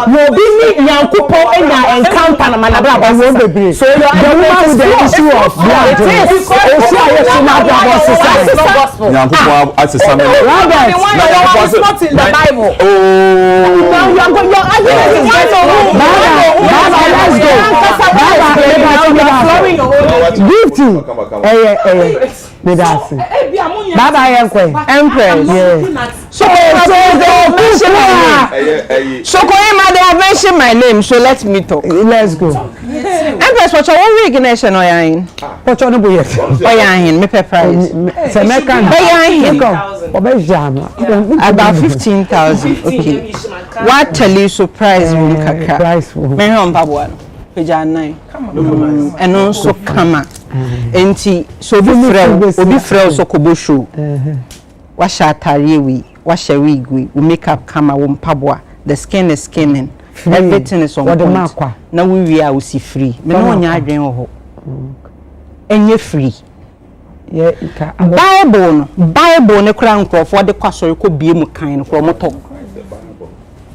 will be me Nyankopon enya encounter na manabra baby. So the woman with the issue of blood it is Nyankopon as a summary it's not in the Bible. Oh now you are going your argument is Gifty me that's Baba Empress so madam mention my name so let me talk. Let's go. Empress what one week nation oyahin what no boy oyahin me pay price say me can about 15,000. Okay what tell you surprise me kakra me hom pabwa peja 9 and also kama enti so obi frɛ so kobo show wa sha atare wi wa sha wig wi makeup kama wo mpaboa the skin is skinning everything is on point na we are usi free me no nya adwen ho enye free Bible ne kura nkrofo de kwasori ko bie mu kan no kromoto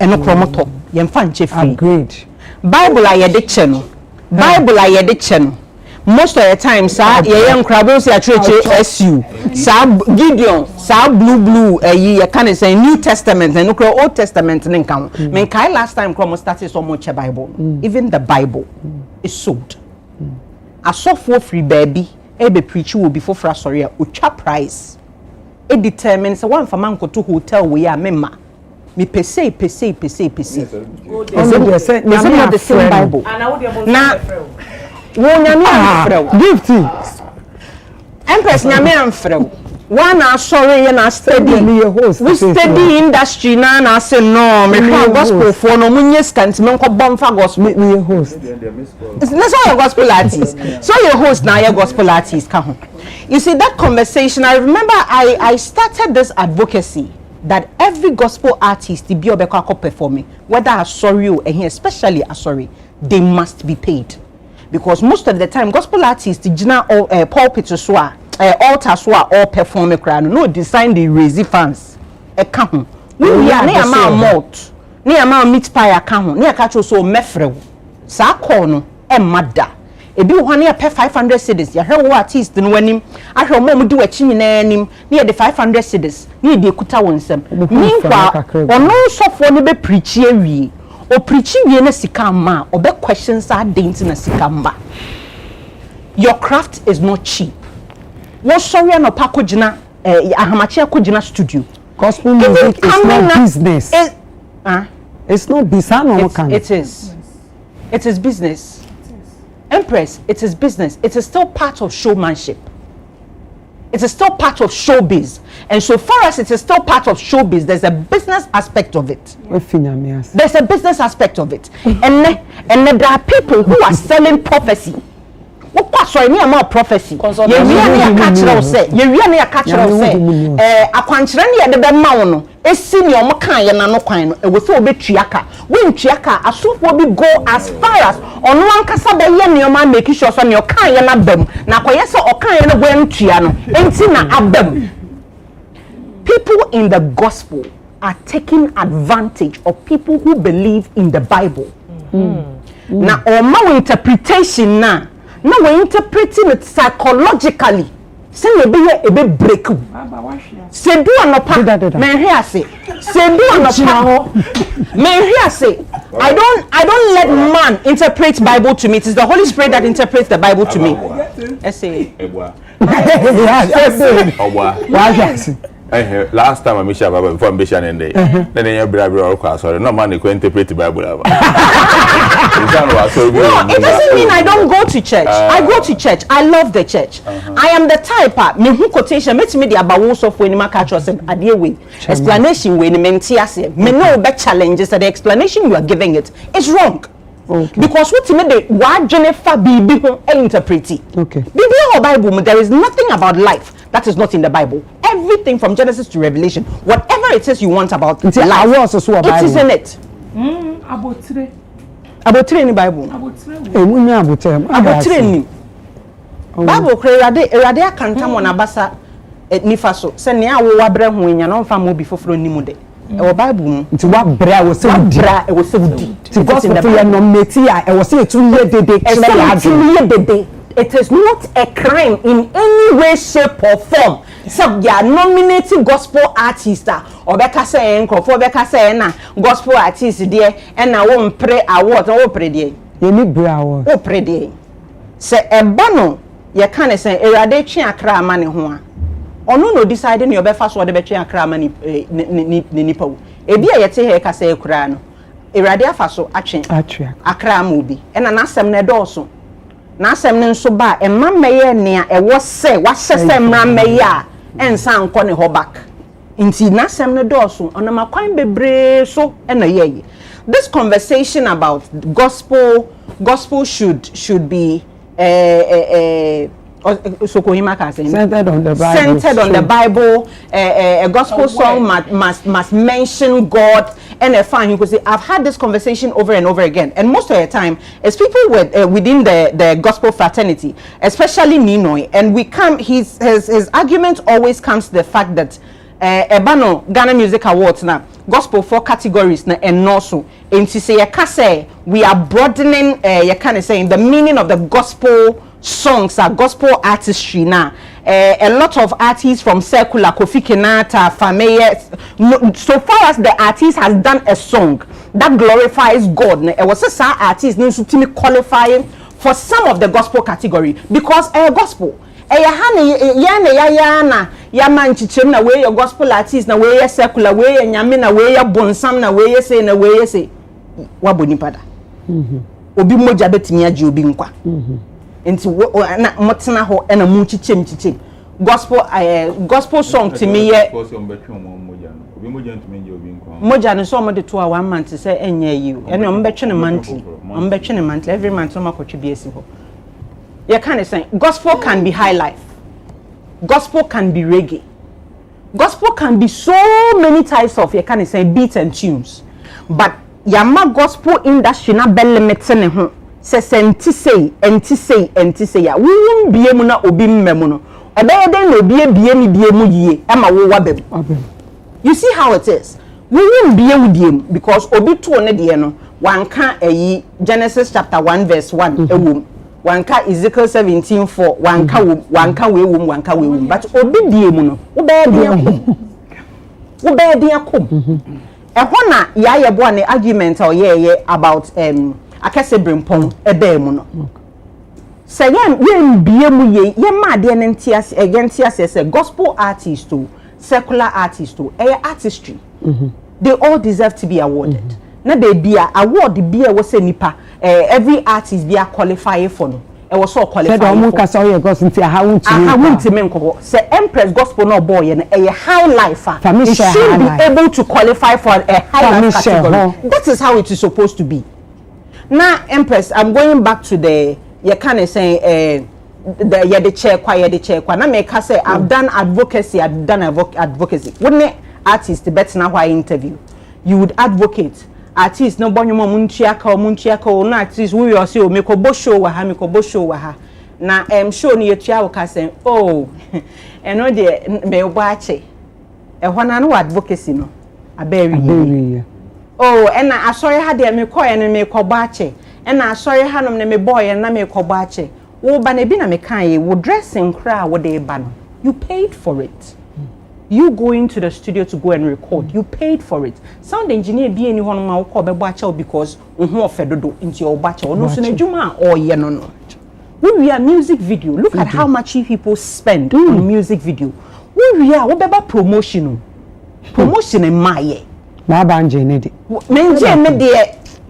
eno kromoto ye mfa nche free upgrade Bible ayede che no Bible ayede che no most of the time sa ye nkrabo se atreche SU sa Gideon sa blue ye can say New Testament and no Old Testament ne nkan men kai last time kromo started so much Bible even the Bible is sold asofo free baby e be preach will be for sorry utwa price e determine say one for man to hotel we ya mema me pese is it the same Bible na wo nyame amfrɛ Gifty Empress nyame amfrɛ one sorry ye na study we study industry na say no me gospel for no munye stant me nko bomfa gospel we host that's all your gospel artist so your host now your gospel artist ka ho you see that conversation I remember I started this advocacy that every gospel artist be obeka ko performing whether sorry or especially sorry they must be paid because most of the time gospel artists jina pulpit so altar so all perform no design the raise fans e ka ho we are na ama malt na ama meat pie ka ho na ka cho so mefrew sa call no e mada ebi wo na pay 500 cedis ya hwe wo artist no wanim ahwe mo di wachi nyina anim na de 500 cedis na de kuta wonsam meanwhile ono sofo ne be preach awie o preach wie na sika ma o be questions are dent na sika mba. Your craft is not cheap. What sorry no pa kogina ahamachi kogina studio. Gospel music is not business. It's not business. It is. It is business. Empress, it is business. It is still part of showmanship. It is still part of showbiz. And so far as it is still part of showbiz, there's a business aspect of it. There's a business aspect of it. And there are people who are selling prophecy. What so any amount prophecy? You really catch say. You really catch say. Akwankyere ne de be ma wo no. Esi ne omo kan ye na no kwan no. E wo se obetuaka. When tuaka asofo bi go as far as ono ankasa be ye ne omo make sure so ne okan ye na bam. Na koye se okan ye no go entua no. Enti na abam. People in the gospel are taking advantage of people who believe in the Bible. Na omo interpretation na no, we're interpreting it psychologically. Say you be a bit break. Say do an opa. Men here say. Say do an opa. Men here say. I don't let man interpret Bible to me. It is the Holy Spirit that interprets the Bible to me. I say. Last time I met Bible before I'm Bishan and day. Then you bring or class or no man who interpret the Bible. No, it doesn't mean I don't go to church. I go to church. I love the church. I am the type me who quotation makes me the about of when my catch us and deal with explanation when mentiase. Me no bad challenges that the explanation you are giving it is wrong. Okay. Because what you the why Jennifer Bibi interpret it. Okay. Bible, there is nothing about life that is not in the Bible. Everything from Genesis to Revelation, whatever it says you want about life, it is in it. About three in the Bible. About three in Bible. Erade akanta mo na basa nifa so. Se ne awo wabrɛ ho nya no mfa mo bi foforo ni mu de. E wo Bible nti wabrɛ wo se wudra e wo se wudi. Ti gospel for your nominate a e wo se etu ye dede. It is not a crime in any way, shape or form. So you are nominating gospel artists or beka say enko for beka say na gospel artist there and na won pray award or pray there. You need pray award. O pray there. Say eba no ye kan say erade twe akra ama ne ho a. Ono no decide ne obefa so de be twe akra ama ni nipa wo. Ebi a ye te he ka say kura no. Erade afa so atwe akra ama obi. E na nasem na dɔɔso. Na asem ne nso ba e mameye ne a e wo se wa hyese mmrameye a ensa nkɔ ne ho back nti na asem ne dɔɔso ona makwan bebre so e na yeye. This conversation about gospel should be centered on the Bible. A gospel song must mention God. And you could say, I've had this conversation over and over again. And most of the time, it's people within the gospel fraternity, especially Ninoy. And his argument always comes to the fact that Ebano Ghana Music Awards now, gospel 4 categories na and also. And to say, we are broadening, you kind of saying the meaning of the gospel songs are gospel artistry now. A lot of artists from secular Kofi Kenata, Fameye, so far as the artist has done a song that glorifies God, it was a artist no to qualifying for some of the gospel category because gospel. Ya man chichem na we your gospel artist na we your secular we your nyame na we your bonsam na we say na we say waboni pada. Obi moja betimi agi obi nkwa. Into na motena ho na mu chichem gospel song to me ye moja no so mo de to a 1 month say enye yi e no mbetwe ne monthly every month no makotwe bi esi ho you can say gospel can be high life, gospel can be reggae, gospel can be so many types of you can say beats and tunes, but yama gospel industry na be limited ne ho se enti say ya wo bie mu na obi mmemu no ebeye den na obi bie mu yie ama wo wabem. You see how it is. We won't be able because obi to ne de no wanka Genesis chapter 1 verse 1 ewom wanka Ezekiel 17:4 wanka we wom but obi die mu no wo be dia kom ehɔ na ya bo an argument or ye about akese brimpon ebe mu no say yen bie mu ye ma de ne ntias agentias say gospel artist to secular artist to artistry they all deserve to be awarded na baby award bia wo say nipa every artist be qualify for no e was so qualified for so ka say gospel nti ha wonti me nkoko say Empress gospel no boy na a high life it should be able to qualify for a high life category. That is how it is supposed to be. Now Empress, I'm going back to the you can say the chair kwa na make say I've done advocacy wouldn't artist better now why interview you would advocate artist no bonyo munchiaka no artist we you say o make obo show wa ha na show ni yetua wo ka say oh eno de me obo ache hona no advocacy no aberi oh ena asori ha de me koye no me kobo ache ena asori ha no me boy na me kobo ache wo ba na bi na me kan ye wo dressing kra wo de ba no you paid for it. You going to the studio to go and record, you paid for it. Sound engineer be any one ma wo be bacha because ofedodo into your bacha no so na juma or ye no. We are music video. Look at how much people spend on music video. We are wo be promotion in my ba banje ne de. Me de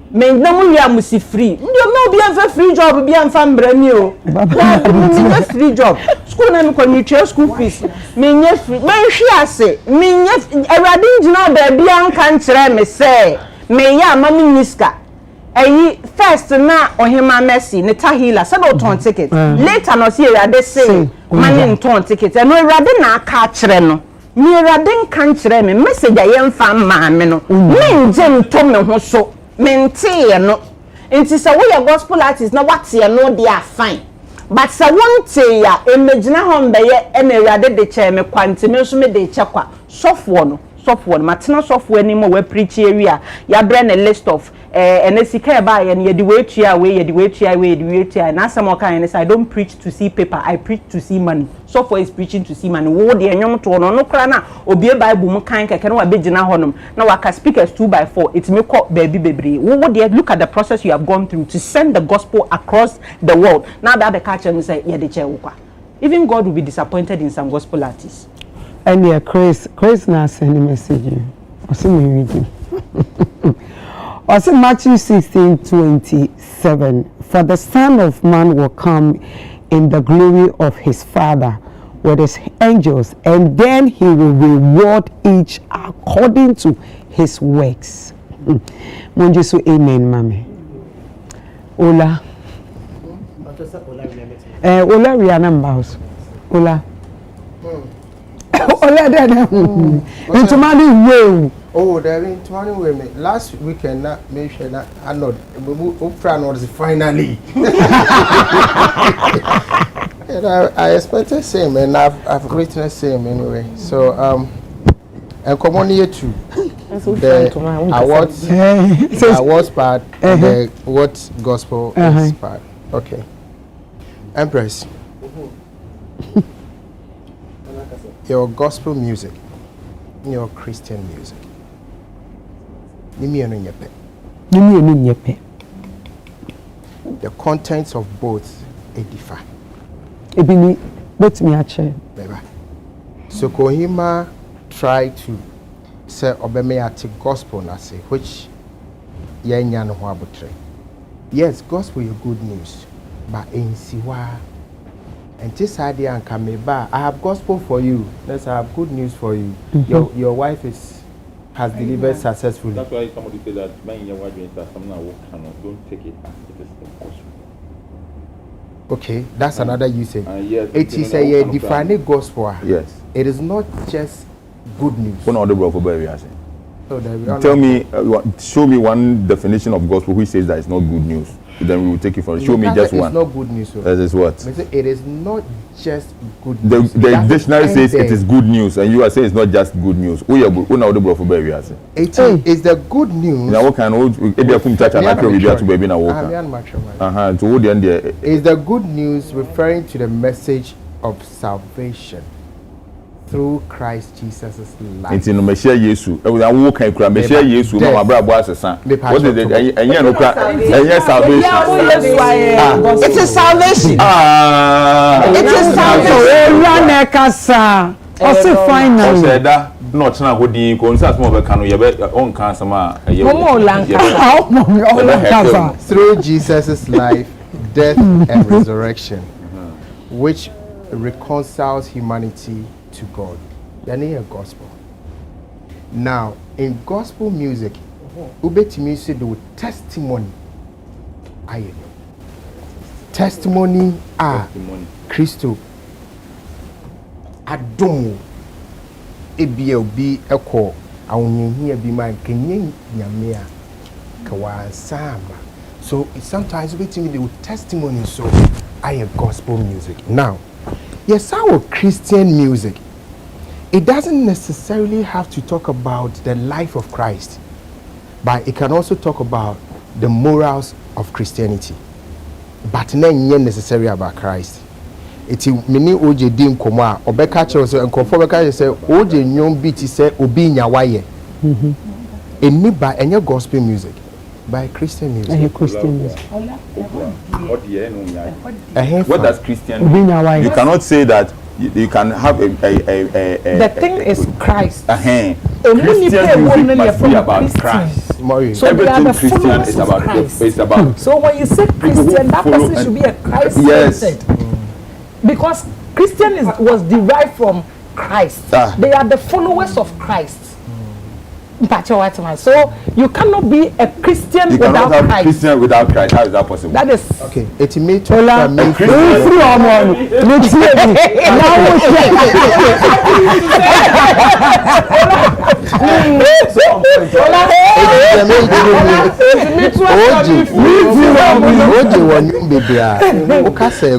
me na mu ya musi free. Ndio me obi anfa free job bi anfa mbrani o. Me free job. School na me ko ni school fees. Me nye free. Me hwe ase. Me nye Ewrade ngina ba bia anka nkere me say. Me ya ma me niska. Eyi first na ohima Messi ne tahila said o ton ticket. Later no see Ewrade say man ton ticket. And Ewrade na aka kire no. Me Ewrade nka nkere me message ayemfa ma me no. Me nje nto me ho so. Maintain no nti say we gospel artist na what ye no they are fine but say one say ya imagine ho mbeye e na Ewrade de che me kwante me so me de che kwa software matena software ni mo we preach area ya brand a list of enesika ba ye ye the way tia na some kind say I don't preach to see paper, I preach to see money. Software is preaching to see money. Wo de enyom to no kra na obi bible mu kan keke na wa begina honom na waka speakers 2x4 it me call baby bebre wo de look at the process you have gone through to send the gospel across the world. Now that the catch and say ye de che wo kwa even God will be disappointed in some gospel artists. And yeah, Chris now send a message. I see me reading. Also Matthew 16:27. For the Son of Man will come in the glory of his Father with his angels, and then he will reward each according to his works. Monjesu amen, mami. Ola. Ola Rihanna Mbaus. Ola. Ola dada. Into money way. Oh, there been 20 women. Last weekend, maybe I know. Oprah was finally. And I expected same, and I've written the same anyway. So and come on here too. The awards part, and the what gospel is part. Okay. Empress. Your gospel music, your Christian music. The contents of both differ. So Kohima tried to say Obemeyati gospel na say which yenyan huabutre. Yes, gospel is good news, but in Siwa and this idea and Kameba, I have gospel for you. Let's have good news for you. Your wife has delivered successfully. That's why somebody said that when your wife is someone don't take it as it is the gospel. Okay, that's another usage. Yes, it is a defining gospel. Yes. It is not just good news. Tell me, show me one definition of gospel which says that it's not good news. then we will take it from. Show me just one. It's not good news. That is what? It is not just good news. The dictionary says it is good news, and you are saying it's not just good news. It is the good news. Now, what kind of is the good news referring to the message of salvation through Christ Jesus' life. It's in Messiah Yesu. I will walk and cry. Messiah Yesu. No, my brother was a son. What is it? And you know, salvation. It is salvation. It is salvation. Also, finally. Not now. What do you consider more of a canoe? You bet on cancer. Through Jesus' life, death, and resurrection, which reconciles humanity to God. That is a gospel. Now, in gospel music, ubetimi say the testimony. Testimony Christo Adomo Ebi eko awonye bi man kenye nyame a kawa sama. So sometimes ubetimi the testimony so gospel music. Now, yes, our Christian music, it doesn't necessarily have to talk about the life of Christ, but it can also talk about the morals of Christianity, but not necessarily about Christ. It's many OJ din koma obeka che so nkofo beka say OJ nyom beat say obi nyawaye eni ba enye gospel music by Christian music. Christian music. What does Christian mean? You cannot say that you can have a the thing is Christ. Christian music must be about Christ. So everything Christian is about Christ. It's about. So when you say Christian, that person should be a Christ. Yes. Because Christian was derived from Christ. They are the followers of Christ. So you cannot be a Christian you without have Christ. Christian without Christ. How is that possible? That is okay. It's me to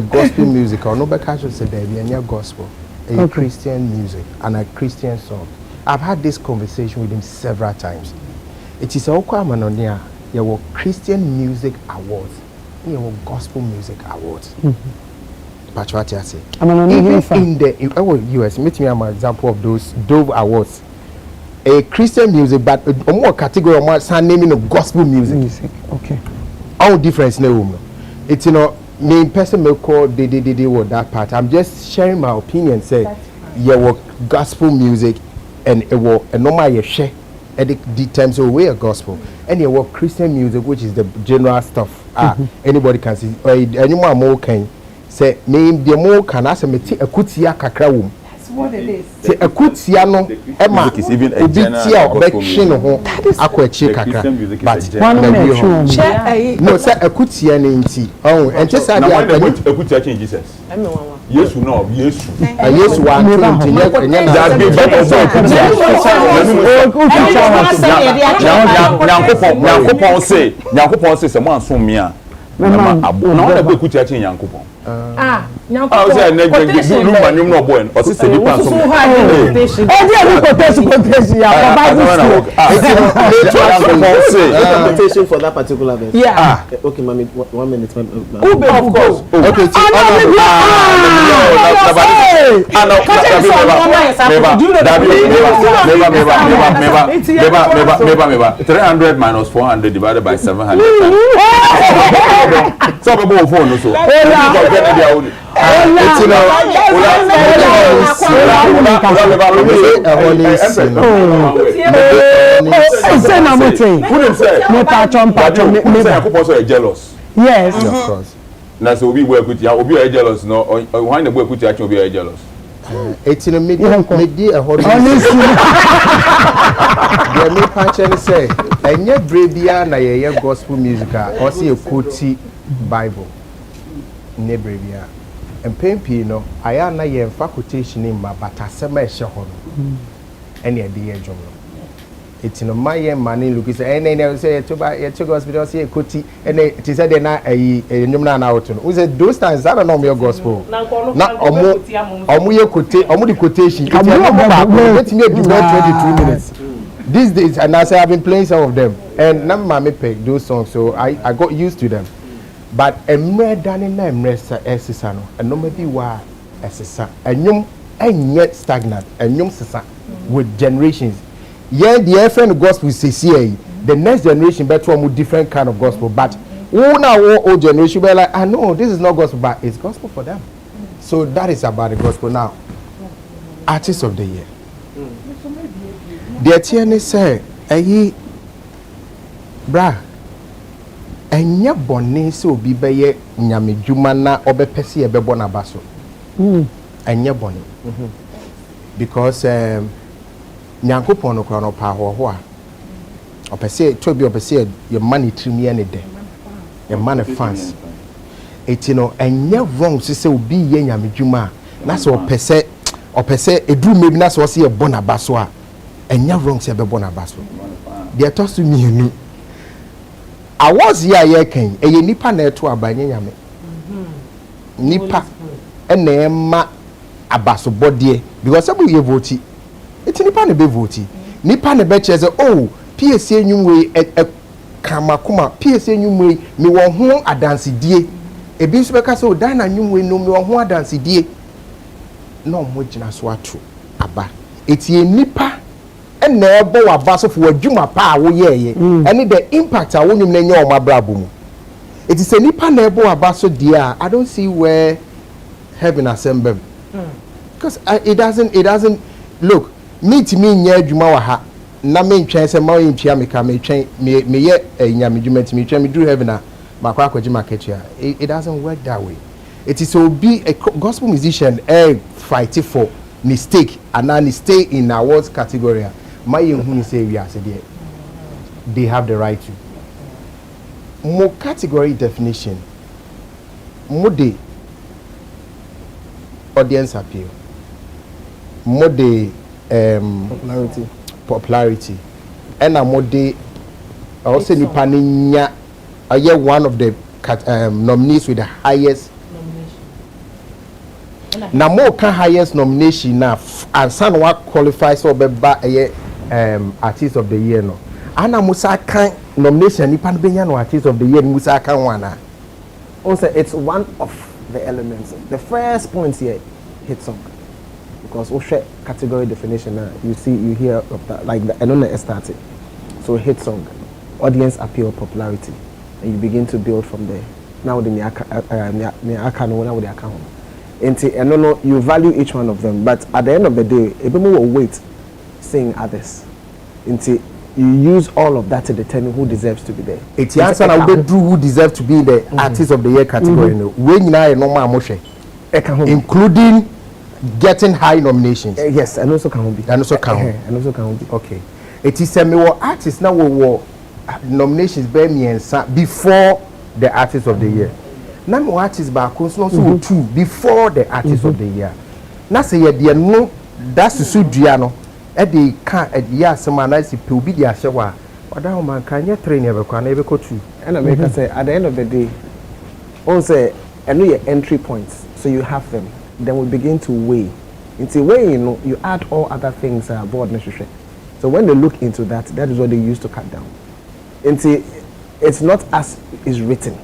gospel music or no gospel, a Christian music and a Christian song. I've had this conversation with him several times. It is a your Christian music awards, your gospel music awards. But what I say, even in the US, meet me an example of those Dove awards. A Christian music, but a more category of naming of gospel music. Okay. All difference no. It's main person may call they that part. I'm just sharing my opinion. Say your gospel music. And it will a normal share at the times away a gospel and you work Christian music, which is the general stuff. Anybody can see anyone more can say name the more can ask me a kutia kakrawum. That's what it is. Say a kutia no Emma is even a general gospel music. But no say a kutia ninti. Oh, and just a kutia change Jesus. Yes, no, yes. Yes, one, for that particular verse. Yeah. Okay, mommy, 1 minute. Of course. Okay. Never. 300 minus 400 divided by 700. Some people phone also. Jealous. Yes. Of course. Now, so we work with you. Obi are jealous. No, why the work with you? Actually, be jealous. It's in a media a whole. The me patch say, and yet Brebia na ye gospel music or see a Kuti Bible. Ne Brebia. And Pempi no, I am na ye facultation in my batasema shahon. Any idea, John. It's in my money. Look, it's and say to hospital, say Kuti, and it is a na a number out. Who said those times I don't know your gospel. Not Omuye quotation. Let me do 22 minutes. These days, and I say I've been playing some of them, and now mommy pick those songs, so I got used to them. But a mere done in them rest exercise, and no maybe why exercise, and yet stagnant, and young with generations. Yeah, the FM gospel is CCA. The next generation better one with different kind of gospel. But now old generation be like, I know this is not gospel, but it's gospel for them. So that is about the gospel now. Artist of the year. The TNA say, "Ayi, bra, enya boni so bi beye nyame dwuma na obepese e bebo na baso." Enya boni. Because Nyankopon no kra no pa ho a opese to bi opese your money trimi ene de your money fans etino enye wrong se obi ye nyame dwuma na se opese edu mebi na se o se ye bona baso a enye wrong se be bona baso de to so mienu awards ya ye kan eye nipa na eto abanye nyame nipa ene ma abaso bode because abu ye vote it's nipa ne be vote nipa ne be cheze oh PSA nyumwe kamakuma PSA nyumwe mi wo ho adansedie ebi nso beka so dan na nyumwe no mi wo ho adansedie no mo gina so ato aba etie nipa ena ebo wa baso fo adwuma pa a wo yeye ene the impact a wonum na nya o mabrabo mu it is a nipa na ebo wa baso dia I don't see where heaven assemble because it doesn't look meet me nya adwuma wa ha na me ntwen se ma o ntwia me ka me twen me ye nyame dwuma ti me twen me do heaven na makwa akwaji market ya it doesn't work that way. It is to be a gospel musician fight for mistake and then stay in awards category. My who say we are said they have the right to more category definition more the audience appeal more the popularity and a more the also the paninya one of the nominees with the highest na more can highest nomination na and san what qualifies for be artist of the year no ana musa kan nomination ni pan benya no artist of the year musa kan wana also it's one of the elements. The first point here, hit song, because we share category definition now you hear of that like the anona started, so hit song, audience appeal, popularity, and you begin to build from there. Now the and no, you value each one of them, but at the end of the day, people will wait, seeing others. Until you use all of that to determine who deserves to be there. It's the answer now. They do who deserve to be in the artist of the year category. When now normal motion, including getting high nominations. Yes, and also can be. And also can. And also can be. Okay. It is we were artists now. We were nominations by me and before the artist of the year. Now we artists back also two before the artist of the year. Now say you no that's the Sudiano. Eddie can't at some nice to be the Ashawa. But that man can you train ever can ever go to? And I make her say at the end of the day, also I know your entry points, so you have them. Then we begin to weigh. Until weighing, you add all other things board necessary. So when they look into that, that is what they use to cut down. Until it's not as is written,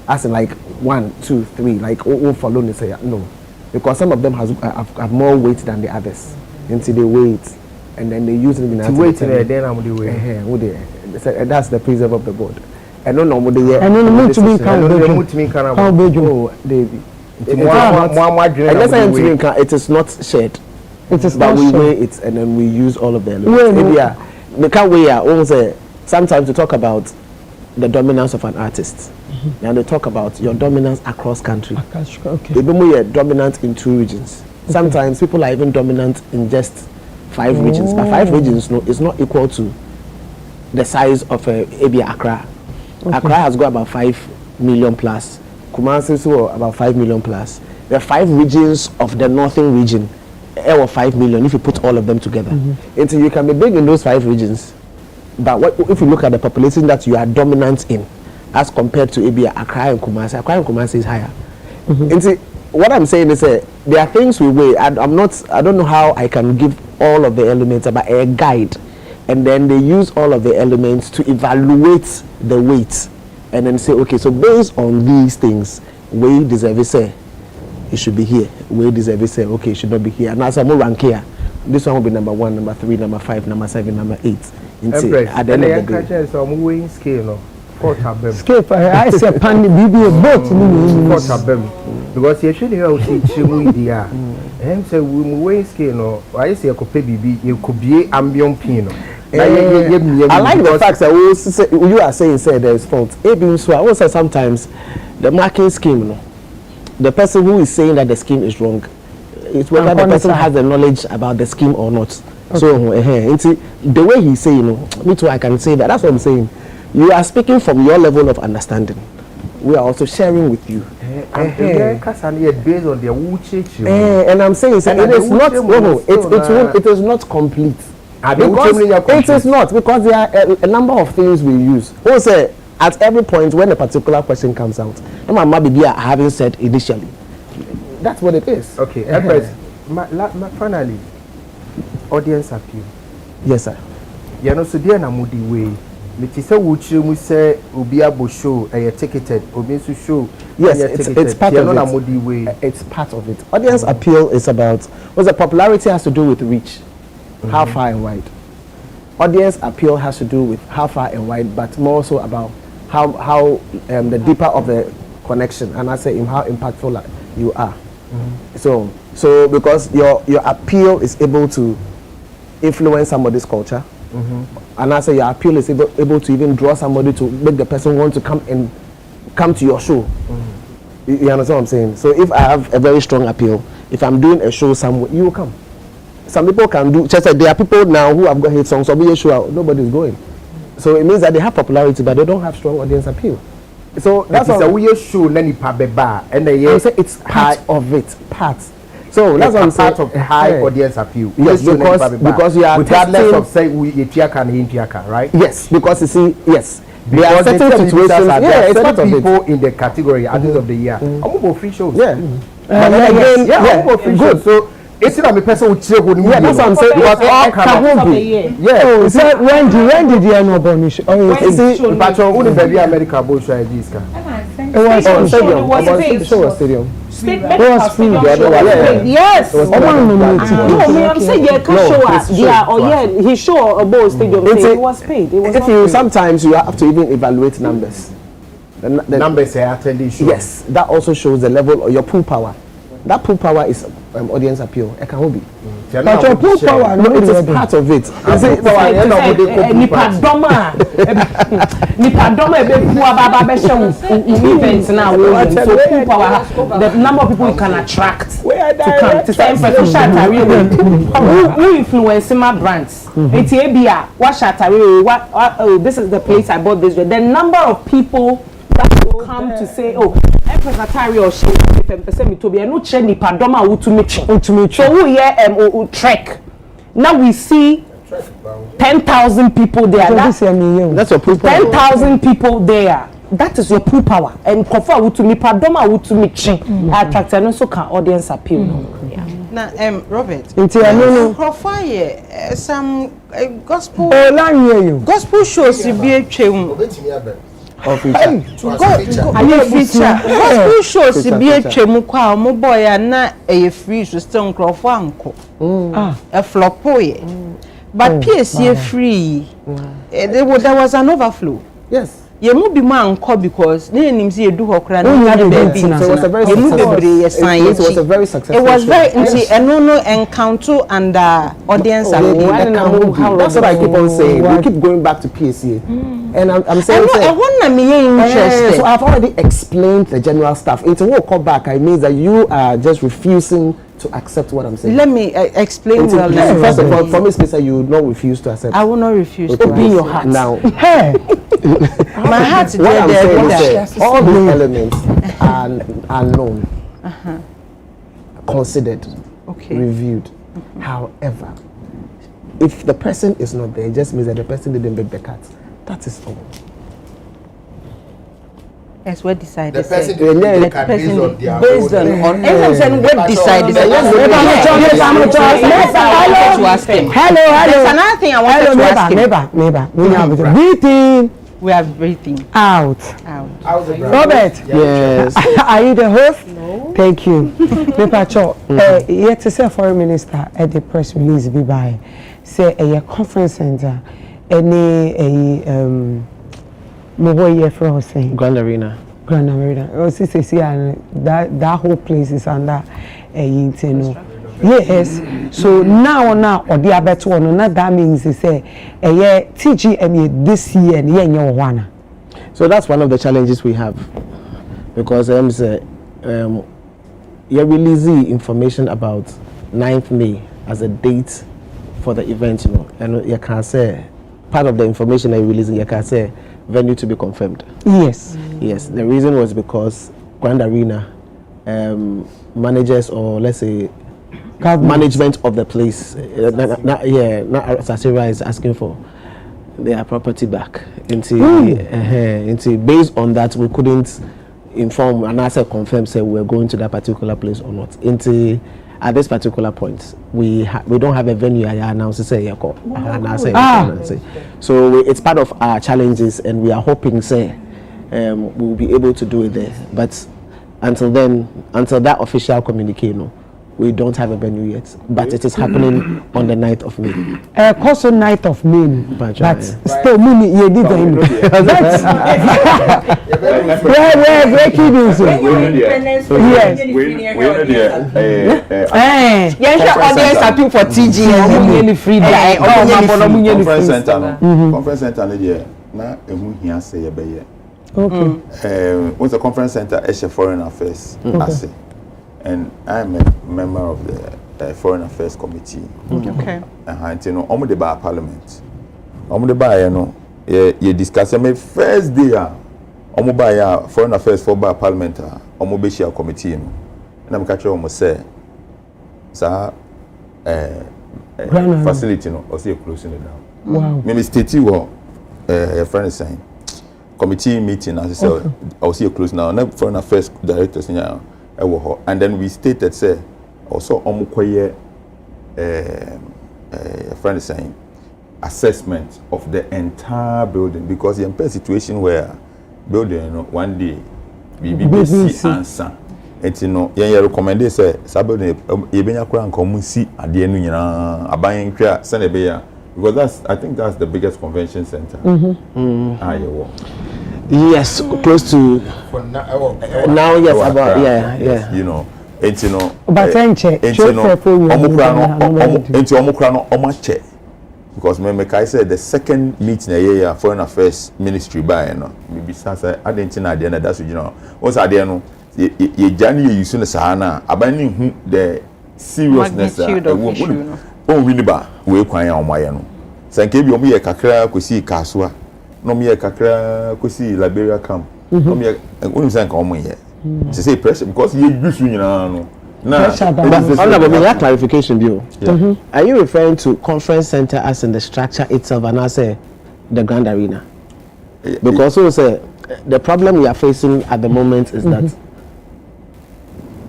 as in like 1, 2, 3, like all follow and say no, because some of them have more weight than the others. Until they weigh it. And then they use it in the wait then I'm the way. That's the preserve of the board. And no what they and then move to me can it is not shared. It is but not we shared. weigh it and then we use all of the elements. We can't weigh also sometimes to talk about the dominance of an artist. And they talk about your dominance across country. Okay. Even when you're dominant in 2 regions. Sometimes people are even dominant in just 5 regions, but 5 regions is not equal to the size of Accra. Okay. Accra has got about 5 million plus. Kumasi is about 5 million plus. The 5 regions of the northern region are 5 million if you put all of them together. Until you can be big in those 5 regions, But if you look at the population that you are dominant in, as compared to maybe Accra and Kumasi is higher. And see, what I'm saying is there are things we weigh. I don't know how I can give all of the elements about a guide, and then they use all of the elements to evaluate the weight, and then say, okay, so based on these things, we deserve say it should be here. We deserve say, okay, it should not be here. And as I'm more rank here, this one will be number 1, number 3, number 5, number 7, number 8. At the end of the day, so I'm weighing scale. Scale for her. I say pan BB a boat. Because you should have idea. And so we weighing scale. No, I say I could pay BB. You could be ambient pino. I like the fact that you are saying there is fault. So I will say sometimes the marking scheme, no, the person who is saying that the scheme is wrong, it's whether the person has the knowledge about the scheme or not. Okay. So the way he's saying, me too, I can say that. That's what I'm saying. You are speaking from your level of understanding. We are also sharing with you. Based on the and I'm saying it is not complete. It is not, because there are a number of things we use. Also, at every point when a particular question comes out, I haven't said initially. That's what it is. Okay, Empress, finally, audience appeal. Yes, sir. You know, so there na mudi way. Meti say wuchi mu say obi abo show ticketed, obi so show. Yes, it's part of it. It's part of it. Audience appeal is about the popularity has to do with reach, how far and wide. Audience appeal has to do with how far and wide, but more so about how the deeper of the connection, and I say how impactful you are. So because your appeal is able to influence somebody's culture, and I say your appeal is able to even draw somebody to make the person want to come to your show. You understand what I'm saying? So if I have a very strong appeal, if I'm doing a show somewhere, you will come. Some people can do, just like there are people now who have got hit songs, so be sure nobody's going. So it means that they have popularity, but they don't have strong audience appeal. So that's a weird show. And they say it's part of it. So that's what I'm saying. Part of high audience appeal. Yes, because you are regardless of say we Tiaka, right? Yes, because you see, yes. There are certain situations. It's part of people in the category artist of the year. I'm going free shows. Yeah. Good. So it's not a person who check on. Yeah, that's what I'm saying. Because all can be. Yeah. So when did you know about this? Oh, you see, but you only baby America both try this car. It was stadium. It was free. Yes. I'm saying you can show us. Yeah, or yeah, he show a ball stadium. It was paid. If you sometimes you have to even evaluate numbers. The numbers are actually show. Yes, that also shows the level of your pull power. That pull power is audience appeal. It can be. But your pull power, no, it is part of it. The number of people you can attract to come to say who influence my brands. This is the place I bought this. The number of people that will come to say, oh, Empress Atari or she to be a no chenny padoma so who here trek. Now we see 10,000 people there. That's your pull power. 10,000 people there. That is your pull power. And confer to me padoma to me attract and also can audience appeal. Now, Robert. Profile some gospel. Gospel shows to be a gospel shows to be a chemu kwa mo boy na e free so still crofo anko a flop but PSC free there was an overflow. Yes, you mo be man anko because na nim say do hokra na baby so it was a very successful it was very no encounter and audience that's what I keep on saying. We keep going back to PSC. And I'm saying so I've already explained the general stuff. It's a walk call back. It means that you are just refusing to accept what I'm saying. Let me explain well. First of all, for me, Spencer, you would not refuse to accept. I will not refuse to open your heart now. Hey, my heart what I'm saying is all the elements are known, considered, reviewed. However, if the person is not there, it just means that the person didn't make the cut. That is all. As what decided. The person didn't make the cut based on their based on what decided. Hello. There's another thing I wanted to ask him. Neighbor. Breathing. We are breathing. Out. Robert. Yes. Are you the host? No. Thank you. Yet to say foreign minister at the press release be by say a conference center any for saying Grand Arena. Oh, that whole place is under a yes. So now or the other one, not that means they say a year TGMA this year and year one. So that's one of the challenges we have, because you're releasing information about 9th May as a date for the event, you know, and you can say part of the information you're releasing, you can say venue to be confirmed. Yes. Yes. The reason was because Grand Arena managers, or let's say management of the place, not Sasira is asking for their property back. Into based on that, we couldn't inform and answer confirm say we're going to that particular place or not. At this particular point, we don't have a venue. I announce say so it's part of our challenges, and we are hoping say we'll be able to do it there. But until that official communique, no, we don't have a venue yet. But it is happening on the 9th of May. Also 9th of May, but still Muni you did we're breaking news. Yes, audience happy for TG conference center na emu hia say ye be. Okay. What's the conference center is foreign affairs as, and I'm a member of the foreign affairs committee. Okay. You know, omo de ba parliament. Omo de ba no ye discuss me first day omo ba ya foreign affairs for ba parliament omo be share committee no. Na me catch omo say sa facility no o say closing it down. Wow. Me state wo a friend is saying committee meeting as I said I will see you close now. Never foreign affairs directors in and then we stated say also omukoye a friend is saying assessment of the entire building, because the entire situation where building, you know, one day BBC answer and you know you recommend say building ebenya kura nkomu si ade anu nyina aban kra senebeya, because I think that's the biggest convention center. Yes, close to now. Yes, about yeah. You know, it's you know. But check, because me say the second meeting a foreign affairs ministry by you know maybe say I didn't know the that's you know what's there no ye jani ye use no sahana abani hu the seriousness really ba we kwan ya omaye no sanke bi omo ye kakra kosi kasua no me kakra kosi Liberia camp no me unim san ka omo ye se say pressure because ye use nyina no na honorable clarification bio. Are you referring to conference center as in the structure itself and as the Grand Arena? Because so say the problem we are facing at the moment is that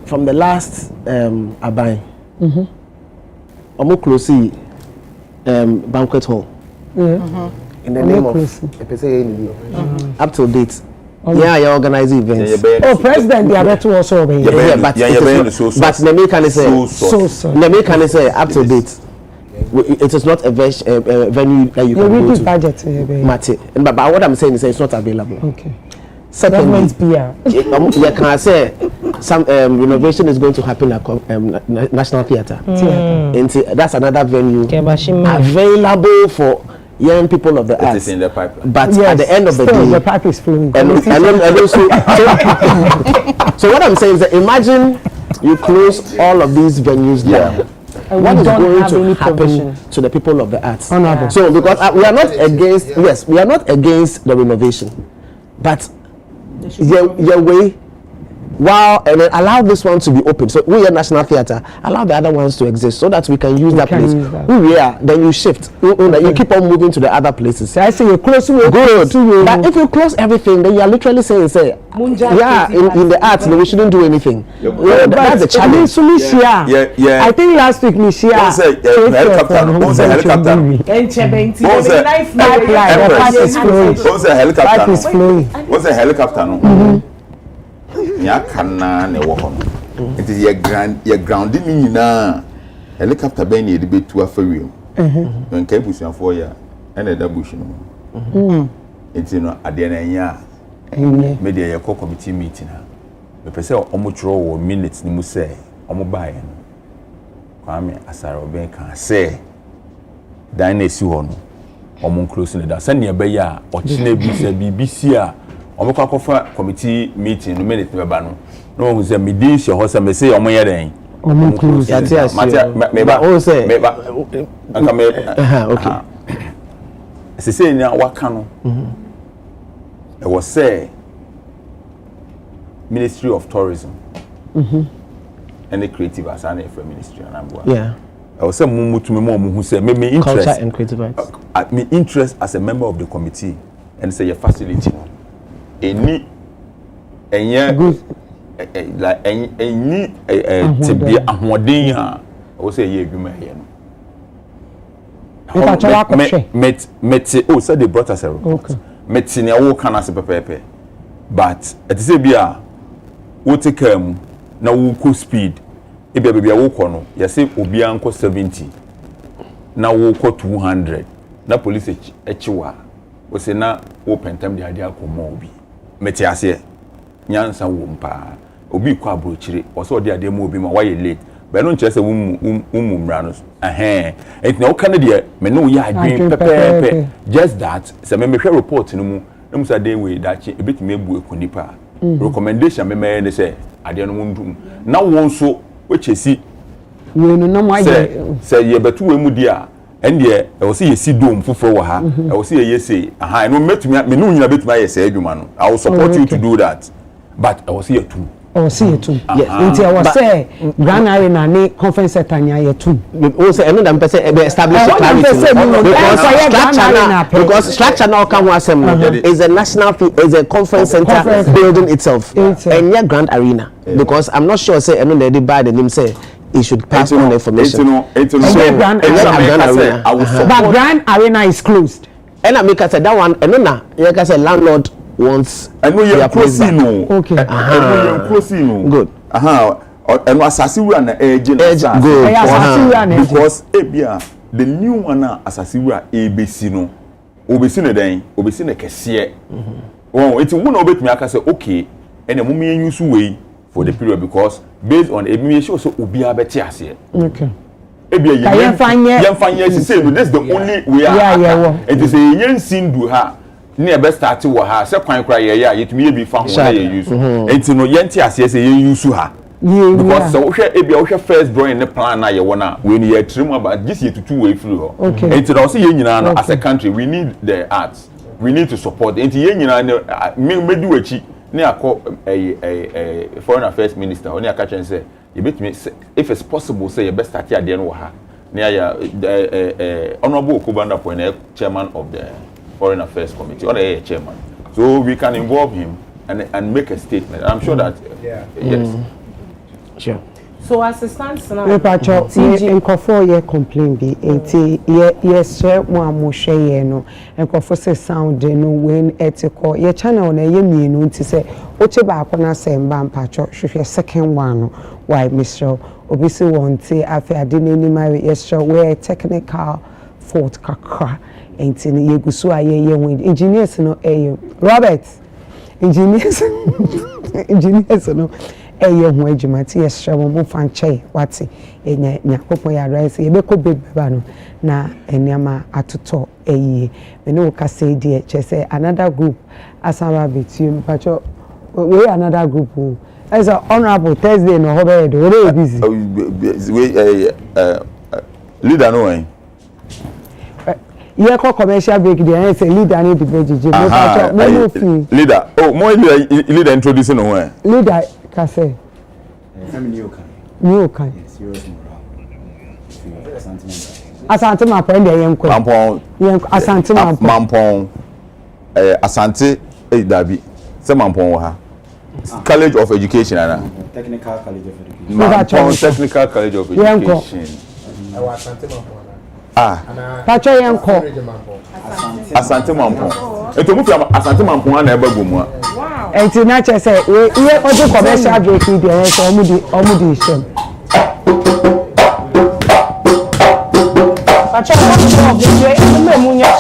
from the last Abai omo close banquet hall in the name of up to date. Yeah, you organize events. President, the other two also obey. But let me can say up to date. It is not a venue that you can go to. Budget, but what I'm saying is it's not available. Okay. Secondly, you can say some renovation is going to happen at National Theatre. That's another venue available for young people of the arts. It is in the pipeline. But at the end of the day, the pipe is flowing. And also, so what I'm saying is that imagine you close all of these venues down. What is going to happen to the people of the arts? So because we are not against, we are not against the renovation, but your way while and then allow this one to be open. So we are National Theatre, allow the other ones to exist so that we can use that place. We are, then you shift. You keep on moving to the other places. So I say you close good. But if you close everything, then you are literally saying, say, in the arts, we shouldn't do anything. That's the challenge. I think last week Michia. What's a helicopter? Ya kana ne wo ho. It is your grounding in na helicopter ben ye de betu afawiem. Nka ebusuafo ya na da bush no. Enti no ade na nya. Media ye call committee meeting ha. Me pese omo chro wo minutes ni mu say omo bae no. Kwame asara oben kan say dan na esi ho no. Omo close ne da. Say ne be ya o chine bi say BBC a omekwa kofa committee meeting no minute be ba no no hu say me din she ho say me say omo ye den omo close me ba o say me ba aka me okay se say nya waka no it was say Ministry of Tourism and the creative asana for ministry and ambo I was say mumutumi mo hu say me interest culture and creative arts me interest as a member of the committee and say your facility any like any tibia ahoden a wo say ye adwuma here no met oh so they brought us a report met ne wo kana se pepepe but it say bia wo take na wo ko speed e bia wo ko no ye say obi anko 70 na wo ko 200 na police echiwa wo say na wo pentem de ade akomo obi meti ase nyansa wo mpa obi kwa abrochire oso de ade mu obi ma wa ye late be no nche se wo mra no enti na wo kan de me no ye adwen pepepe just that se me hwe report no mu no say dey we that e betime ebu ekonipa recommendation me me ne say ade no ndum na wo nso wo chesi we no na mo aye say ye betu we mu dia and ye will see a see dome for ha. I will see a yes say aha no metumi me no nyina betuma yes adwuma no. I will support you to do that. But I will see a two. I will see a two. Yes. Until I was say Grand Arena ne conference center nya ye two. We say eno dem person e be establish because structure now can one assembly is a national is a conference center building itself. And yeah Grand Arena because I'm not sure say eno dey buy the name say it should pass on the information. But Grand Arena is closed. And I make I said that one. And no, like I said, landlord wants. I know you're closing. Okay. You're closing. Good. And was assassin and edge. Good. Because the new one assassin ABC no. Obesi no den. Obesi no kesiye. Oh, it's one of it. Me I say okay. And the moment you use way. For the period because based on a show so obi abeti ase okay ebia yen fanye say this the only way it is a yen sin do ha na be start wo ha se kwan kra ye ya yetumi ye bi fa ho na ye use enti no yen ti ase say yen use ha because so hwe ebia wo hwe first drawing the plan na ye wona we ni ye trimu about this ye tutu way through ho enti no say yen nyina no as a country we need the arts we need to support enti yen nyina me di wachi ne akọ foreign affairs minister oni akachen say you bet me if it's possible say you best start ade no ha ne ya honorable Okubanda point chairman of the foreign affairs committee or the chairman so we can involve him and make a statement. I'm sure that yes sure. So as it stands now, nkofo ye complain bi enti ye share mo amhwe ye no nkofo se sound no when etiko ye channel na ye mienu nti se oche ba akona se mba mpacho hwehwe second one no why Mr. obisi wonte afi ade nani mari ye sure we technical fault kakra enti ye gusu aye ye engineers no Robert engineers no eye ho adwuma ti yesre mo fanche wati enya nyakopo ya rice yebeko beba no na eniama atoto eye me no ka say die chese another group asaba between pacho we another group as a honorable Thursday no ho be do we busy leader no way ye ko commercial break there say leader need the bejeje mo pacho mo no fi leader oh mo leader introducing no way leader Kase. New kind. Asante Mampong de yenko. Mampong. Yenko Asante Mampong. Mampong. Asante Dabi. Se Mampong ha. College of Education ana. Technical College of Education. Mampong Technical College of Education. Asante Mampong. Pacho yenko. Asante Mampong. Eto mu fi Asante Mampong ana eba gomu a. Wow. Enti na che say we ojo commercial break dey so omudi shem. Pacho mo be e mu nya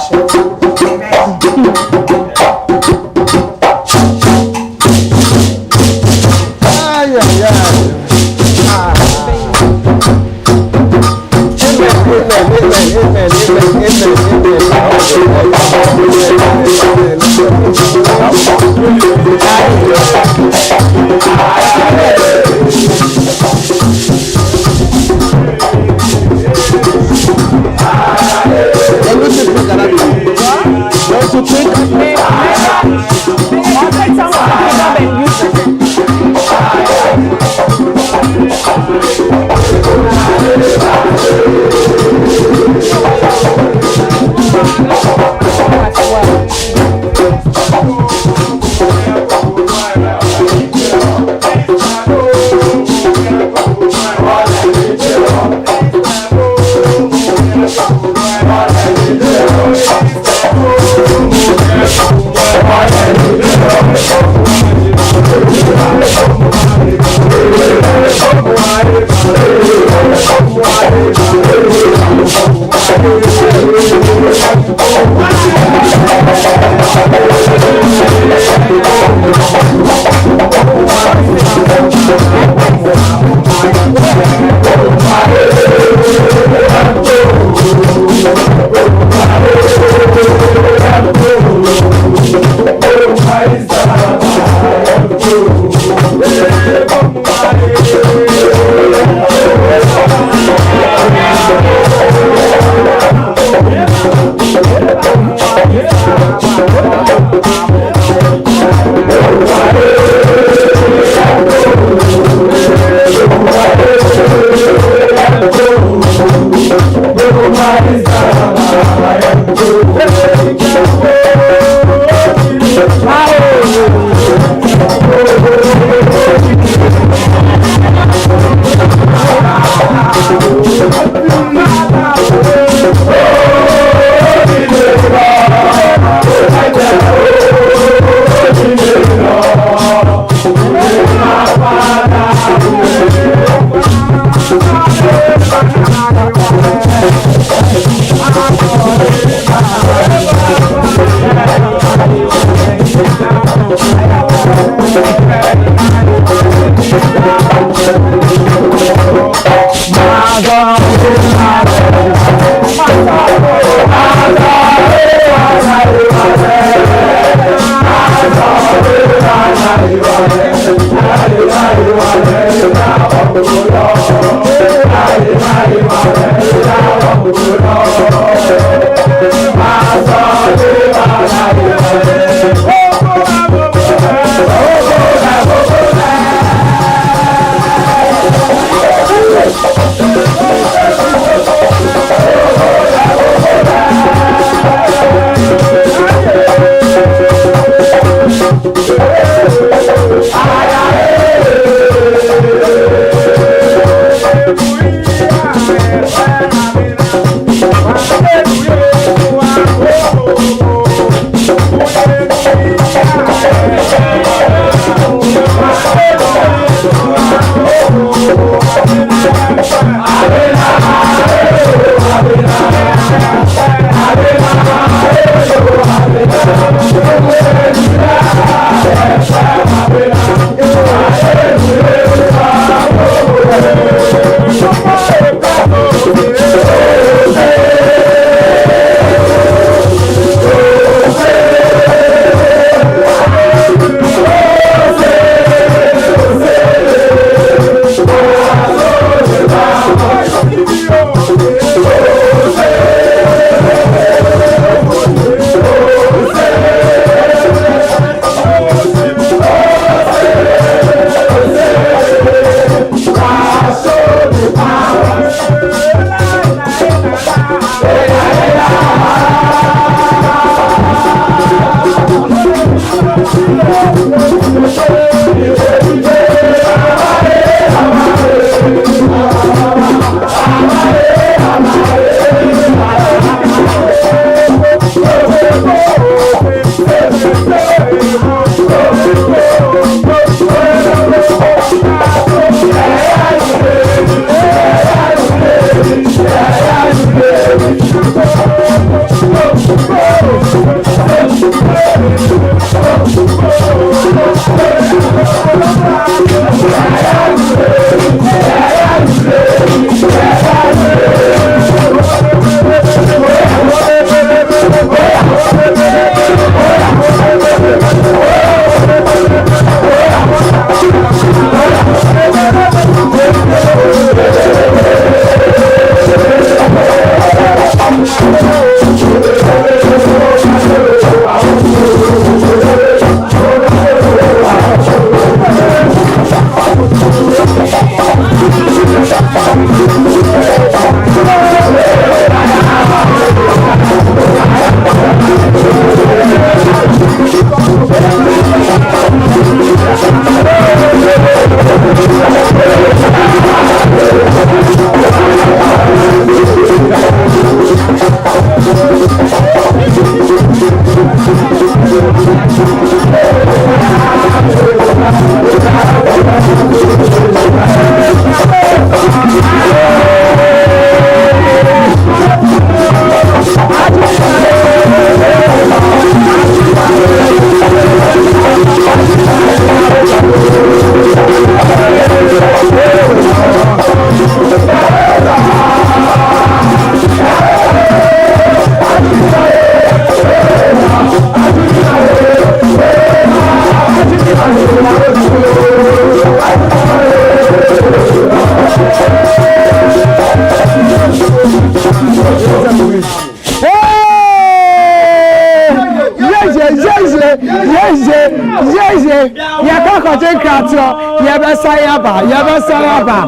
Yabasayaba.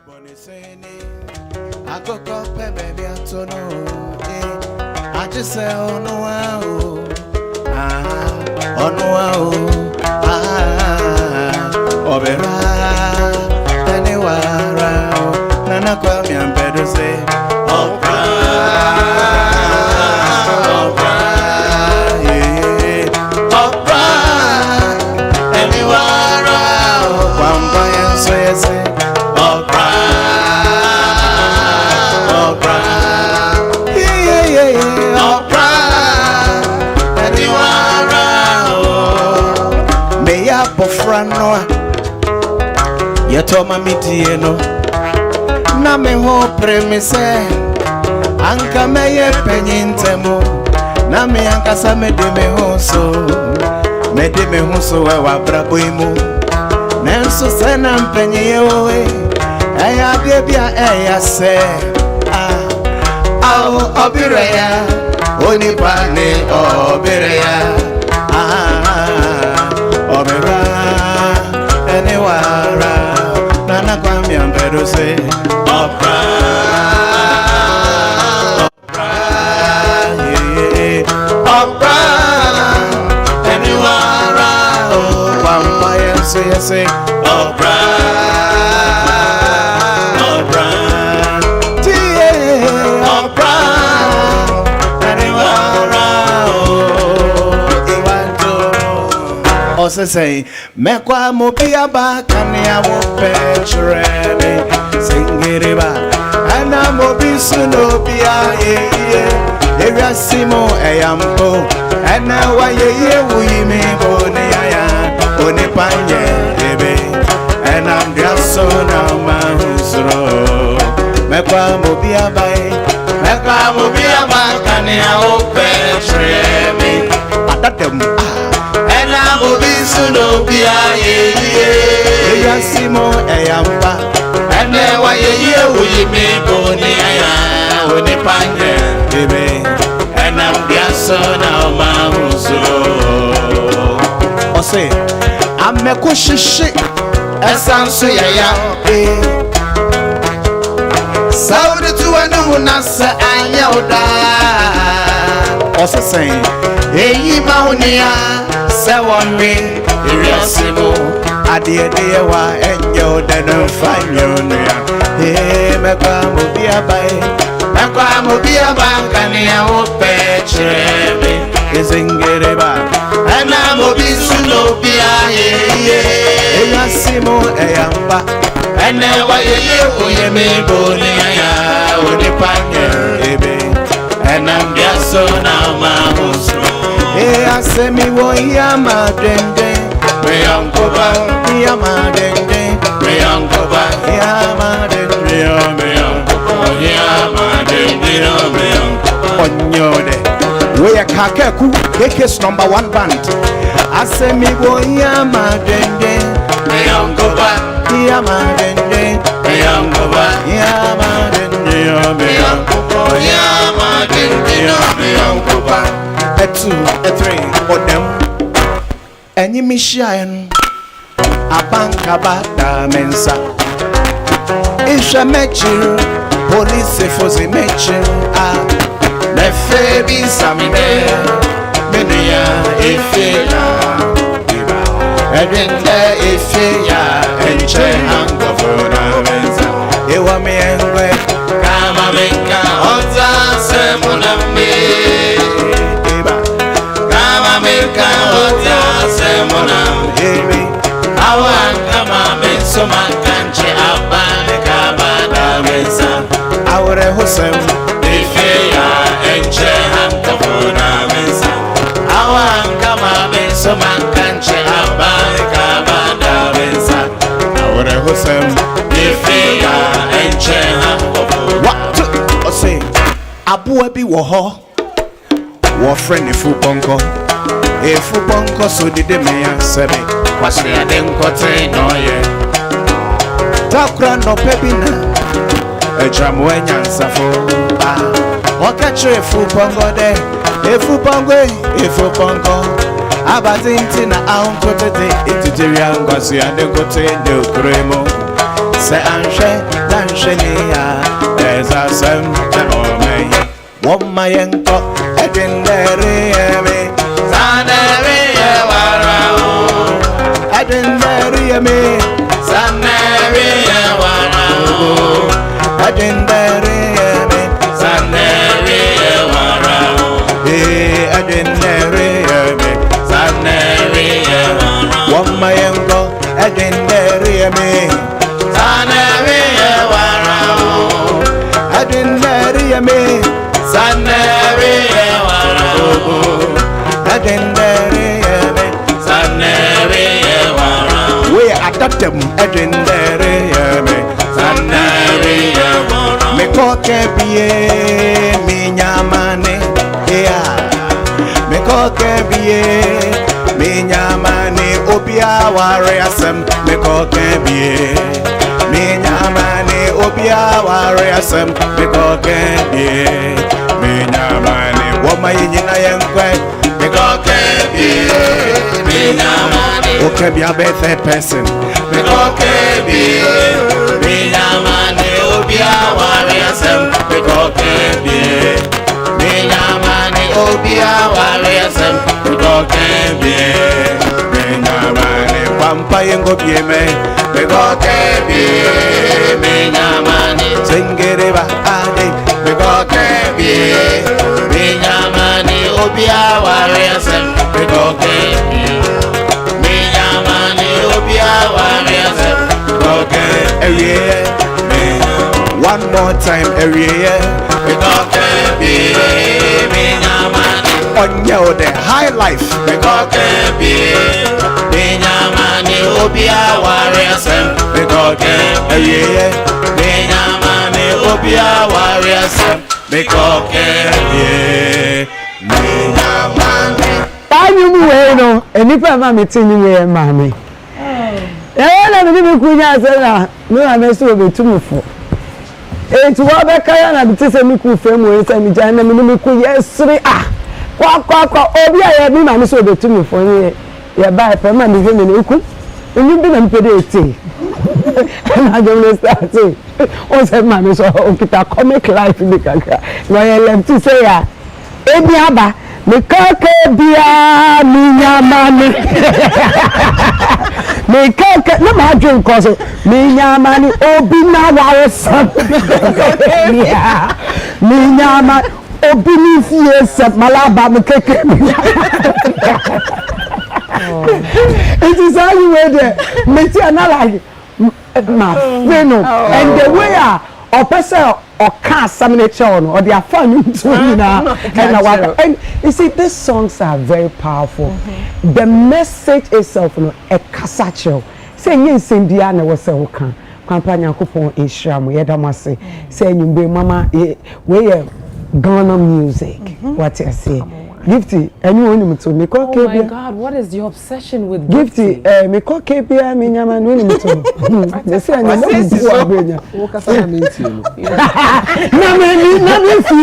I go up, baby, I don't know. I just say, oh no, oh no, Obera, anywhere, Nana Kwame and Pedro say, Opera, Opera, anywhere, one boy and say, Opera, Opera, Opera, anywhere, may I bofrano. Yatoma mitieno na me ho premise anka meye penyintemo na me anka sa me de me ho so wa brabo imu nenso se na mpenye we eya de bia eya se obireya oni pane obireya obira anywhere Nana Kwame and Pedro say, Opera, Opera, Opera, anywhere, vampire say, Opera, Opera, Opera, anywhere, also say, Mekwa mobia bakania wo petreme singiriba ana mobi suno bia area simo eyampo ana waye wuyime bone aya one panye ebe ana mdraso na mahusro mekwa mobia bakania wo petreme atatem ana mobi suno bia eya simo eyamba ene wa ye uyime boni aya oni panje bebe enam biaso na mahuso ose ameko shishi esanso ya saudi tuwanu nasa anya oda ose say eyi maunia sewonwe iriasimo adie de wa enyo de no fanyo ya mekwa mobia kani ya opechebe ezengereba ana mobisu no bia eyasimo eyamba ene wa ye meboni ya onipanye ebe ena mbiaso na mahusu asemi wo ya madende meyankoba ya madende meyankoba ya madende ya madende onyode we akakeku KK's #1 band asemi wo ya madende meyankoba ya madende meyankoba ya madende ya madende meyankoba a 2 a 3 for them any mission abanka bada mensa isha mechi police force mechi le febi samide menia efela edende efeya enche angofona mensa ewa me engwe kama menka ota semuna me America hoja semona baby awan kama benso mankanche abane kabada mesa awre hosem ifeya enche hankafuna mesa awan kama benso mankanche abane kabada mesa awre hosem ifeya enche hankafuna what say abuwa bi wo ho wo friend ifu bonko efu bonko so dide me ansebe kwase adenkote noye takra no pebina ejamu enyansafo okache efu bongo de efu bongo abazinti na aunkote de itijeria ngwase adenkote de okremo Say Anshenia, there's a sem, oh me. One my enco, I didn't dare me. Sanaria, I didn't dare me. Sanaria, I didn't dare me. Sanaria, I didn't dare me. Sanaria, one my enco, I didn't dare me. Sanaria, I didn't dare me. Sanaria, I didn't dare me. Sanaria, we adopt them. I didn't dare me. Sanaria, me coque bien, mi nyamane, yeah. Me coque bien, mi nyamane, obia warriasem. Me coque bien, mi nyamane, obia warriasem. Me coque bien, mi nyamane, woma yina yenkwe. Me coque bien, mi nyamane, okay be a better person. Me coque bien, mi nyamane, obia warriasem. Me coque bien, mi nyamane, obia warriasem. Me coque bien, mi nyamane, wampa yengo bieme. Me coque bien, mi nyamane, singere ba ade. Me coque bien, mi nyamane, obia warriasem. Me coque bien, mi nyamane, obia warriasem. Me coque bien. One more time every year. We got to be me nyamani. On your the high life. We got to be me nyamani. Obia warriors. We got to be me nyamani. Obia warriors. We got to be me nyamani. Anyu muweno. Enipa mami tini muwe mami. Na mimi kunya sana. Mimi meso betumufu. Enti wa be kaya na bitese mi ku femu ensa mi jana mi mi ku yesri kwa obi a ye bi ma mi so betumi fo ni ye ba pe ma mi hwe mi ku onyu bi na mi pede eti na jo le start o se ma mi so okita comic life bi kaka no ye left to say ya ebi aba mi kaka bia mi nyamani me kaka na ma drink cause me nyamani obi na ware sam yeah me nyama obi ni fie se malaba me kaka it is how you were there me ti na like ma no and the way a person or can't summon children or they are fun and you see these songs are very powerful. The message itself a casacho saying yes Indiana was a can companion coupon isham we had say saying you be mama we Ghana music what I say Gifty anyone to me call oh my god what is your obsession with Gifty me call KPI me nyama no ni to they say na me do abrenya wo kasa na me ntie no na me fi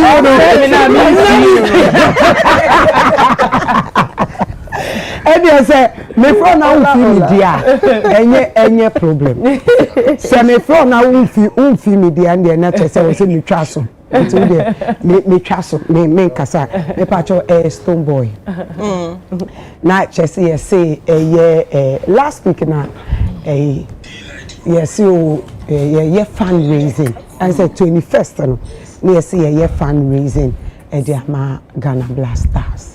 I say me from now fi media enye problem say me from now fi media and na say we say me twa so until me twa so me kasa me pacho stone boy na chese say last week na yes you fundraising and say 21st no me say fundraising e dey ma Ghana Blasters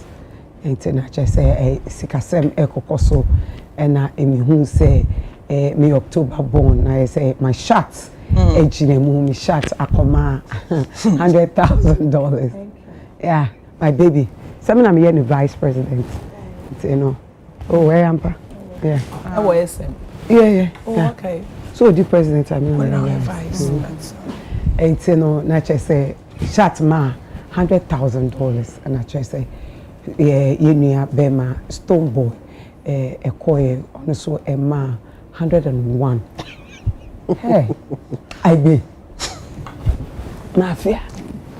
na chese sikasem ekokoso na emihu say me October born na say my shots ejine mu mi shots akoma $100,000 yeah my baby some na me the vice president you know oh where am I yeah how SM yeah oh okay so the president I mean vice and you know na chese shot ma $100,000 and I chese yeah you bema stone boy ekoye also ma 101 hey I be mafia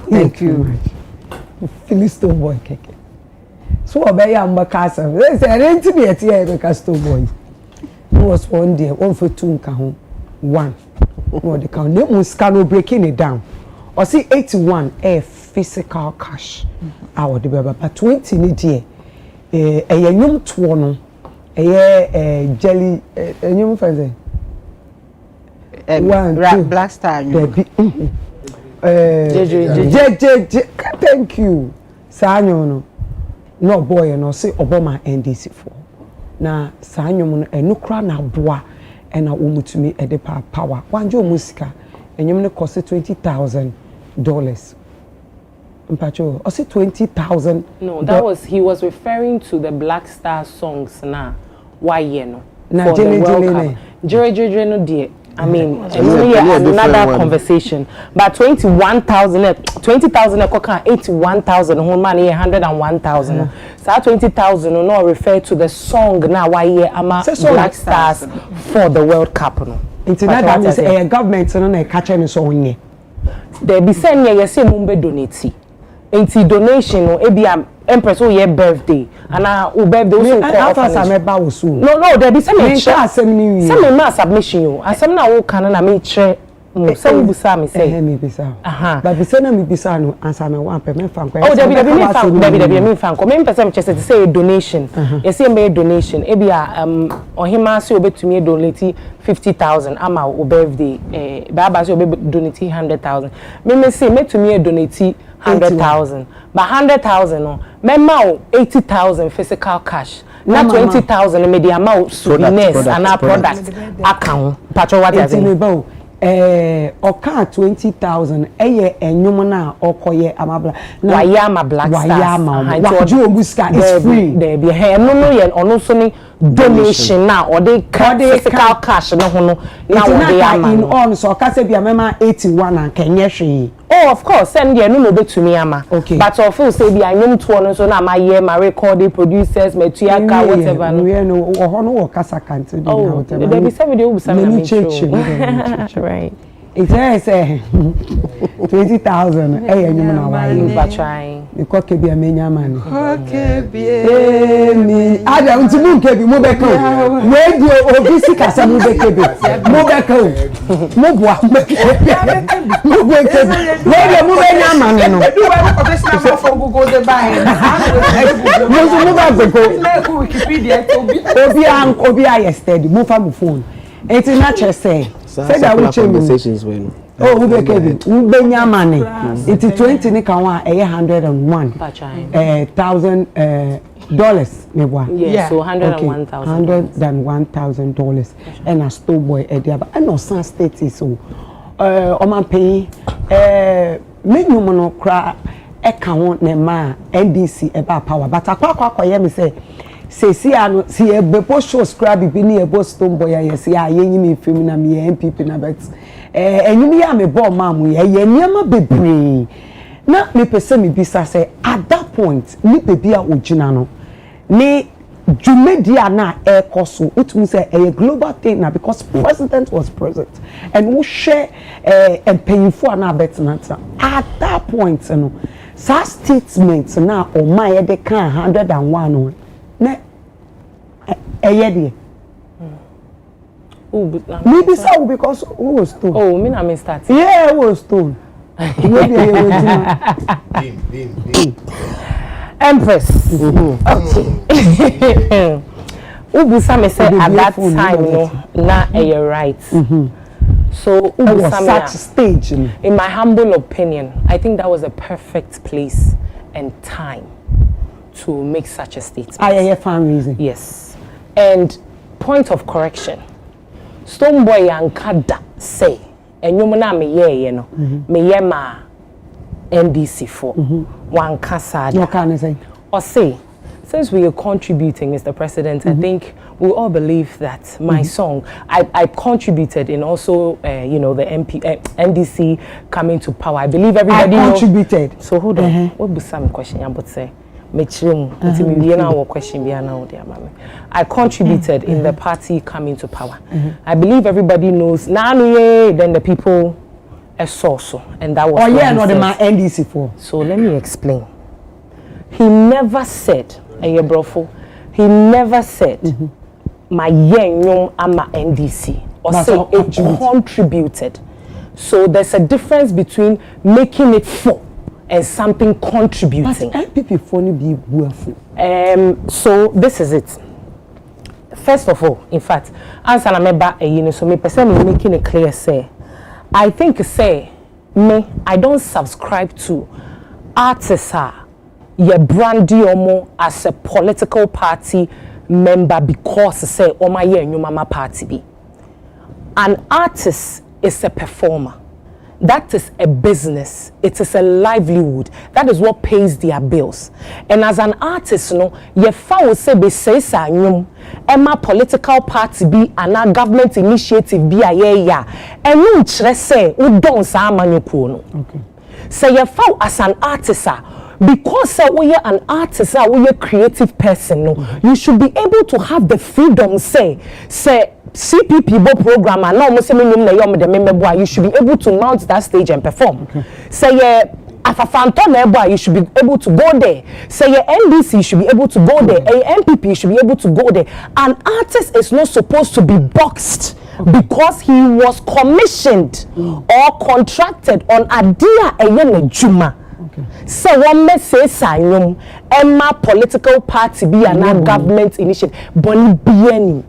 thank you finish stone boy keke so obey am bakasa they say rent be at here because stone boy was one day one for two nka ho one What the count? They must can breaking it down. Or see 81 a physical cash. Our the but 20 ni die. A yum tuono. A jelly a yum fancy. Black Star. Thank you. Sanyo no boy no say Obama NDC for. Na sanyo no enukra na boa ena omutumi ede power. Wanjo musika enyum ne cost $20,000. Mpacho, or say 20,000. No, that was he was referring to the Black Star songs na why no. Na Jere no dear. I mean, another conversation. But 20,000 whole money 101,000. So 20,000 will not refer to the song now why ama Black Stars for the World Cup no. That means a government no catch any so onye. They be saying yes say mumbe donate. Enti donation no e be Empress o your birthday and o birthday so call no they be say me submission you asem na wo kan na me chere some busa me say me bisa but bisa na me bisa no answer me one pe me fan kwa oh there be me fan kwa me person me say donation you say me donation e be ohima say obetumi donate 50,000 ama o birthday baba say obe donate 100,000 me say me to me donate 100,000 but 100,000 no memma 80,000 physical cash na 20,000 me the amount souvenirs and our product account patro what is it oka 20,000 eye enyum na okoye amabla na wayama Black Stars waju oguska is free there be no ye ono so ni donation na or they physical cash no ho no na we dey in on so ka se bia mema 81 and kenye hwe oh of course send there no betumi ama but of course say bia nyum to no so na ma ye ma record producers metuaka whatever no we no ho no wo kasa kante bi na whatever there be some video some na right it says 20,000 enyum na wa you ba trying because ke bia menya mani okay me ada untimu nke bi mo be ko we di obisi kasa mo be ke bi mo be ko mo bua mo be ke we di mo be nya mani no do we obisi na for Google the buy mo ba go na Wikipedia obi a steady mo fa mo phone eti na che say that we conversations when oh we be kebi we be nya mani eti 20 ni kan wa 101 $1,000 me bua yeah so $101,000 and a store boy edia and no san state so o man pay menu no kra e kan won ne ma NDC e ba power but akwa ye me say si ano si ebe show scribe bi ni ebo stone boy ya si ayenyi me film na me MPP na bet enyimi ya me bo ma mu ye niam bebre na me pese me bisa say at that point ni bebi a ogina no ni dwumedia na ekoso utumi say a global thing na because president was present and we share empayfo na bet na at that point no sa statement na o ma ye de kan 101 no na eyede maybe so because who was stone oh me na me start yeah who was stone maybe Empress ubusa me say at that time no na right so ubusa me such stage in my humble opinion I think that was a perfect place and time to make such a statement. I fan reason. Yes. And point of correction. Stoneboy and Kada say, and you na me ye no, me ye ma NDC for one casa. What can I say? Or say, since we are contributing, Mr. President, I think we all believe that my song, I contributed in also, you know, the NDC coming to power. I believe everybody contributed. So hold on. What was some question I would say? I contributed in the party coming to power. I believe everybody knows. Then the people saw so, and that was. Oh yeah, no, the man NDC for. So let me explain. He never said, he never said, my young ama NDC or say it contributed. So there's a difference between making it for and something contributing. But MPP funny be worthful. So this is it. First of all, in fact, as I remember, so me person making it clear say, I think say me I don't subscribe to artists ye brandy omo as a political party member because say oma ye nyumama party be. An artist is a performer. That is a business. It is a livelihood. That is what pays their bills. And as an artist, no, ye fa say be say sa nyum, ema political party be and government initiative be a ya. And no chre say u don sa amanyoko no. Okay. Say ye fa as an artist because we are an artist, we are a creative person, no, you should be able to have the freedom say CPP program and now you should be able to mount that stage and perform. Okay. Say you should be able to go there. Say your NDC, you should be able to go there. A MPP, you should be able to go there. An artist is not supposed to be boxed because he was commissioned or contracted on Adia Eyene Juma. So one may say Sanyum, Emma political party be an government initiative, Bonnie Bieni.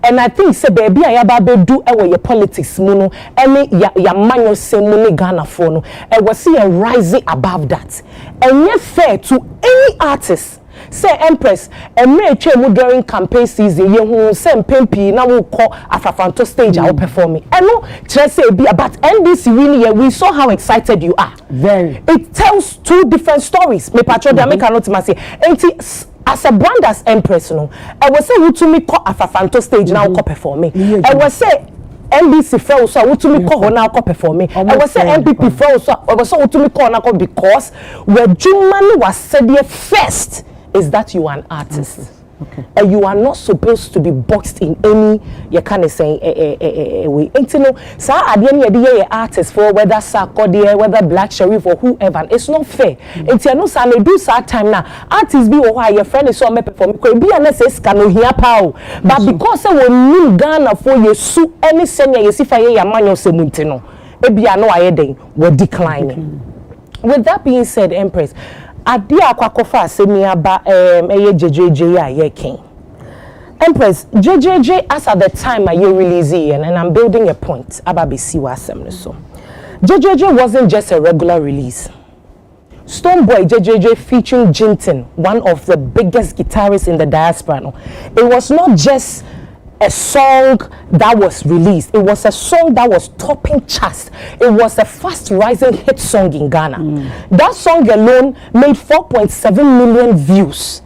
And I think say baby I about do your politics muno any ya manyo say money Ghana for no and was see a rising above that. And yet fair to any artist. Say Empress, and me chemu during campaign season, you who send pimpi now will call Afafanto stage I will perform it. And no, just say be about NDC really we saw how excited you are. Very. It tells two different stories. Me patro they make a note say, as a brand as Empress, no, I will say you to me call Afafanto stage now call perform me. I will say NBC fell so what to me call now call perform me. I will say MPP fell so I will say what to me call now because where Jumani was said here first is that you are an artist. Okay. And you are not supposed to be boxed in any you kind of say way. And you know, so at the end of the year, artists for whether Sarkodie, whether Black Sheriff or whoever, it's not fair. And you know, so they do sad time now. Artists be why your friend is so me perform. Could be an SS cano here pow. But because I will new Ghana for you sue any senior you see for your manual semuntino. Maybe I know I will decline. With that being said, Empress. Adia kwakofa asemi aba eye JJJ ya king. Empress JJJ as at the time I release and I'm building a point aba besi wa asem so. JJJ wasn't just a regular release. Stoneboy JJJ featuring Jinton, one of the biggest guitarists in the diaspora. No. It was not just a song that was released. It was a song that was topping charts. It was a fast rising hit song in Ghana. That song alone made 4.7 million views.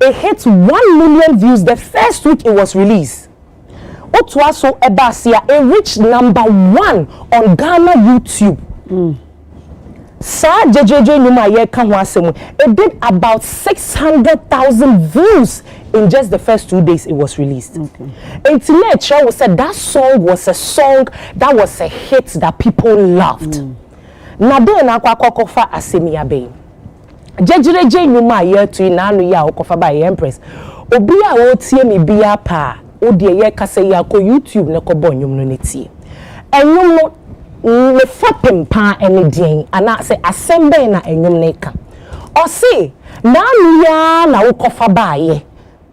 It hit 1 million views the first week it was released. Otwaso Ebasia, it reached #1 on Ghana YouTube. Sa JJJ Numa ye kanwasemu. It did about 600,000 views in just the first 2 days it was released. Okay. And Tinecha was said that song was a song that was a hit that people loved. Nade na kwa kofa asemi abe. JJJ Numa ye to inanu ya okofa by Empress. Obi a wo tie me bia pa. Odi ye kase ya ko YouTube ne ko bonyum no netie. Enyum no le fapem pa ene din ana say assemble na enyum ne ka o say na nuya na wo kofa baaye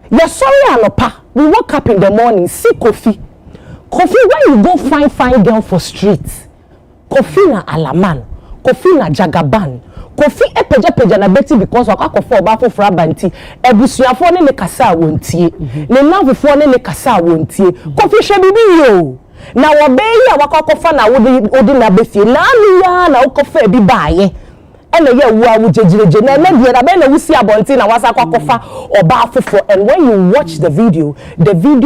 ye sorry anopa we woke up in the morning see Kofi when you go find girl for streets Kofi na Alaman Kofi na Jagaban Kofi epeja na beti because wakakofo oba foforo abanti ebusuafo ne kasa wontie ne navofo ne kasa wontie Kofi hwe bibi yo na wobeyi awakofa na wodi na befie na anuya na ukofa bi baaye ene ye wu awu jejireje na na die na be na wusi abonti na wasa kwakofa oba afofo. And when you watch the video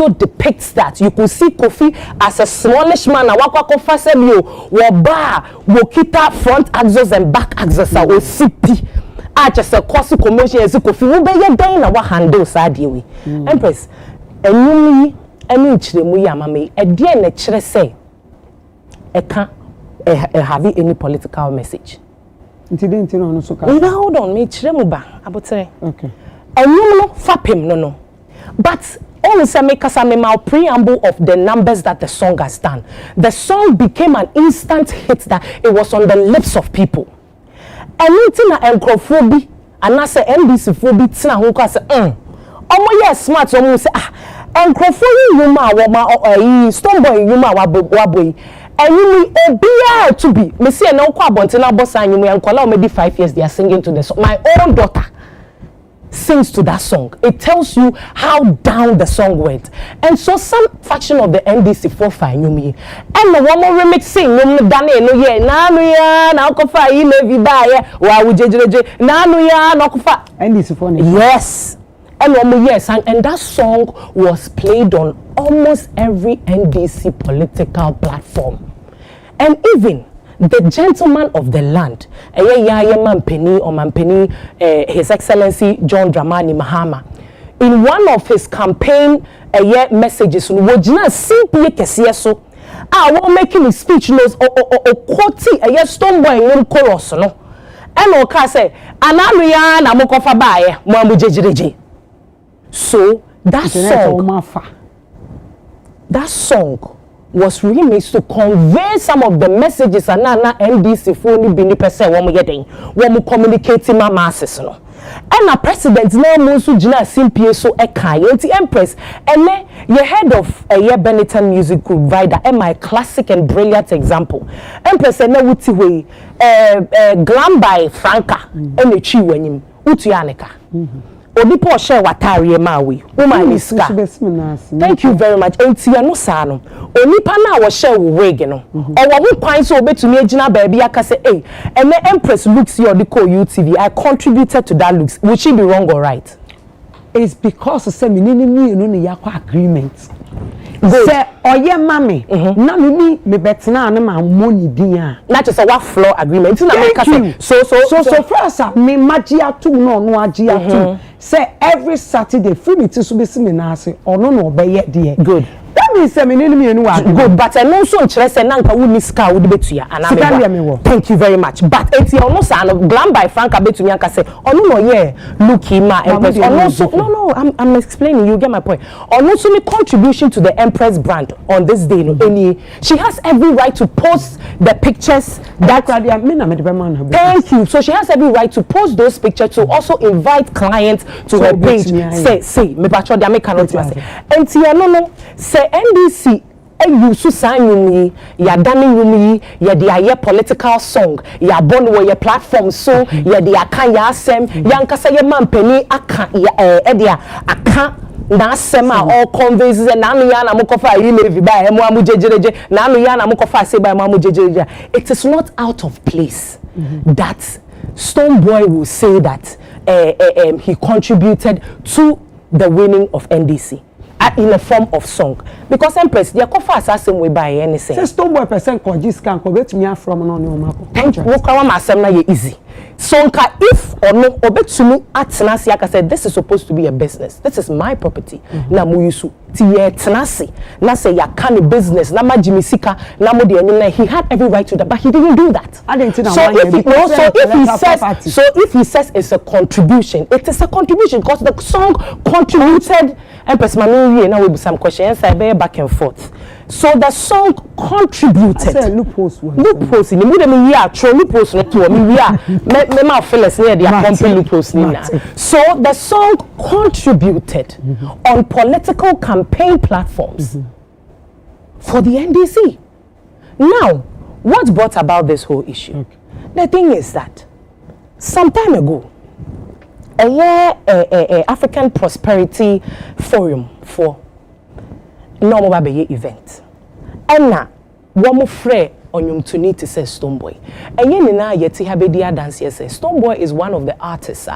depicts that you could see Kofi as a smallish man na wakwakofa sebio wo ba wo kita front axles and back axles o sipi just a course commotion as Kofi wo be ye dan na wa handle sadie we. Empress enumi any chiremu ya mama e die na chire say e can have any political message. No so ka. Hold on, me chiremu ba abotere. Okay. Enum no fapem no. But only say make us a preamble of the numbers that the song has done. The song became an instant hit that it was on the lips of people. And anything na enkrofo and I say NBC fo bi tina ho kwa say omo yes smart omo say enkrofo yi ma wo ma Stonebwoy yi ma wa boy and you obia to be me say na kwa abonte na boss anyu me nkola o me di 5 years they are singing to the song. My own daughter sings to that song. It tells you how down the song went. And so some faction of the NDC for fine me and the one more remixing no dane no ye na no ya na okofa yi me vi ba ye wa wo jejereje na no ya na okofa NDC for yes. And one more yes, and that song was played on almost every NDC political platform. And even the gentleman of the land, His Excellency John Dramani Mahama, in one of his campaign messages, while making his speech, quoting Stonebwoy chorus, no, and Oka say, "Ananuya na mokofa bae, mwamu jejereje." So that song was remixed to convey some of the messages and na NDC for ni bini person womu communicating ma masses no. And a president na mo so gina simpie so ekan yenti Empress ene ye head of a year Benetton music group Vida and my classic and brilliant example. Empress ene wuti we glam by Franca ene chi wanyim utu yanika. Odipo share watari mawi umaniska. Thank you very much. Enti no sa no onipa na wo share wo wig no owo wo kwan so obetumi agina baby aka say eh eme Empress looks your the call UTV I contributed to that looks. Would she be wrong or right? It's because say me no yakwa agreement. Say oye mami na me betena na ma money din a na just a what floor agreement na make say so first me magia tu no agia tu say every Saturday free me to be see me na say ono no obeye de good. That means say me no good but I know so nkyere say na nka wuni ska wo de betua ana thank you very much but eti ono sa no glam by Franca betumi anka say ono no ye look ma Empress ono so no I'm explaining you get my point ono so me contribution to the Empress brand on this day no any she has every right to post the pictures that thank you so she has every right to post those pictures to also invite clients to her page say me pacho dia me cannot say enti no say NDC you so sign ya dani yumi ya de aye political song ya born wo your platform so ya de aka ya asem ya nkasa ye mampani aka ya de aka na asem a all conveys na no ya na mokofa yi levi ba emu amu jejereje na no ya na mokofa say ba emu amu jejereje. It is not out of place that Stonebwoy will say that he contributed to the winning of NDC in a form of song because Empress they cover assassin we buy anything. Say Stonebwoy person ko discount ko betumi from no mako. Thank you. Wo ma asem na ye easy. So nka if or no obetumi atena se aka say this is supposed to be a business. This is my property. Na mo yusu ti ye tena se na say ya can business na ma jimisika na mo de enyim na he had every right to that but he didn't do that. So if he says it's a contribution, it is a contribution because the song contributed. Empress Manu now we be some questions I bear back and forth. So the song contributed. I said loopholes. In the middle we are true loopholes not to me we are me ma fellas near the complete loopholes now. So the song contributed on political campaign platforms for the NDC. Now, what brought about this whole issue? Okay. The thing is that some time ago a African Prosperity Forum for normal baby event. And now, one more free on your to need to say Stonebwoy. And yen na yeti habedia dance yes Stonebwoy is one of the artists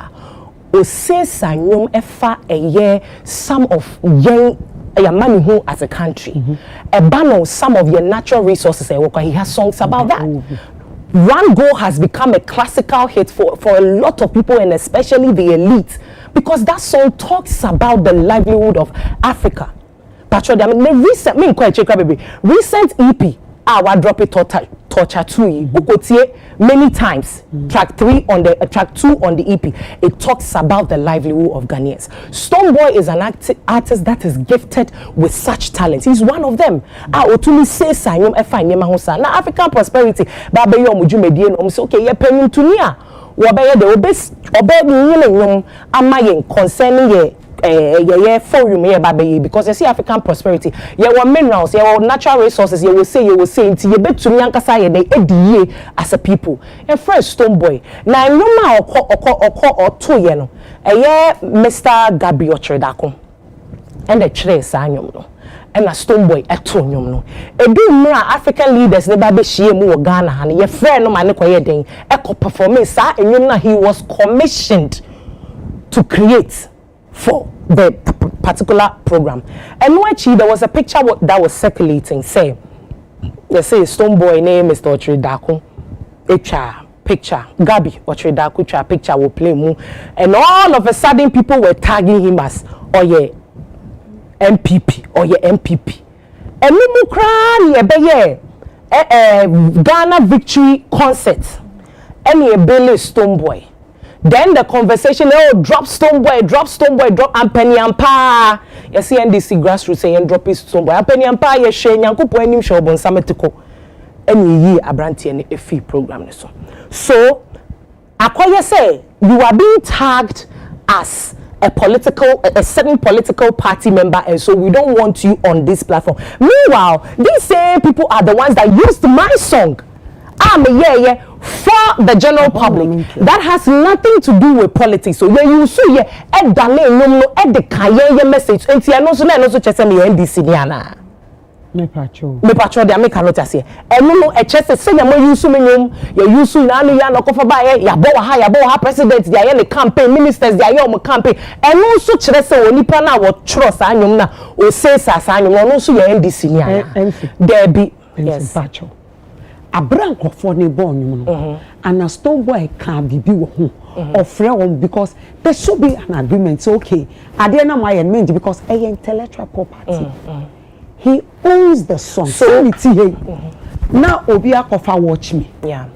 who says sanyum efa a year some of young money who as a country. A ban on some of your natural resources he has songs about that. Run Go has become a classical hit for a lot of people and especially the elite because that song talks about the livelihood of Africa. Recent EP I drop it torture 2 ukotie many times. Track 2 on the EP, it talks about the livelihood of Ghanaians. Stonebwoy is an artist that is gifted with such talent. He's one of them. Otumi say sanyom efa nyema ho sa na African prosperity ba be yo mujumedie no say okay ye penyum tuni a wo be ye de obe nyele nyom amayen concerning ye forum here baby because you see African prosperity you want minerals you want natural resources you will say until you bet to me ankasa ye dey as a people and first Stonebwoy na nyoma oko ye no Mr. Gabriel Tredako and the chere sa nyom no and na Stonebwoy eto nyom no edu mra African leaders ne ba be hie mu wo Ghana ha ye friend no ma ne koye den performance sa nyom na he was commissioned to create for the particular program. And actually, there was a picture that was circulating. Say Stonebwoy name Mr. Otridako, picture. Gabi Otridako picture will play mu, and all of a sudden people were tagging him as MPP. And we cry Ghana victory concert. And ye Billy Stonebwoy. Then the conversation, drop Stonebwoy, drop Ampeni Ampa. You see NDC grassroots saying drop his Stonebwoy. Ampeni Ampa, ye share nyankupo enim showbon sametiko. Any ye abranti any fee program so akoye say you are being tagged as a certain political party member, and so we don't want you on this platform. Meanwhile, these same people are the ones that used my song. For the general public that has nothing to do with politics. So when you see the message and see no so chese me NDC niana me pacho they make cannot say no e chese say you use me nyom you use na no ya no kofa ba ya bo ha president they are campaign ministers they are campaign and no so chire say onipa na wo chro sa nyom na o say sa nyom no so ya NDC niana there be yes pacho abranko for ne born no and a Stonebwoy can be wo ho of because there should be an agreement. So okay ade na my mean because intellectual property he owns the song so now obi akofa watch me and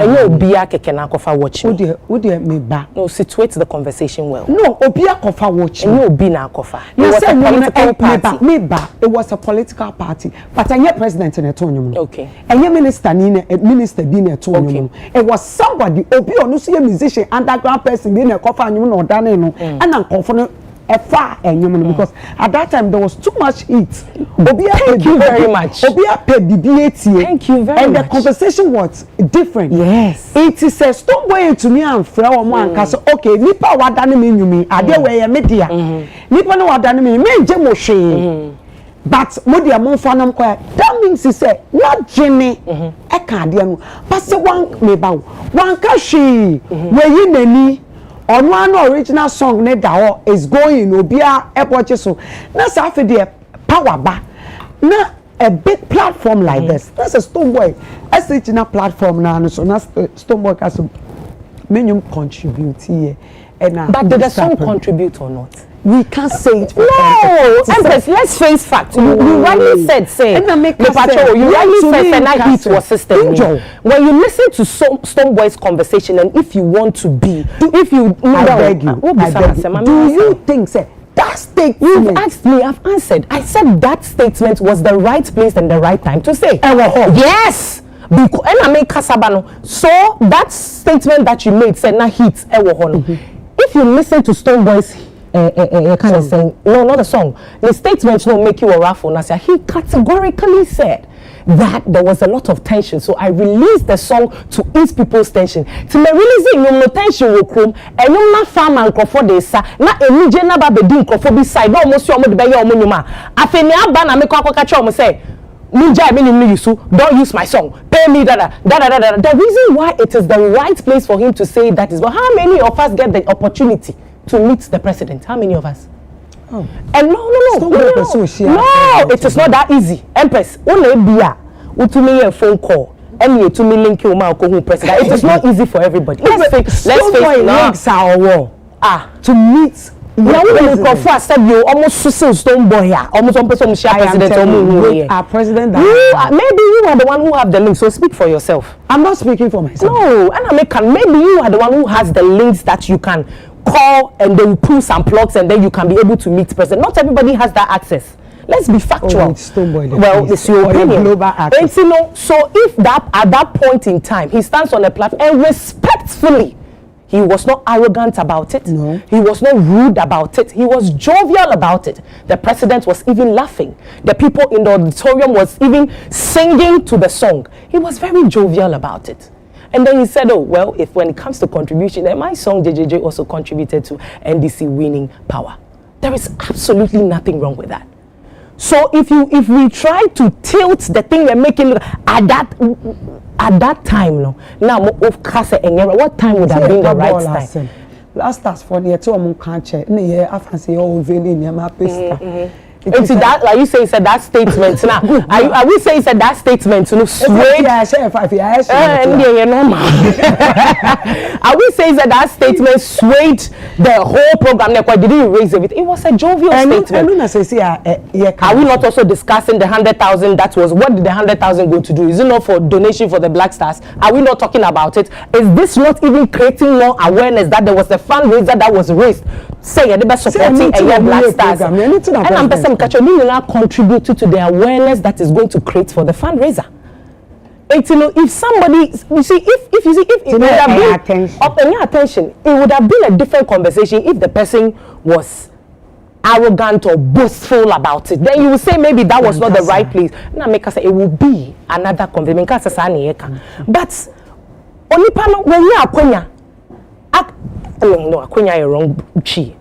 you obi akeke na akofa watch me wo de me ba no situate the conversation well no obi akofa watch me and you obi na akofa it was a political party me ba it was a political party but I president in etonyum okay and minister ni minister bi na etonyum it was somebody obi onu so musician underground person bi na akofa anyum na odane no and ankofo no efa enyum because at that time there was too much heat. Thank you very much. Thank you very much. And the conversation was different. Yes. It is a Stonebwoy to me and friend or man cause okay nipa wadane me nyumi ade we media. Nipa no wadane me nje mo hwe. But modia mon fanam kwa that means he say not Jenny e ka ade no pass one me ba one ka hwe we yi nani on one original song ne da is going obia epoche so na sa fe de power ba na a big platform like this that's a Stonebwoy as a platform na so na Stonebwoy ka so menyum contribute here and but did the song contribute or not? We can't say it. No, Empress, let's face facts. You rightly said, you rightly said, and heat was system. When you listen to Stonebwoy's conversation, and if you want to be, I beg you, do you think, say, that statement? You've asked me, I've answered. I said that statement was the right place and the right time to say. Yes. Because and I make Kasabano. So that statement that you made said, "Na heat." If you listen to Stonebwoy's kind of saying, no, not a song. The statements don't make you a raffle. Nasia. He categorically said that there was a lot of tension. So I released the song to ease people's tension. To me releasing no tension will come and no na farm and crofo de sa na enije na ba be din crofo beside no almost you de be your nyuma. Afeni aba na me kwa kacha omo say don't use my song. Pay me da. The reason why it is the right place for him to say that is, but how many of us get the opportunity to meet the president? How many of us? Oh. And no, it is not that easy. Empress, only bia, utume a phone call, and you to me link you president. It is not easy for everybody. Let's face links our war. To meet Now we go for said you almost stone boy here. Almost one person share president our president. Maybe you are the one who have the link, so speak for yourself. I'm not speaking for myself. No, and maybe you are the one who has the links that you can call and they will pull some plugs and then you can be able to meet president. Not everybody has that access. Let's be factual. Well, it's your opinion. And you know, so if that at that point in time he stands on a platform and respectfully, he was not arrogant about it. No. He was not rude about it. He was jovial about it. The president was even laughing. The people in the auditorium was even singing to the song. He was very jovial about it. And then he said, oh, well, if when it comes to contribution, then my song JJJ also contributed to NDC winning power. There is absolutely nothing wrong with that. So if we try to tilt the thing we're making at that time, no, now of course, what time would have been the right time? Last us for the 2 months can't check. No, I fancy all very near my pista. And to that, like you say, said that statement. Now, are we saying said that statement? You know, swayed. Are we saying that that statement swayed the whole program? Like, why did he erase everything? It was a jovial statement. Are we not also discussing the 100,000? That was what did the 100,000 go to do? Is it not for donation for the Black Stars? Are we not talking about it? Is this not even creating more awareness that there was a fundraiser that was raised? Say the best supporting a young Black Stars. And I'm person contributed to the awareness that is going to create for the fundraiser. And you know, if somebody, you see, if it would have been of any attention, it would have been a different conversation if the person was arrogant or boastful about it. Then you would say maybe that was not the right place. Now make us say it will be another conversation. But only panel when you are Akonya, no Akonya is wrong.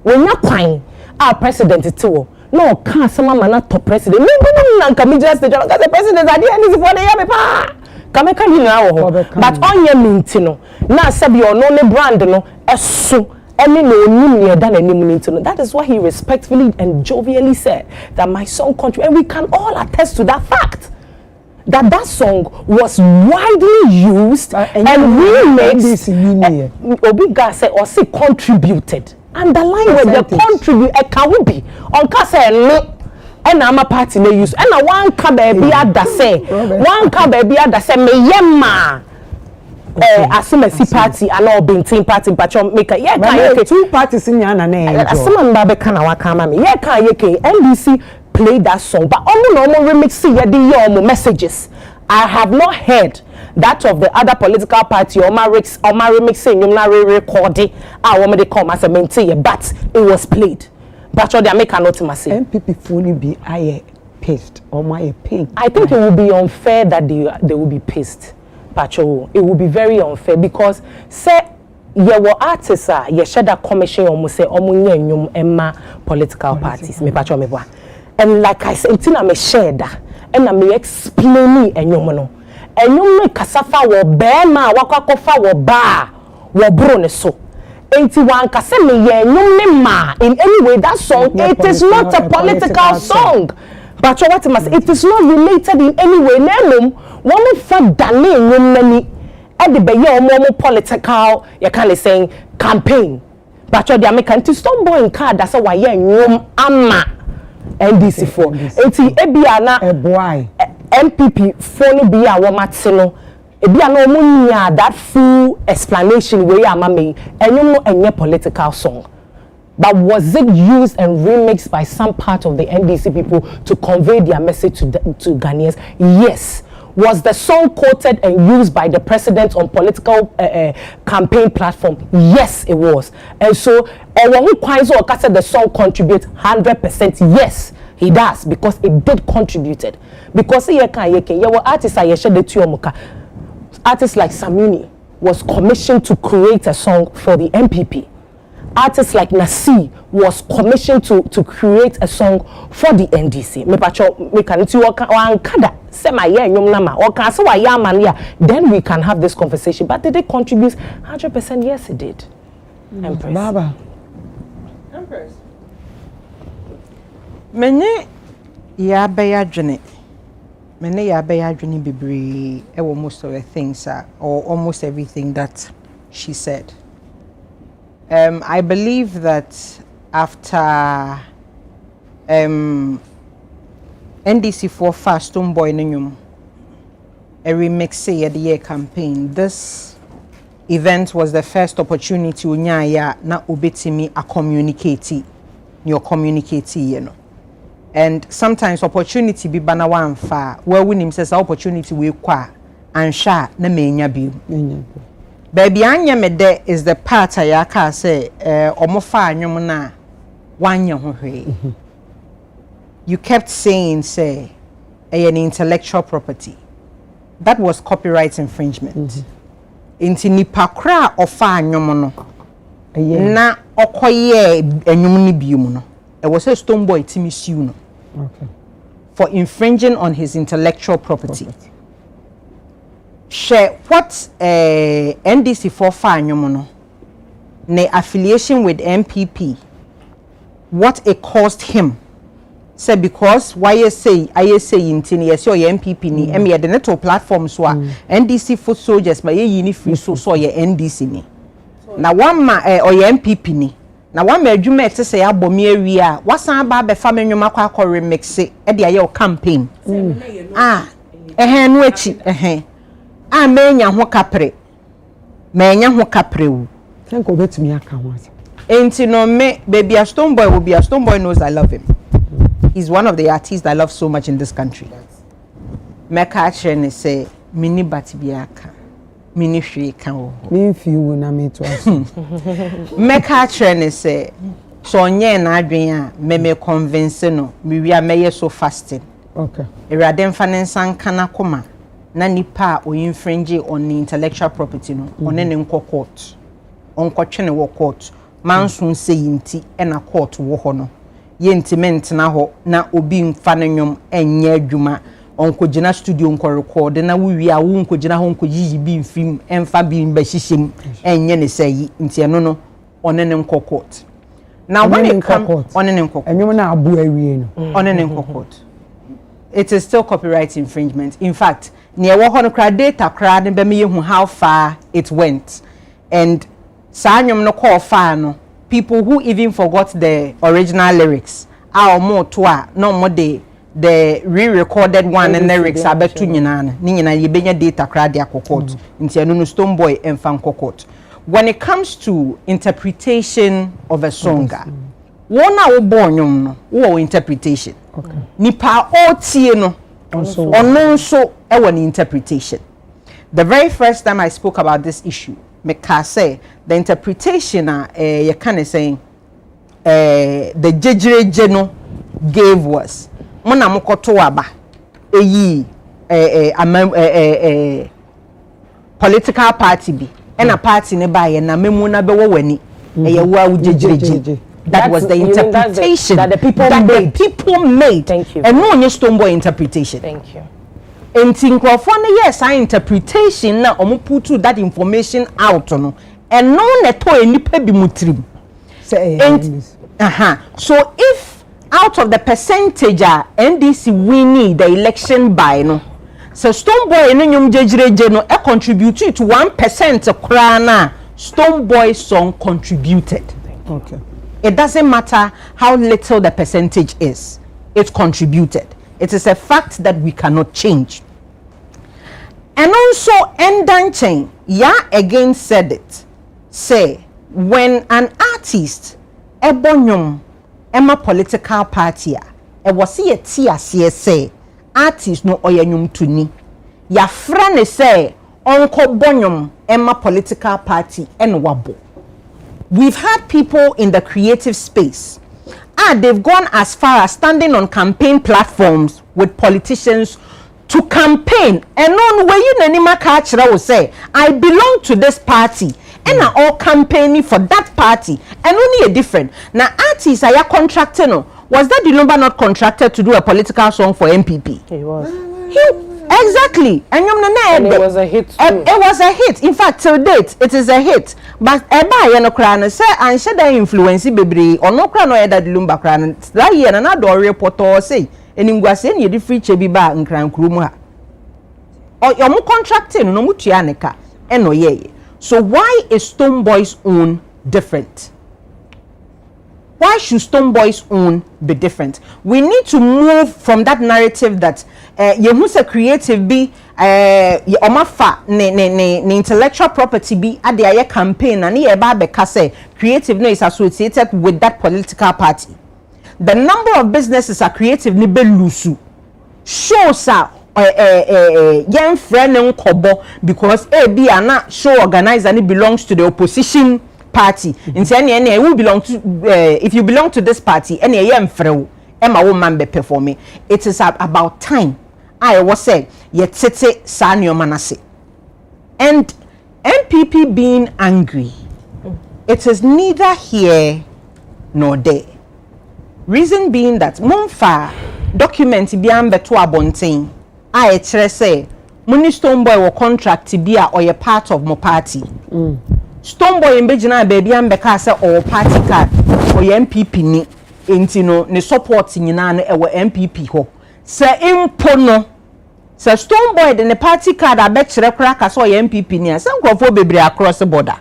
When you are Kwai, our president too. No, can't some man not top president. No, come just the job. The president at the end is for the year, papa. Come can you now? But on your mintino. Now, sabi or no brand no. So any no near than any mintino. That is why he respectfully and jovially said that my song country, and we can all attest to that fact. That song was widely used and remixed. Obiga said or say contributed. And the line where they contribute a can be on case and I'm a party they use and one can baby at the say one can baby at the say me yema asimesi party and all being team party but you make a yeah two parties in yana name someone babe can I come me yeah can you NBC play that song but almost remix yeah the messages. I have not heard that of the other political party or my remixing recording they come as a maintain but it was played. But they make an ultimacy. MPP fully be pissed or my pain. I think it would be unfair that they will be pissed. Pacho, it would be very unfair because say you were artists you share that commission almost say emma political parties me pacho me boa. And like I said, I'm a share that and I'm explaining and you make kasafa wo bema wakwakofa wo ba wo bro ne so enti wan kase me ye nyum ma in any way that song it is not a political song but what must it is not related in any way nemum one fa dane nyum nani e de be ye omo political you can saying campaign but you dey make anti stone boy in card that say wa ye nyum ama NDC for enti ebia na boy MPP phone be a woman no ebia no mo nya that full explanation wey amame enyo no enye political song but was it used and remixed by some part of the NDC people to convey their message to Ghanaians? Yes. Was the song quoted and used by the president on political campaign platform? Yes, it was. And so the song contributes 100%. Yes, he does because it did contributed. Because artists artists like Samini was commissioned to create a song for the MPP. Artists like Nasi was commissioned to create a song for the NDC. Then we can have this conversation. But did they contribute 100%? Yes, it did. Empress. Baba. Empress. Many ya beya dwene. Many ya beya dwene bebre most of the things or almost everything that she said. I believe that after NDC for Fast Boy Ninyum a remix the year campaign. This event was the first opportunity unyaya na ubetimi a communicate your communicate, you know. And sometimes opportunity be bana one far where we says opportunity we kwa and sha na menya bi. Baby anya me de is the part I can say omofa anyum na wanya ho hwe. You kept saying say an intellectual property. That was copyright infringement. Inti nipa kra ofa anyum no na okoye anyum ni bium no. It was a Stone Boy Timmy Suno. Okay. For infringing on his intellectual property. Share what NDC for Fanyomono, ne affiliation with MPP, what it cost him. Say because I say in tini yes your MPP ni emi the network platforms wa NDC foot soldiers ma ye ni free so ye NDC ni. Na one ma or ye MPP ni. Na one adwuma ete say abomi awie a wasan ba be fa menwoma kwa remix e de aye o campaign no echi menya ho kapre wu thank you betumi aka ho enti no me baby a Stone Boy will be a Stone Boy knows I love him. He's one of the artists I love so much in this country. Meka chere say mini batibiaka mini hwe kan wo me fiu na me to aso Meka chere say so onye na adwen a me convince no me wi a meye so fasting. Okay. Erade mfa ne nsanka na koma na nipa o infringe on intellectual property no one ne nko court onko twene wo court manso say yinti e na court wo ho no yentiment na ho na obi mfa ne nwom enye adwuma onko gina studio onko record na wi a wo onko gina ho onko yiyi bi mfim emfa bi mba hihiem enye ne sayi nti eno no one ne nko court. Now when it comes on an nko enwom na abu awie no on an nko court, it is still copyright infringement. In fact, near wo kra data kra ne be me hu how far it went. And sanyum no call far no people who even forgot the original lyrics are more to no more the re-recorded one and lyrics abetu nyina ni nyina ye benya data kra dia court nti anu no Stone Boy emfa court. When it comes to interpretation of a song, one a wo bonyum no wo interpretation. Okay. Nipa o tie no ono so e won interpretation. The very first time I spoke about this issue, me ka say the interpretation you can say the jejere no gave was mona mokoto aba eyi political party bi and a party ne buy na memu na be wo wani wa ujejere. That was the interpretation that the people made. Thank you. And no only Stone Boy interpretation. Thank you. And yes, our interpretation na omo put that information out no. And no neto enipa bi mutrim. So if out of the percentage NDC winning the election by no, so Stone Boy no nyum jejere no e contribute to 1% kra na Stone Boy song contributed. Okay. It doesn't matter how little the percentage is. It contributed. It is a fact that we cannot change. And also, Endanchen, again said it. Say, when an artist, ebonyum, emma political party, was see a tia say, artist no oyanyum tuni. Ya friend say, onko bonyum, emma political party, and wabo. We've had people in the creative space. They've gone as far as standing on campaign platforms with politicians to campaign. And on where you Nanima Kachira will say, I belong to this party. And are all campaigning for that party. And only a different. Now, artists are contracted. No? Was that the number not contracted to do a political song for MPP? He was. Exactly. And it was a hit too. It was a hit. In fact, till date, it is a hit. But eba no krana say and she da influence bebre or no krana e da lumba krana. That year na do report or say eningwase na ye free chebi ba nkran krum ha. Or your contracting no mu tua neka eno ye. So why is Stone Boy's own different? why should Stonebwoy's own be different? We need to move from that narrative that who's a creative be omafa ne intellectual property be at the campaign and say creative no is associated with that political party. The number of businesses are creative ni belusu shows are young friend nkobo because be ana show organizer and it belongs to the opposition party. In any who belong to if you belong to this party any young friend Emma woman be performing. It is about time I was say yet tete sanyo manase. And MPP being angry, it is neither here nor there. Reason being that Monfa document biambe to abontain. I say Muni Stonebwoy will contract to be or a part of my party. Stonebwoy in Bejina baby ambeka say or party card or MPP ni intino ne support in e wo MPP ho. Se impono se Stonebwoy de ne party card abekire kraka so MPP ni ase nkrofo bebre across the border.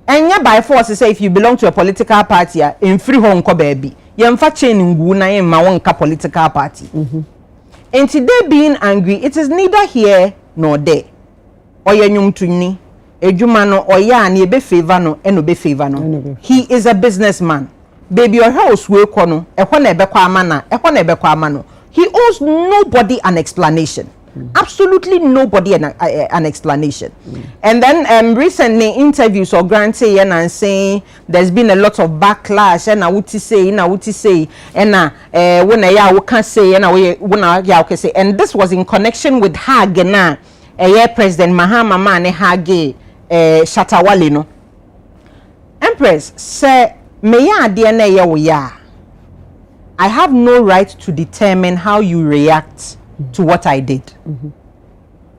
Enya by force say if you belong to a political party in free home ko baby yemfa chain ngu na yemma wonka political party. And today being angry, it is neither here nor there. Oya nyumtuni, ejuma no oya ni ebe favor no eno be favor no. He is a businessman. Baby your house we kono, ekwa na ebe kwa amana, ekwa na ebe kwa amano. He owes nobody an explanation. Absolutely nobody an explanation. And then recently interviews or granted and saying there's been a lot of backlash and I would say and when I can say and when I can say, and this was in connection with Hagena President Mahama Mane Hage Shatawale no. Empress say meya DNA ya. I have no right to determine how you react to what I did.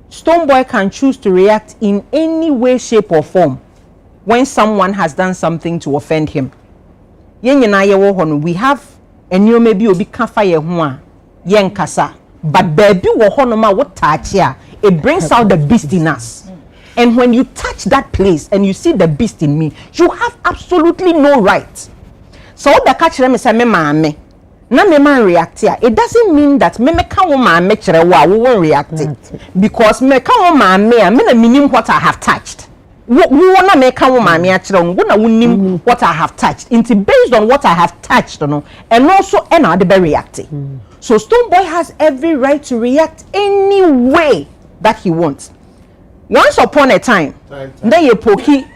Stonebwoy can choose to react in any way, shape or form when someone has done something to offend him. We have and you maybe obi kafa ye ho a yen kasa, but baby wo ho no ma what touch here, it brings out the beast in us. And when you touch that place and you see the beast in me, you have absolutely no right. So the catch them say me maame na me man react here, it doesn't mean that me ka wo ma me kire wo we won't react because me ka wo ma me na minim what I have touched. Wo na me ka wo ma me a kire wo na wonim what I have touched. It's based on what I have touched no and also and be reacting. So Stonebwoy has every right to react any way that he wants. Once upon a time then you poki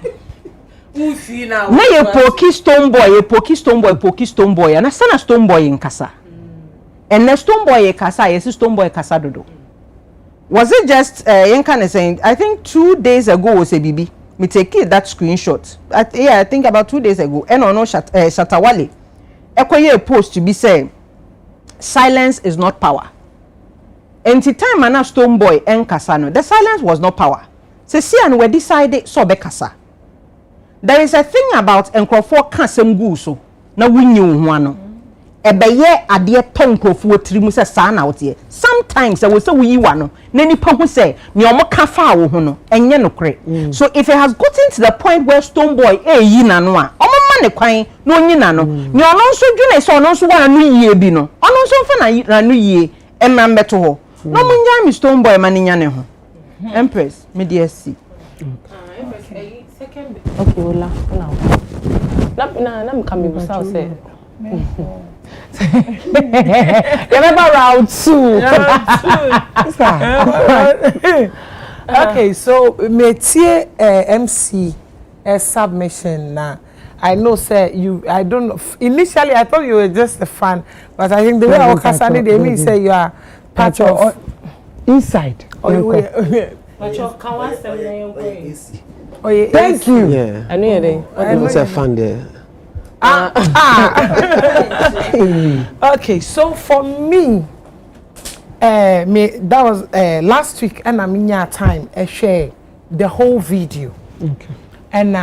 na ye poki Stonebwoy and asana Stonebwoy in kasa and na Stonebwoy kasa yes Stonebwoy kasa dodo. Was it just Yenkan saying I think 2 days ago was a BB me take that screenshot I think about 2 days ago and no Shatawale ekoye post to be saying silence is not power. And the time na Stonebwoy en kasa no the silence was not power. Se see and we decided so be kasa. There is a thing about enkrofo kasem gu so na wunyu ho ano ebeye ade to nkrofo trimu se sa na wote sometimes I will say we wa no na nipa ho say me omo ka fa wo ho no enye no kre. So if it has gotten to the point where Stonebwoy yi na no a omo ma ne kwan na onyi na no ni ono nso dwene so ono nso wa no yie bi no ono nso fa na no yie emra mbeto ho no munya mi Stonebwoy ma nya ne ho. Empress me dey see. Okay, Ola. Now, coming to say. Remember round 2. Okay, so métier MC submission now. I know, sir. I don't know. Initially, I thought you were just a fan, but I think the way I Okasani they mean say you are part of inside. Oh, yeah, thank you. Yeah. I know you. I was a fan there. Okay, so for me, that was last week, and I mean, time I share the whole video. Okay. And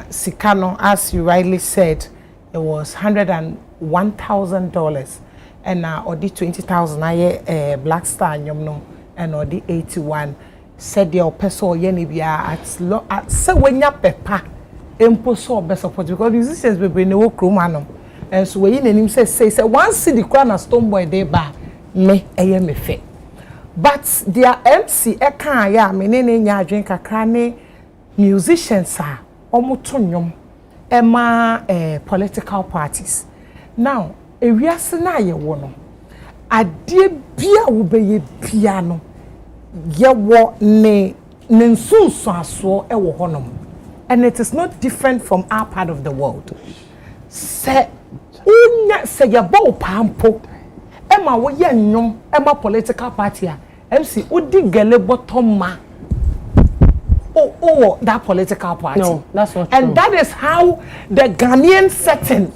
Sikano, as you rightly said, it was $101,000, and or the 20,000 I Black Star nyomno, and or the 81. Said your person yenibia at so when ya pepa empo so be support because musicians be bring no krom and so we nanim say one city crown na Stone Boy dey ba me eye me fe but their MC e kan ya me ne nya adwen kakra ne musicians a omoto nyom e ma political parties now ewiase na ye wo no ade bia wo be ye bia no ye wo ne nsunsu aso e wo honom and it is not different from our part of the world se unya se ye bo pampo e ma wo ye nyom e ma political party a MC udi gele bottom ma oh that political party. No, that's not true. And that is how the Ghanaian setting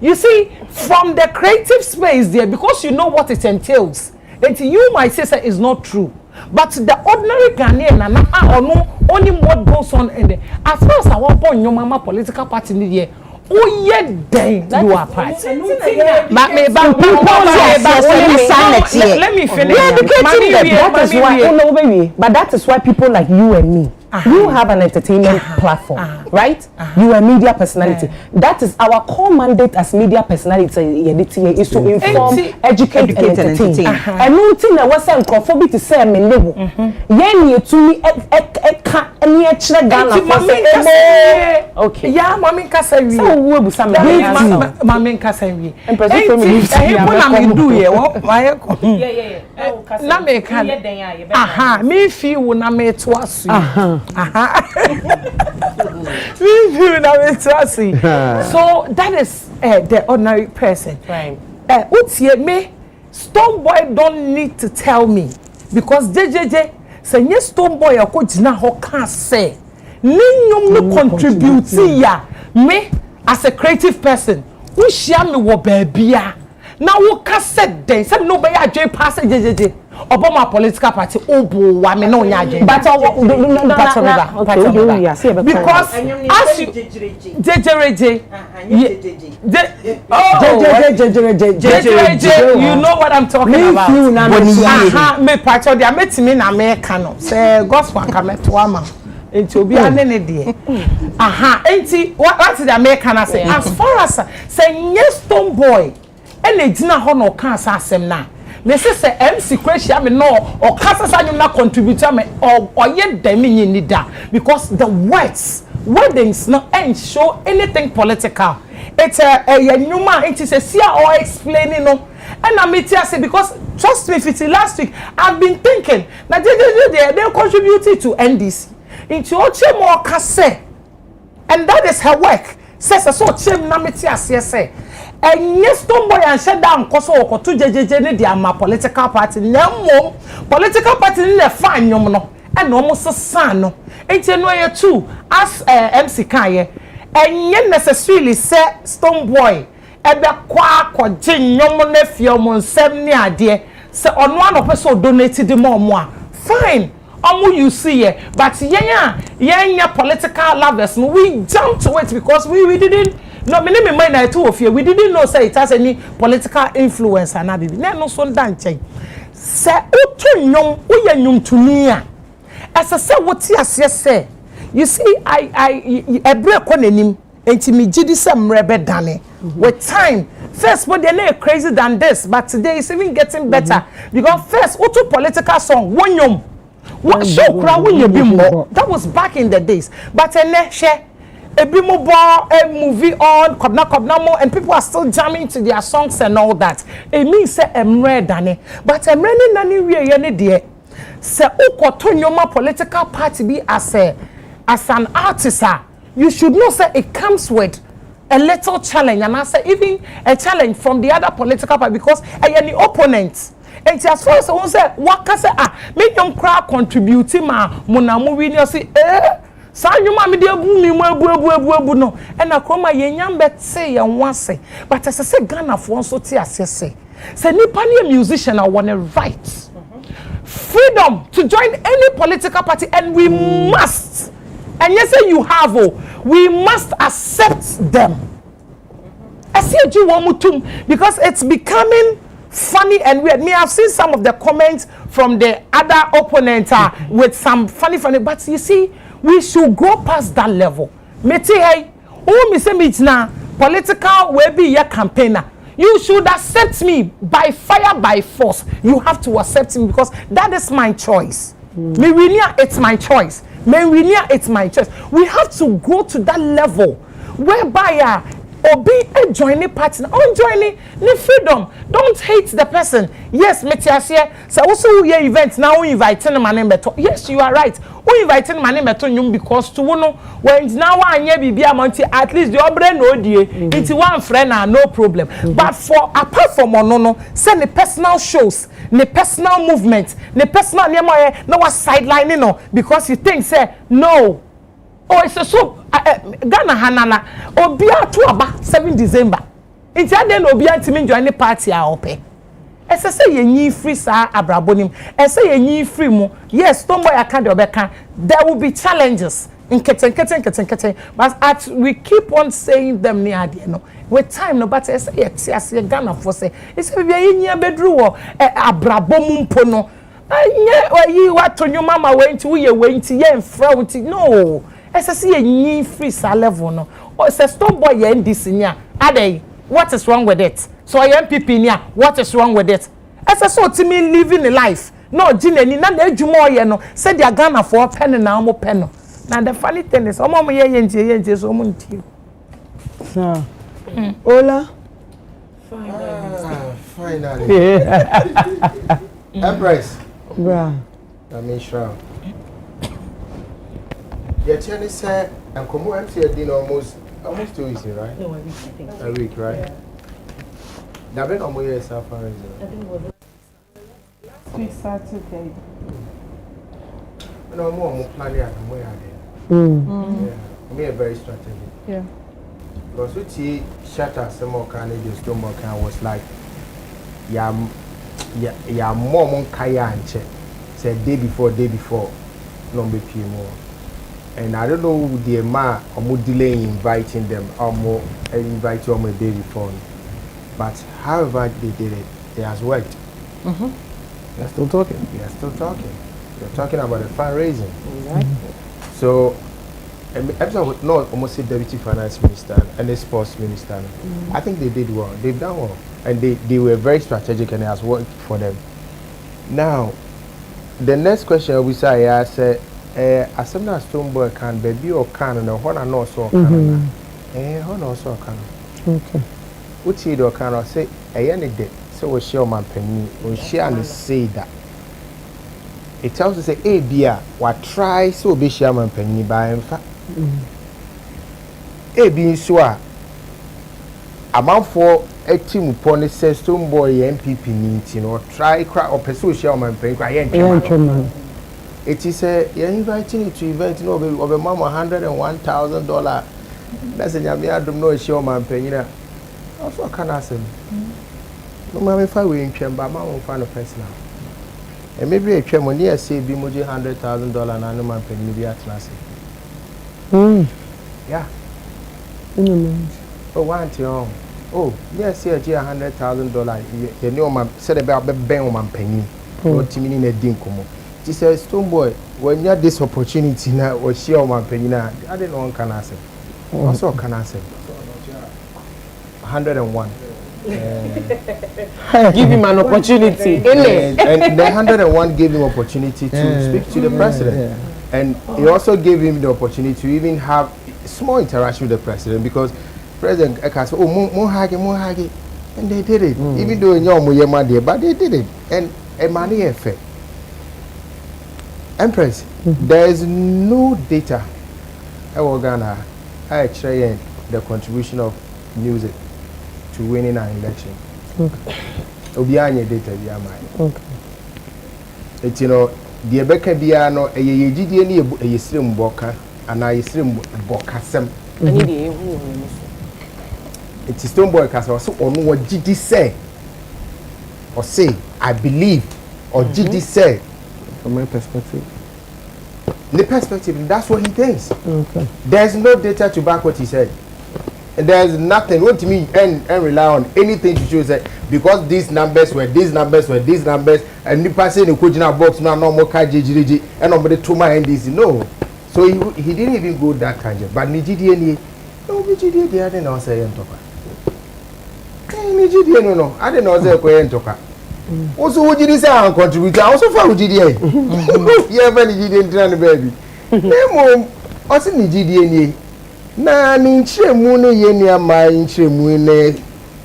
you see from the creative space there because you know what it entails. That you might say is not true. But the ordinary Ghanaian only what goes on in there. As far as I want point your mama political party in the oh yeah, then you are part. But let me finish. That is why. Oh no, baby. But that is why people like you and me. You have an entertainment platform, right? You are a media personality. That is our core mandate as media personality is to inform, educate and entertain. And no thing that was saying conformity to say me level. Yen to me any extra Ghana for okay. Yeah, mami kasa wi. So we bu some mami kasa wi. Empress family. Na me do ye wo my ko. Yeah. Na me kan. Aha, me feel wo na me to asu. So that is the ordinary person. Right. Me, Stone Boy don't need to tell me because JJJ say yes Stone Boy ako jina ho kan say ninyum no contribute ya me as a creative person. We share me wo baabia. Now we can set then say no be adwe pass JJJ. Obama political party obo wa me no nya adwen but because as you you know what I'm talking about me part of the metimi na me kan no say gospel kan meto ama enti obi anene de enti what is the American say as far as say yes Stone Boy ene gina ho no kan sa asem na me say MC Kweshia me no or kasa sanyum na contributor me or ye dem ni da because the weddings no ain't show anything political. It's a nyuma it is a see or explaining no and I meet say because trust me if it's last week I've been thinking that they contributed to NDC into oche more kase and that is her work says so chem na meti ase say and yes Stone Boy and shut down koso okoto jejeje ne dia ma political party na mom political party ne fan nyom no and no mo sesan no enti no ye too as MC kan ye enye necessarily say Stone Boy ebe kwa akogye nyom na fie mo nsem ne ade say ono anopese donate de mo a fine you see it but yeah political lovers no we jumped to it because we didn't no me mind na two of you we didn't know say it has any political influence and bibi na no so ndanchen say otu nyom uye nyom tuni a ese say woti ase say you see I ebre ko nanim enti me gidi say mrebe dane with time first but they are crazy than this but today is even getting better because first otu political song one nyom what show crowd when you be more that was back in the days but share a bimo a movie on kobna more and people are still jamming to their songs and all that it means say emre dane but emre ni nani we ye de say ukoto nyoma political party be as an artist you should know say it comes with a little challenge and I say even a challenge from the other political party because any opponents. And as far as I say, what can say? Make them crowd contributing ma monamu win you say san you ma me dey bu mi mu no and akoma yenyam bet say yan wan say but as I say Ghana for so ti ase say nipa ni musician I want a right freedom to join any political party and we must and yes say you have we must accept them I see you want mutum because it's becoming funny and weird. Me, I've seen some of the comments from the other opponents with some funny, but you see, we should go past that level. Meti hey, who me say me na political we be your campaigner. You should accept me by fire, by force. You have to accept me because that is my choice. Me Winia, it's my choice. Me Winia, it's my choice. We have to go to that level whereby Obi a joining partner, on joining the freedom. Don't hate the person. Yes, Metiasia. So also we event now we inviting my name beto. Yes, you are right. We inviting my name beto because to know when now I near be amonti at least the obre no die. It's one friend and no problem. But for apart from no, send the personal shows, the personal movement, the personal name no was sidelining no because you think say no. Oh, it's a so Ghana Hanana Obia to about 7 December. It's then Obia to me join the party I open. As I say, ye free sa abrabonim. As I say, ye free mo. Yes, don't boy I can't obeka. There will be challenges in keten. But we keep on saying them near the no. With time no, but I say Ghana for say. It's a ye bedru abrabomum pono. Ye what to your mama went to ye went to ye and front. No. As I see a new free level no. Or it's a stone boy in this nya. Ade, what is wrong with it? So I am people nya, what is wrong with it? As I saw to me living a life. No, Jine ni na eju mo ye no. Said ya Ghana for pen na mo pen no. Now the funny thing is, omo ye yenje so mo nti. Sir. Ola. Finally. Empress. Bra. I mean sure. Your Chinese said, and come on, MC dinner almost 2 weeks, right? No, a week, I think. A week, right? Yeah. Now, when I'm here, so far, I think it was last week Saturday. No more planning at the way I did. Yeah, we are very strategic. Yeah. Because we see shatter some more kind of just more kind was like, yeah, more kaya and check. Said day before, no be more. And I don't know the amount or more delay in inviting them or more invite you on a day before. But however they did it, it has worked. They're still talking. They're talking about the fundraising. So, episode no almost say deputy finance minister and the sports minister. I think they did well. They've done well, and they were very strategic, and it has worked for them. Now, the next question we say, I said. As soon as Stoneboy can baby or can and one and also can one also can. Okay. Which he do can say any day. So we share my penny or share and say that. It tells us say a beer what try so be share my penny by in fact. A being sure amount for a team upon it says Stoneboy MPP needs or try cry or pursue share my penny. It is you're inviting you to event, no, of a mama $101,000. That's a Yamia, don't know a show man paying. Also, can I say, no, mamma, if I were in Chamber, I won't find a person now. And maybe a Chamber near say, be more $100,000 and no man paying me at Nancy. Yeah. Oh, one to your oh, yes, here, $100,000. You know, man said about the Ben man penny. What you mean in a dinkum? She says, Stoneboy, when you have this opportunity now, or share my penny now, I didn't know one can answer. Also, can answer 101. Give him an opportunity. And the 101 gave him opportunity to speak to the president. And he also gave him the opportunity to even have small interaction with the president because President Eka said, oh, more hagi. And they did it. Even though you're my dear, but they did it. And a money effect. Empress, there is no data in Ghana actually the contribution of music to winning an election. Obianye data be am. It's the Ebeka biano a yejidi ni a yesrim boka and I yesrim bokasem. It is Stoneboy Castle so on what GD say or say I believe or GD say. From my perspective. The perspective, that's what he thinks. Okay. There's no data to back what he said. And there's nothing. What to me and rely on anything to show that because these numbers, and the person in the box now no more and nobody to my NDC. No. So So he didn't even go that tangent. But Nijidi any, no Nijidi the other no say entoka. Nijidi no, I didn't know say ko entoka. Also Ujidi say an contributor, also for Ujidi. Yeah, very Nijidi entrana baby. Nemo, also Nijidi any. Na ninchire mu no ye ni ama ninchire mu ne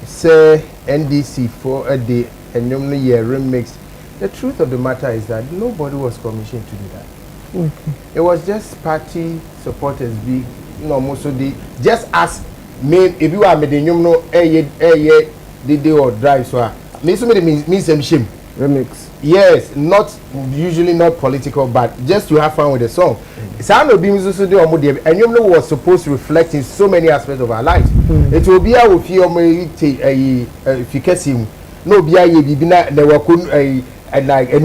say NDC for a day and no year remix. The truth of the matter is that nobody was commissioned to do that. It was just party supporters be no most of the just as me if you are medium no the day or drive so me so me some shame remix. Yes, not usually not political but just to have fun with the song. Sound of being so do and you know was supposed to reflect in so many aspects of our lives. It will be our fear if you catch him no be a be na there were and like so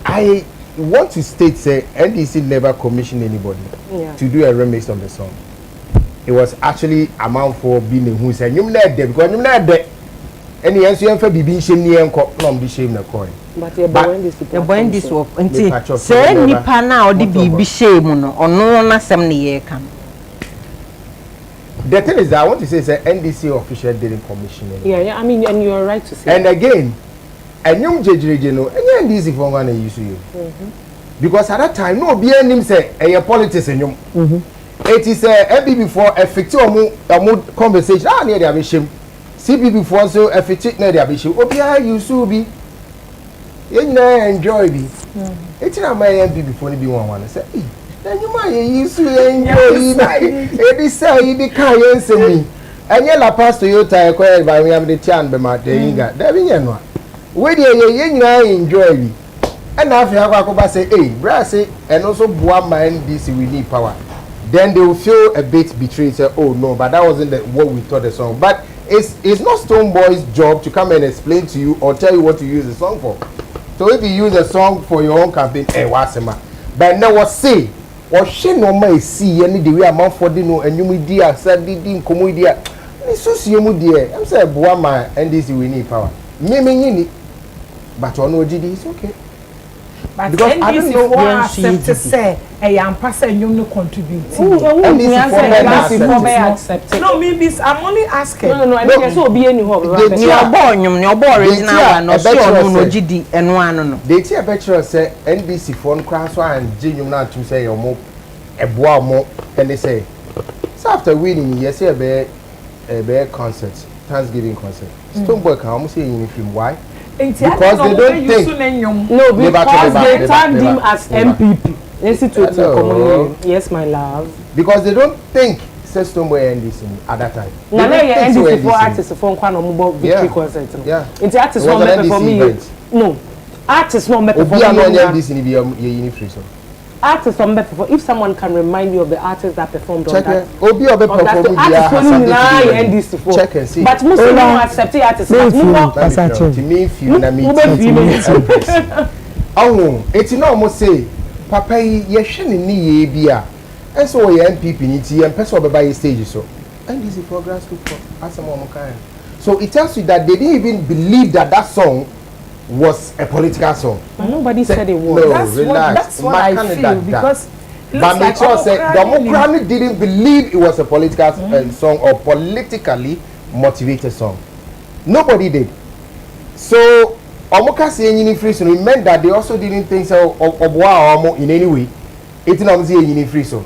I want to state say NDC never commissioned anybody to do a remix of the song. It was actually amount for being who said you not there because you not there and the answer for being shame near and be shame na coin. But you're buying this work until say nipa na or the be shame no or no na sem ne ye kan. The thing is that I want to say is that NDC official didn't commission it. Yeah, I mean, and you're right to say. And again, a new JJ, no, and NDC for one use you. Because at that time, no, be name say a politics in you. It is a before a fictive mood conversation. Ah, near the ambition. CB before so a fictive near the ambition. Oh, yeah, you so be. You enjoy me. It's not my MP before you be one. Say, then you might use to enjoy it. Is say the car answer me. And yellow pass to you tie acquired by me have the chan be my day. There be no. Where you enjoy me. And after I say, hey, brassy, and also one man this we need power. Then they will feel a bit betrayed. Say, oh no, but that wasn't what we thought the song. But it's not Stone Boy's job to come and explain to you or tell you what to use the song for. So if you use a song for your own campaign, what's the but now what say? Or she no may see any the way amount for dinner and you media said didn't come with dear. So see you dear. I'm saying Buama and this we need power. Me but on OGD is okay. But because I don't know what accept to say a young person you no contribute. No, maybe I'm only asking. No, I think so be any hope. Your boy original and no GD and one no. They see a better say NBC phone crash and genuine not to say or more a bois more and they say so after winning yes a bear concert, Thanksgiving concert. Stone Boy can almost say in film why? Because they don't think no, because they tagged him as MPP. Yes, my love. Because they don't think Stone Boy NDC at that time. No, NDC for artists for one mobile victory concert. Yeah. It's artists not made for me. No, artists not made for me. Artists on before. If someone can remind you of the artists that performed on that, check and see. But most of them accept artists. Oh, it's not almost say, Papa, you're shining ni bia, and so you're MPP and person by stage so. And this is progress to as some kind. So it tells you that they didn't even believe that song was a political song. But nobody said it was. No, that's what I feel because but Mitchell said the Mokrani didn't believe it was a political song or politically motivated song. Nobody did. So Omoka saying in free so it meant that they also didn't think so of wow in any way. It's not saying free so.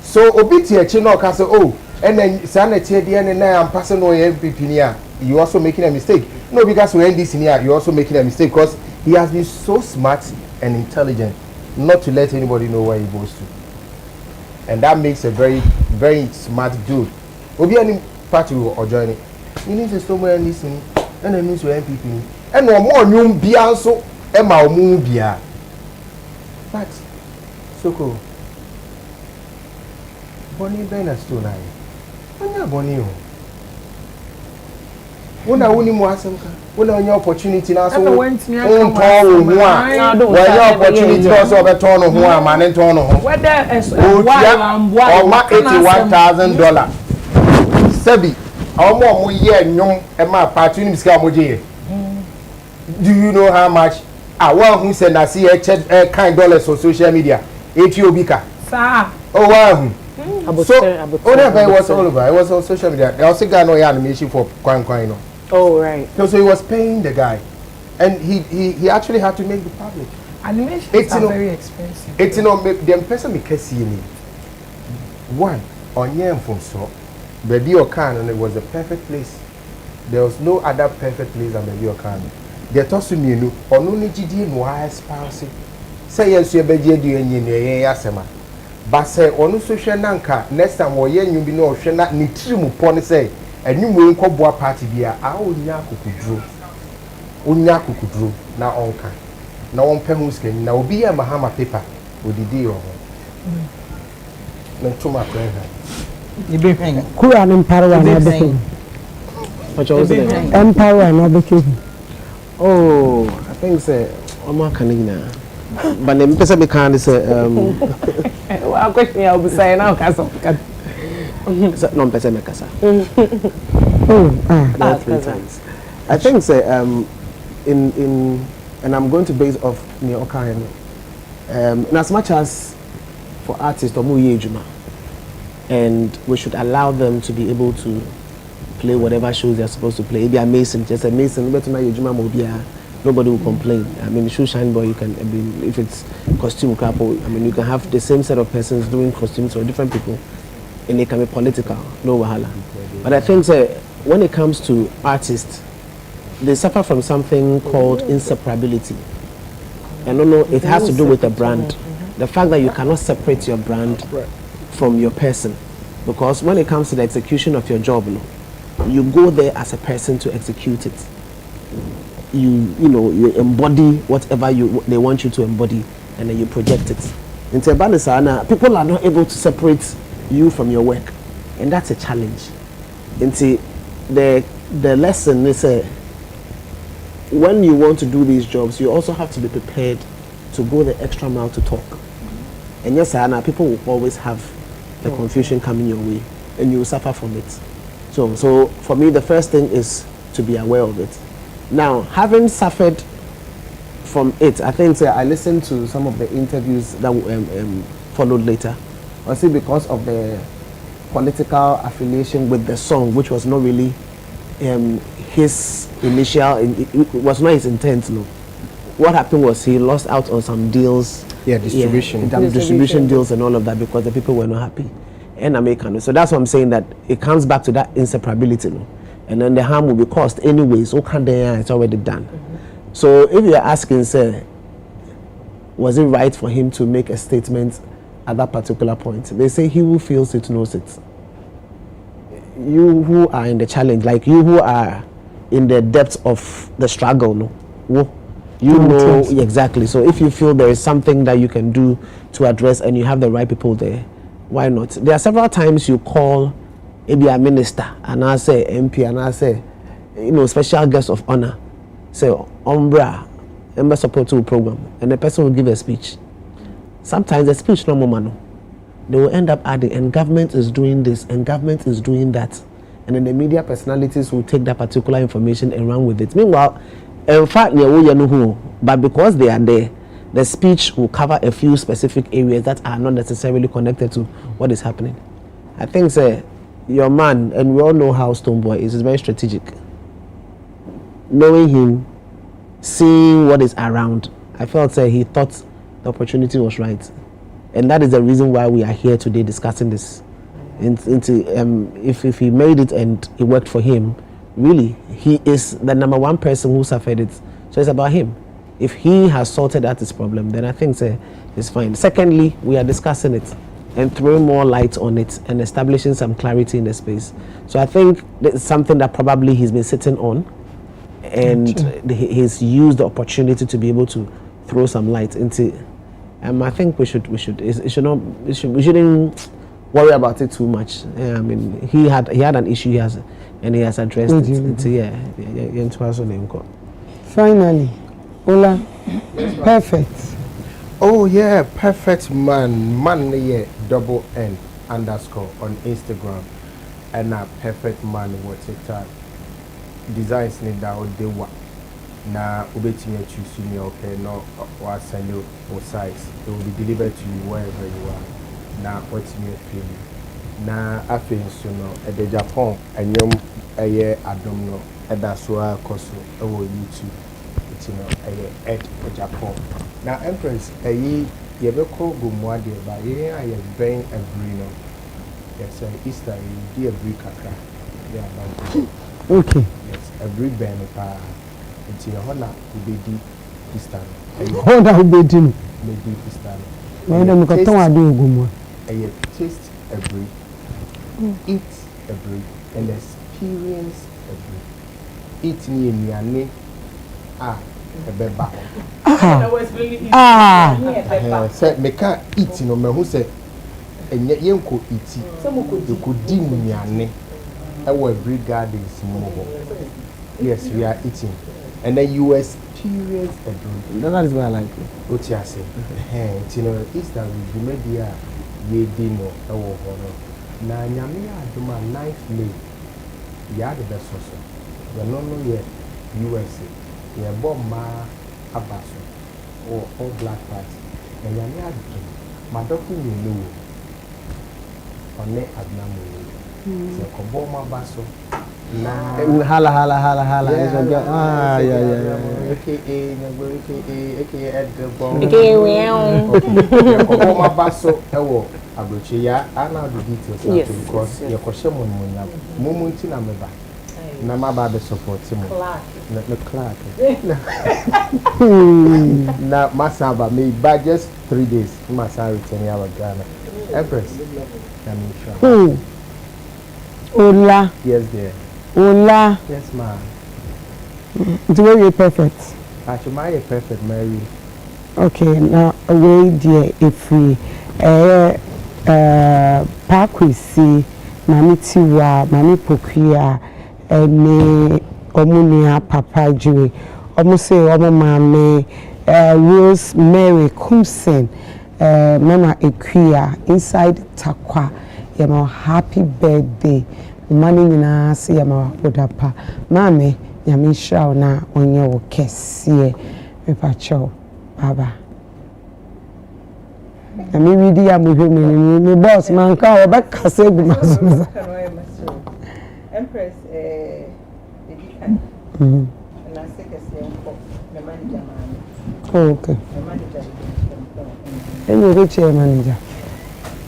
So Obiti Chinoka say oh and then Sanity and I'm passing on MPP. You also making a mistake. No, because when this in here, you're also making a mistake because he has been so smart and intelligent not to let anybody know where he goes to. And that makes a very, very smart dude. Will be any party or joining. You need to somewhere and listen, and then means we're MPP. And no more new Bianso, Emma Mubia. But, Soko, Bonnie Bennett still lying. I'm not Bonnie. When I win him was when on your opportunity now, so when your opportunity also a ton of one man and ton of whether $81,000. Sebi, how more year no and my opportunity. Do you know how much One who said I see a kind dollars on social media. Ethiopica. Sir. Oh wow. So whenever it was all over, it was on social media. There was a guy no animation for Kwan. Oh right. So he was paying the guy, and he actually had to make the public. Animations are very expensive. It's the person because see me. One on Yem so Baby Okan, and it was the perfect place. There was no other perfect place than Baby Okan. They told me no on only GD no spouse. Say yes, you be GD and you yasema. But say on social nanka next time we you be no share not ni trimu pon say and you will go boa party beer. I will nyakukudru. Unyakukudru na onka. Na on pemuske na obi a mahama paper with the deal. Na tuma kwenha. Ibe hang. Kura no Empower na be. Empower na be. Oh, I think say Oma Kanina. But the person be kind say Well, question I will be saying now kasa. No person me kasa. Not 3 times. I think say in and I'm going to base off near Okayano. In as much as for artists or Juma, and we should allow them to be able to play whatever shows they're supposed to play. If you're Mason, just a Mason, but nobody will complain. I mean, shoe shine boy, you can. I mean, if it's costume couple, I mean, you can have the same set of persons doing costumes for different people, and they can be political, no wahala. But I think when it comes to artists, they suffer from something called inseparability. I don't know, it has to do with the brand. The fact that you cannot separate your brand from your person. Because when it comes to the execution of your job, you go there as a person to execute it. You embody whatever they want you to embody, and then you project it. In Tebanisana, people are not able to separate you from your work. And that's a challenge. The lesson is when you want to do these jobs, you also have to be prepared to go the extra mile to talk. And yes, Anna, people will always have the confusion coming your way, and you will suffer from it. So for me, the first thing is to be aware of it. Now, having suffered from it, I think I listened to some of the interviews that followed later. I see because of the political affiliation with the song, which was not really his initial, it was not his intent. No, what happened was he lost out on some deals. Distribution deals and all of that because the people were not happy. And American. So that's what I'm saying, that it comes back to that inseparability. No? And then the harm will be caused anyway. So it's already done. So if you're asking, say, was it right for him to make a statement at that particular point? They say he who feels it knows it. You who are in the challenge, like you who are in the depths of the struggle, you know exactly. So if you feel there is something that you can do to address and you have the right people there, why not? There are several times you call maybe a minister and I say MP and I say, special guest of honor, say Umbra, member support to program, and the person will give a speech. Sometimes the speech no more. They will end up adding, and government is doing this, and government is doing that. And then the media personalities will take that particular information and run with it. Meanwhile, in fact, but because they are there, the speech will cover a few specific areas that are not necessarily connected to what is happening. I think, your man, and we all know how Stoneboy is very strategic. Knowing him, seeing what is around, I felt he thought the opportunity was right. And that is the reason why we are here today discussing this. If he made it and it worked for him, really, he is the number one person who suffered it. So it's about him. If he has sorted out his problem, then I think it's fine. Secondly, we are discussing it and throwing more light on it and establishing some clarity in the space. So I think it's something that probably he's been sitting on, and he's used the opportunity to be able to throw some light into. I think we shouldn't worry about it too much. I mean, he had an issue he has addressed it. Finally, Ola, perfect. Oh yeah, perfect man yeah, _N_ on Instagram, and perfect man what TikTok. Designs need that all day work. na ubetimi choose me okay no or send you or size it will be delivered to you wherever you are na what me feel na afen so no e de Japan anyom eye adom no e da so akoso e wo YouTube it no eye ed Japan na Empress eye ye be ko gomu ade ba ye aye ben every no yes Easter you do every kakra yeah okay yes every ben pa it's your honor ubedi Easter honor ubedi no ubedi Easter no dem ko ton ade ogumu I taste every, eat every, and experience every. Eat me in your name. A beba. Say me can't eat no me who say and yet you could eat. You could dim your name. Our every garden is more. Yes, we are eating, and then you experience every. That is what I like. What you say? You know, Easter will be media. Ye dino ewo hono na nyame aduma knife lay ya de besoso we no ye USA ye bomba abaso or all black party na nyame aduma madoku ni no one adnamu se ko bomba baso na hala yeah aka Edgar Bomb Okay, bomba baso ewo abrochi ya ana the details yes, because ye ko shemo munya mumunti na meba na maba be support mu na Clark na masaba me by just 3 days masa return ya Ghana Empress na me sure Ola yes dear Ola yes ma the way you perfect actually my perfect Mary okay now away dear if we Pakwisi mami tiwa mami pokuya ene omunia papa jiwe omu se omu mame Rose Mary Kumsen mama Ekuya inside Takwa yama happy birthday mani nyina se yama odapa mame yami shao na onye wo kese mepacho baba I mean, we did have me boss man call back Casegu. Empress, and I say, the manager. Oh, okay. The manager. And you reach your manager.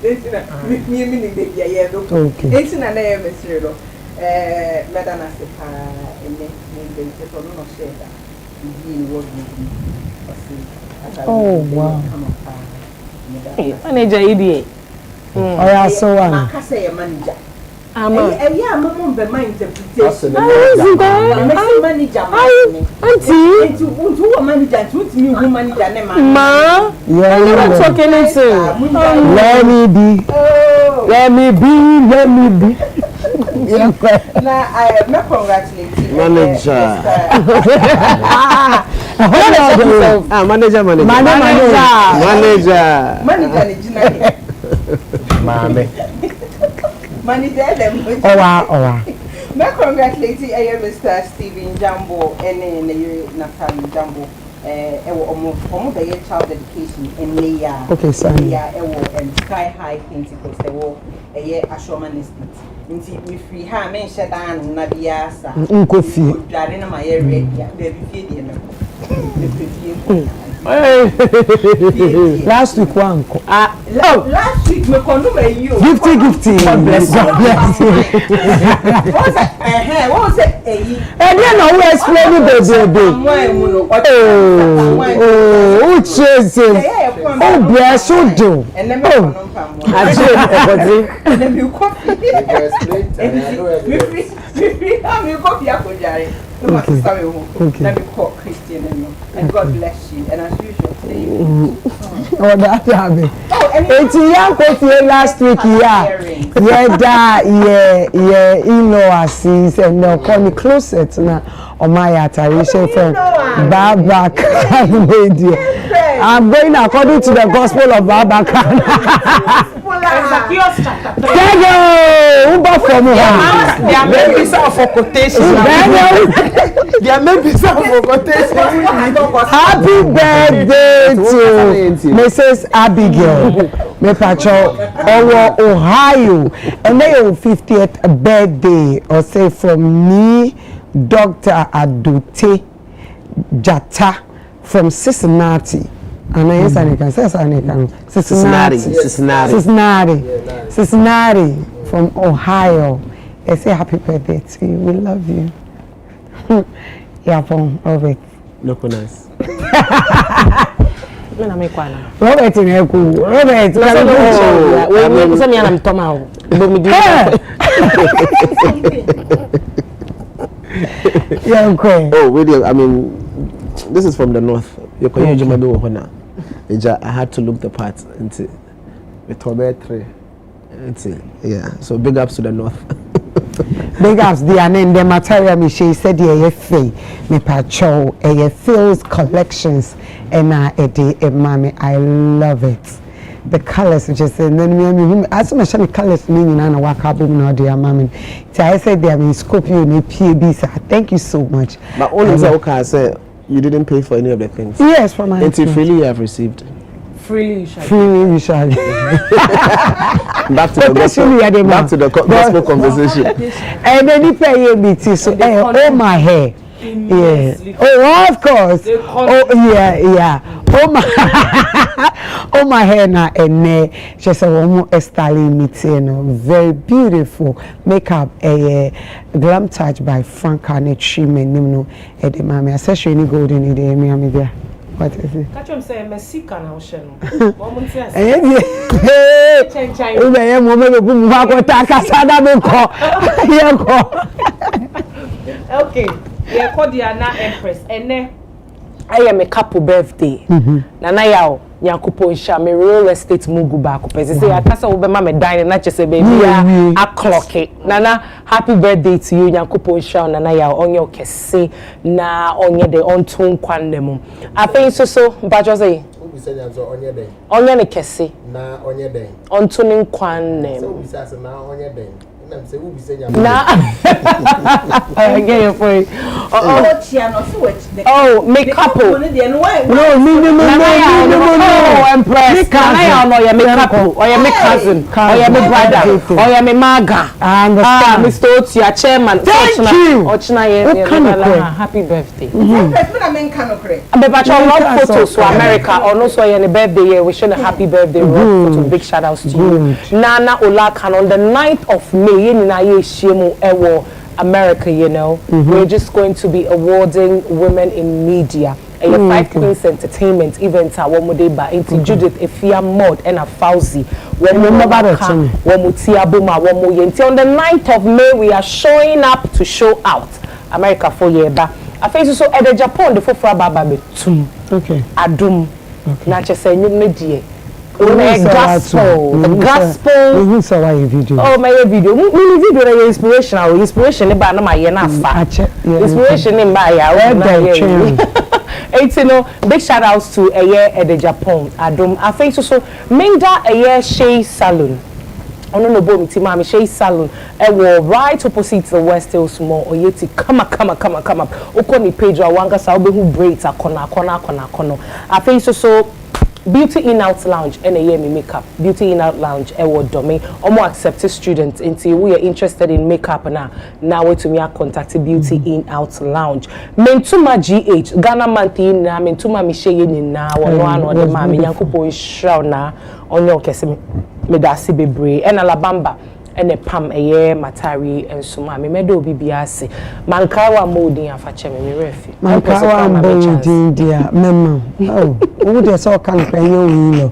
Me meaning the year. Okay. It's in a name, Monsieur. Madame Asepa, and the no share that. Oh, wow. Manager idiot. Oh, yeah, so one. I say a manager. Yeah, mama be my interpretation. Manager. Auntie. Who manager? Who's me? Who manager? Ma. Yeah, you're talking it too. Let me be. Let me be. Let me be. Now I not congratulate you. Manager. Manager. Mame. Manager them. Me congratulate you, Mr. Stephen Jambo and Natalie Jambo. Omo the child education in Leia. Okay, sorry. And Sky High Principles. They were a year Ashoman Estate. If we have mentioned Nabiasa, Uncoffee. Darina, my area, baby. Last week one. Last week me kono me you. Gifty. God bless you. What was it? And then I will explain it oh, chasing. Oh, bless you do. And then you coffee. You coffee up Jerry. Let me call Christian and God bless you. And as usual, stay. Oh, that happened. It's young coffee last week, yeah, in-laws and they'll call me closet now on my attarition from Baba Khan. I'm going according to the gospel of Baba Khan. There may be some quotation. Happy birthday to Mrs. Abigail. Me pacho our Ohio. And they your 50th birthday or say from me, Dr. Adote Jata from Cincinnati. And I yes, I can say Cincinnati from Ohio. They say happy birthday to you. We love you. Yeah, from Robert. No nice. Robert in Eku. Robert. Oh, wait, I mean, this is from the north. I had to look the part into the Tobetre. Yeah, so big ups to the north. Big ups, the name, the material, she said, yeah, me pacho, Phil's collections, and mommy, I love it. The colors, just and then as much as the colors meaning and walk up in our dear mommy. So I said, there mean Scorpio, PB, thank you so much. But only okay, said you didn't pay for any of the things. Yes, from my freely you have received. Freely you shall. Freely you shall. Back to the gospel conversation. And then you pay BT, so oh my hair. Yeah. Oh, of course. Oh, yeah. Oh my hair now and just a woman styling meeting. Very beautiful makeup. A glam touch by Frank Carnett Shimon. No, at the mommy. I said she need golden in the Miami there. What is it? Catch him say Mexican ocean. Okay. Yeah, called Diana Empress. And then I am a couple birthday. Nana yao Nyakupo Isha me real estate mugu back. Say I can't say Obama me dining not just a baby. A clock it. Nana, happy birthday to you, Nyakupo Isha. Nana yao on your kese na on your de on tune kwandemu. I think so. But just say. On your kese. Na on your day. On tuning kwandemu. So we say na on your day. Na again for oh make couple no Empress can I know you make couple or you make cousin or you make brother or you make maga and Mr. Otia chairman happy birthday but love photos to America or no so your birthday we show a happy birthday photo big shout outs to you Nana Olakan on the 9th of May in America, you know, we're just going to be awarding women in media. A 5 Queens Entertainment event at Womodeba into Judith Efia Mod and a Fauzi. On the 9th of May, we are showing up to show out America for Yeba. I think so at the Japan, the Fofra Baba Betum. Okay. Adum. Nature say media. The gospel. Who saw my video? Oh, my video. My video is inspirational. Inspiration in Bana Mayana. Inspiration in Maya. You know, big shout outs to a year at the Japan. Adum. I think so. Minda a year Shea Salon. Ono no bo mi ti ma mi Shea Salon. Right opposite the West Hills Mall. Oyeti come up. Okoni page wa wanga sa obehu braids akona. I think so. Beauty In Out Lounge and a year me makeup. Beauty In Out Lounge word domain. Omo accepted students until we are interested in makeup now way to me contact Beauty In Out Lounge. Mentuma GH Ghana Manti na mentuma mi sheye ni na one the mama Nyankopon shrow na onyo kese me dasi bebre and Alabama and a pam a year matari and suma me medo bibiase mankawa molding afache me refi mankawa molding dia mema oh who dey so kan penyo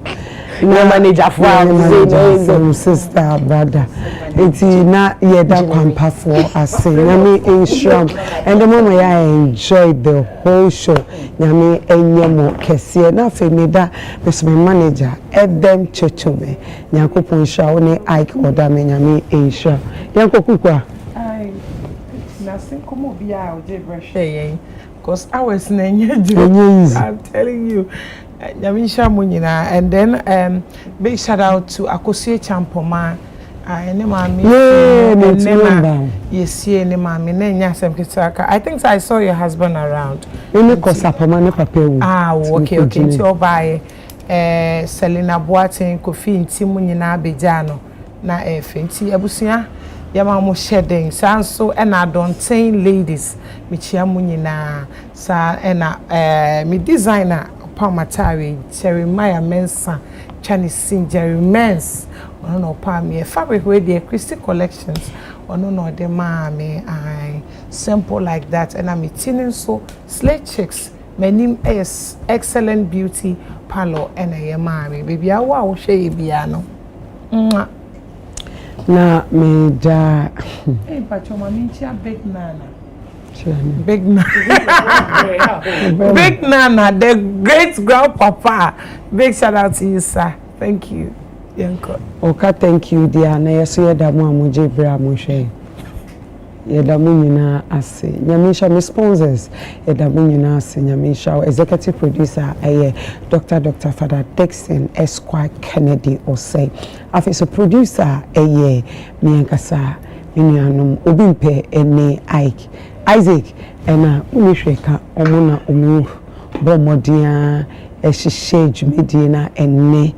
no manager for sister brother it's na yeda kwampa for ase na me insham and the moment I enjoyed the whole show na me enyemo kese na fe me da my manager Edem Chochome Nyankopon sha one Ike oda me nyame insha yankokukwa ai na sin komo bia o je brashe because hours na nye I'm telling you nyame sha mo nyina and then big shout out to Akosue Champoma I ne mami. Yes, ne mami. Ne nyasem kitaka. I think I saw your husband around. Ene kosapoma ne papa wu. Ah, okay. Nti obaye Selena Boateng Kofi nti mu nyina abeja no na fenti abusua yama mo shedding sanso na dontain ladies michia mu nyina sa na mi designer Pamatari Jeremiah Mensa Chanisin Jeremens ono no pa me fabric wey dey Christy collections ono no de ma me I simple like that and I'm eating so slate chicks my name is excellent beauty palo and I ma me baby awa wo hwe bia no na me da pacho mami chia big nana Big Nana. Big Nana, the great grandpapa. Big shout out to you, sir. Thank you. Yanko. Okay, thank you, dear. Na yeso yedamu amuje bra amuje. Yedamu nyina ase. Nyamisha me sponsors. Yedamu nyina ase. Nyamisha executive producer Dr. Father Dixon Esquire Kennedy Osei. Afisa producer me ankasa minuanum obimpe ene Ike. Isaac ena unishweka omuna omu bomodia ehihye dwumedie na enne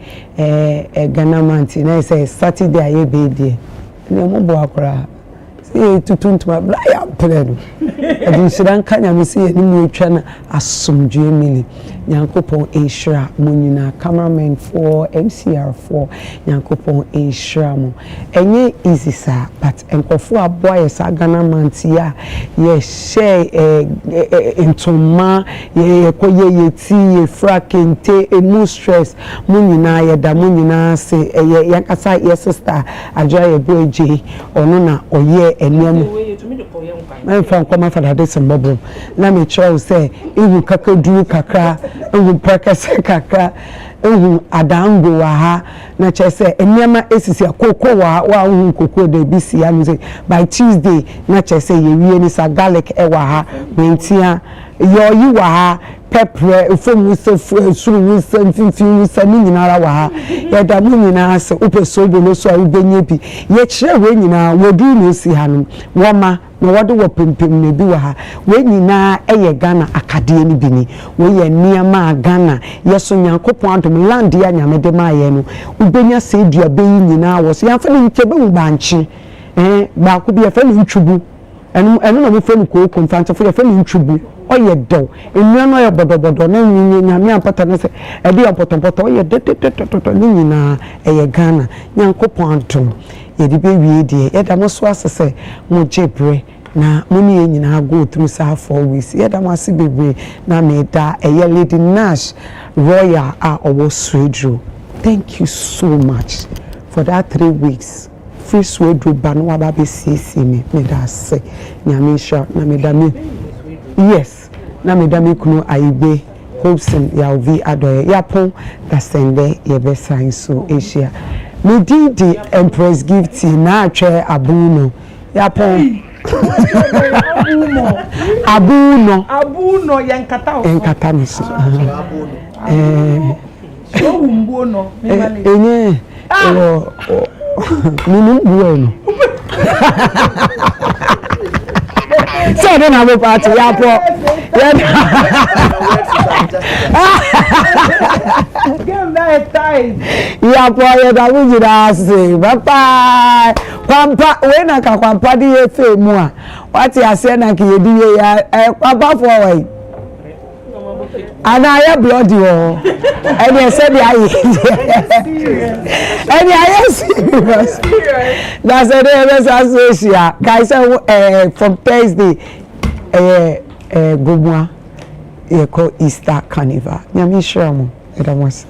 Ghana manti na say Saturday aye bedie na mo bo akora say tutuntuma bla ya pleno edi siran kanya me say ni mu etwa na asomdwe mili nyankopon ehira mo nyina cameraman for MCR for nyankopon ehira mo enye easy sir but enkofo aboa yesa Ghana manti ya ye share entoma ye koye yeti ye frakente emu stress mo nyina ye da mo nyina se yakasa ye sister ajoye boje ono na oye eniam my friend come for that this mbobom na me try say iwu kakaduru kakra ewu prakase kakra ewu adango wa ha na chese eniama esisi akoko wa hu koko de bisi ya no say by Tuesday na chese ye wie ni sa garlic e wa ha mentia yo yi wa ha pepper fomu so suru so finfin so ni nyinara wa ha ye da mu nyina se upeso do no so a ubenye bi ye kire we nyina wodu no si hanum woma na wode wo pempem na bi wa ha we nyina eye Ghana akade ni bi ni we ye niama Ghana yeso nyankopon adom land ya nyamede ma ye no ubenya se dua be nyina wo so yamfa ni nkebe mu banchi ba ko bi ye fa ni ntwubu enu na mo fa ni ko konfanta fa ye fa ni ntwubu oye do enu no ye bodobodo na nyame ampata ne se e bi apotompoto oye de ni nyina eye Ghana nyankopon adom ye di be wie die ye da mo so asese mo jebre na muni ye nyina go through sa 4 weeks ye da mo ase bebre na me da eye Lady Nash Royal a owo Swedro. Thank you so much for that 3 weeks. Free Swedro banu aba be sisi me da se nyame sha na me da me yes na me da me kunu aibe Hobson ya vi adoye yapon da sende ye be sign so Asia me di Empress Gifty na atwe abuno yapon abuno yankata no so umbo no enye minum bueno so then I go party yapo give that time yapo ya da wujira se bye kwampa we na ka kwampa di efe mu a wati ase na ki yedi ye ya kwampa for wai ana ya bloody o eni ese bi ayi eni ayi serious that's a day association guys from Thursday gomwa ye call Easter carnival nyame shiramu edamos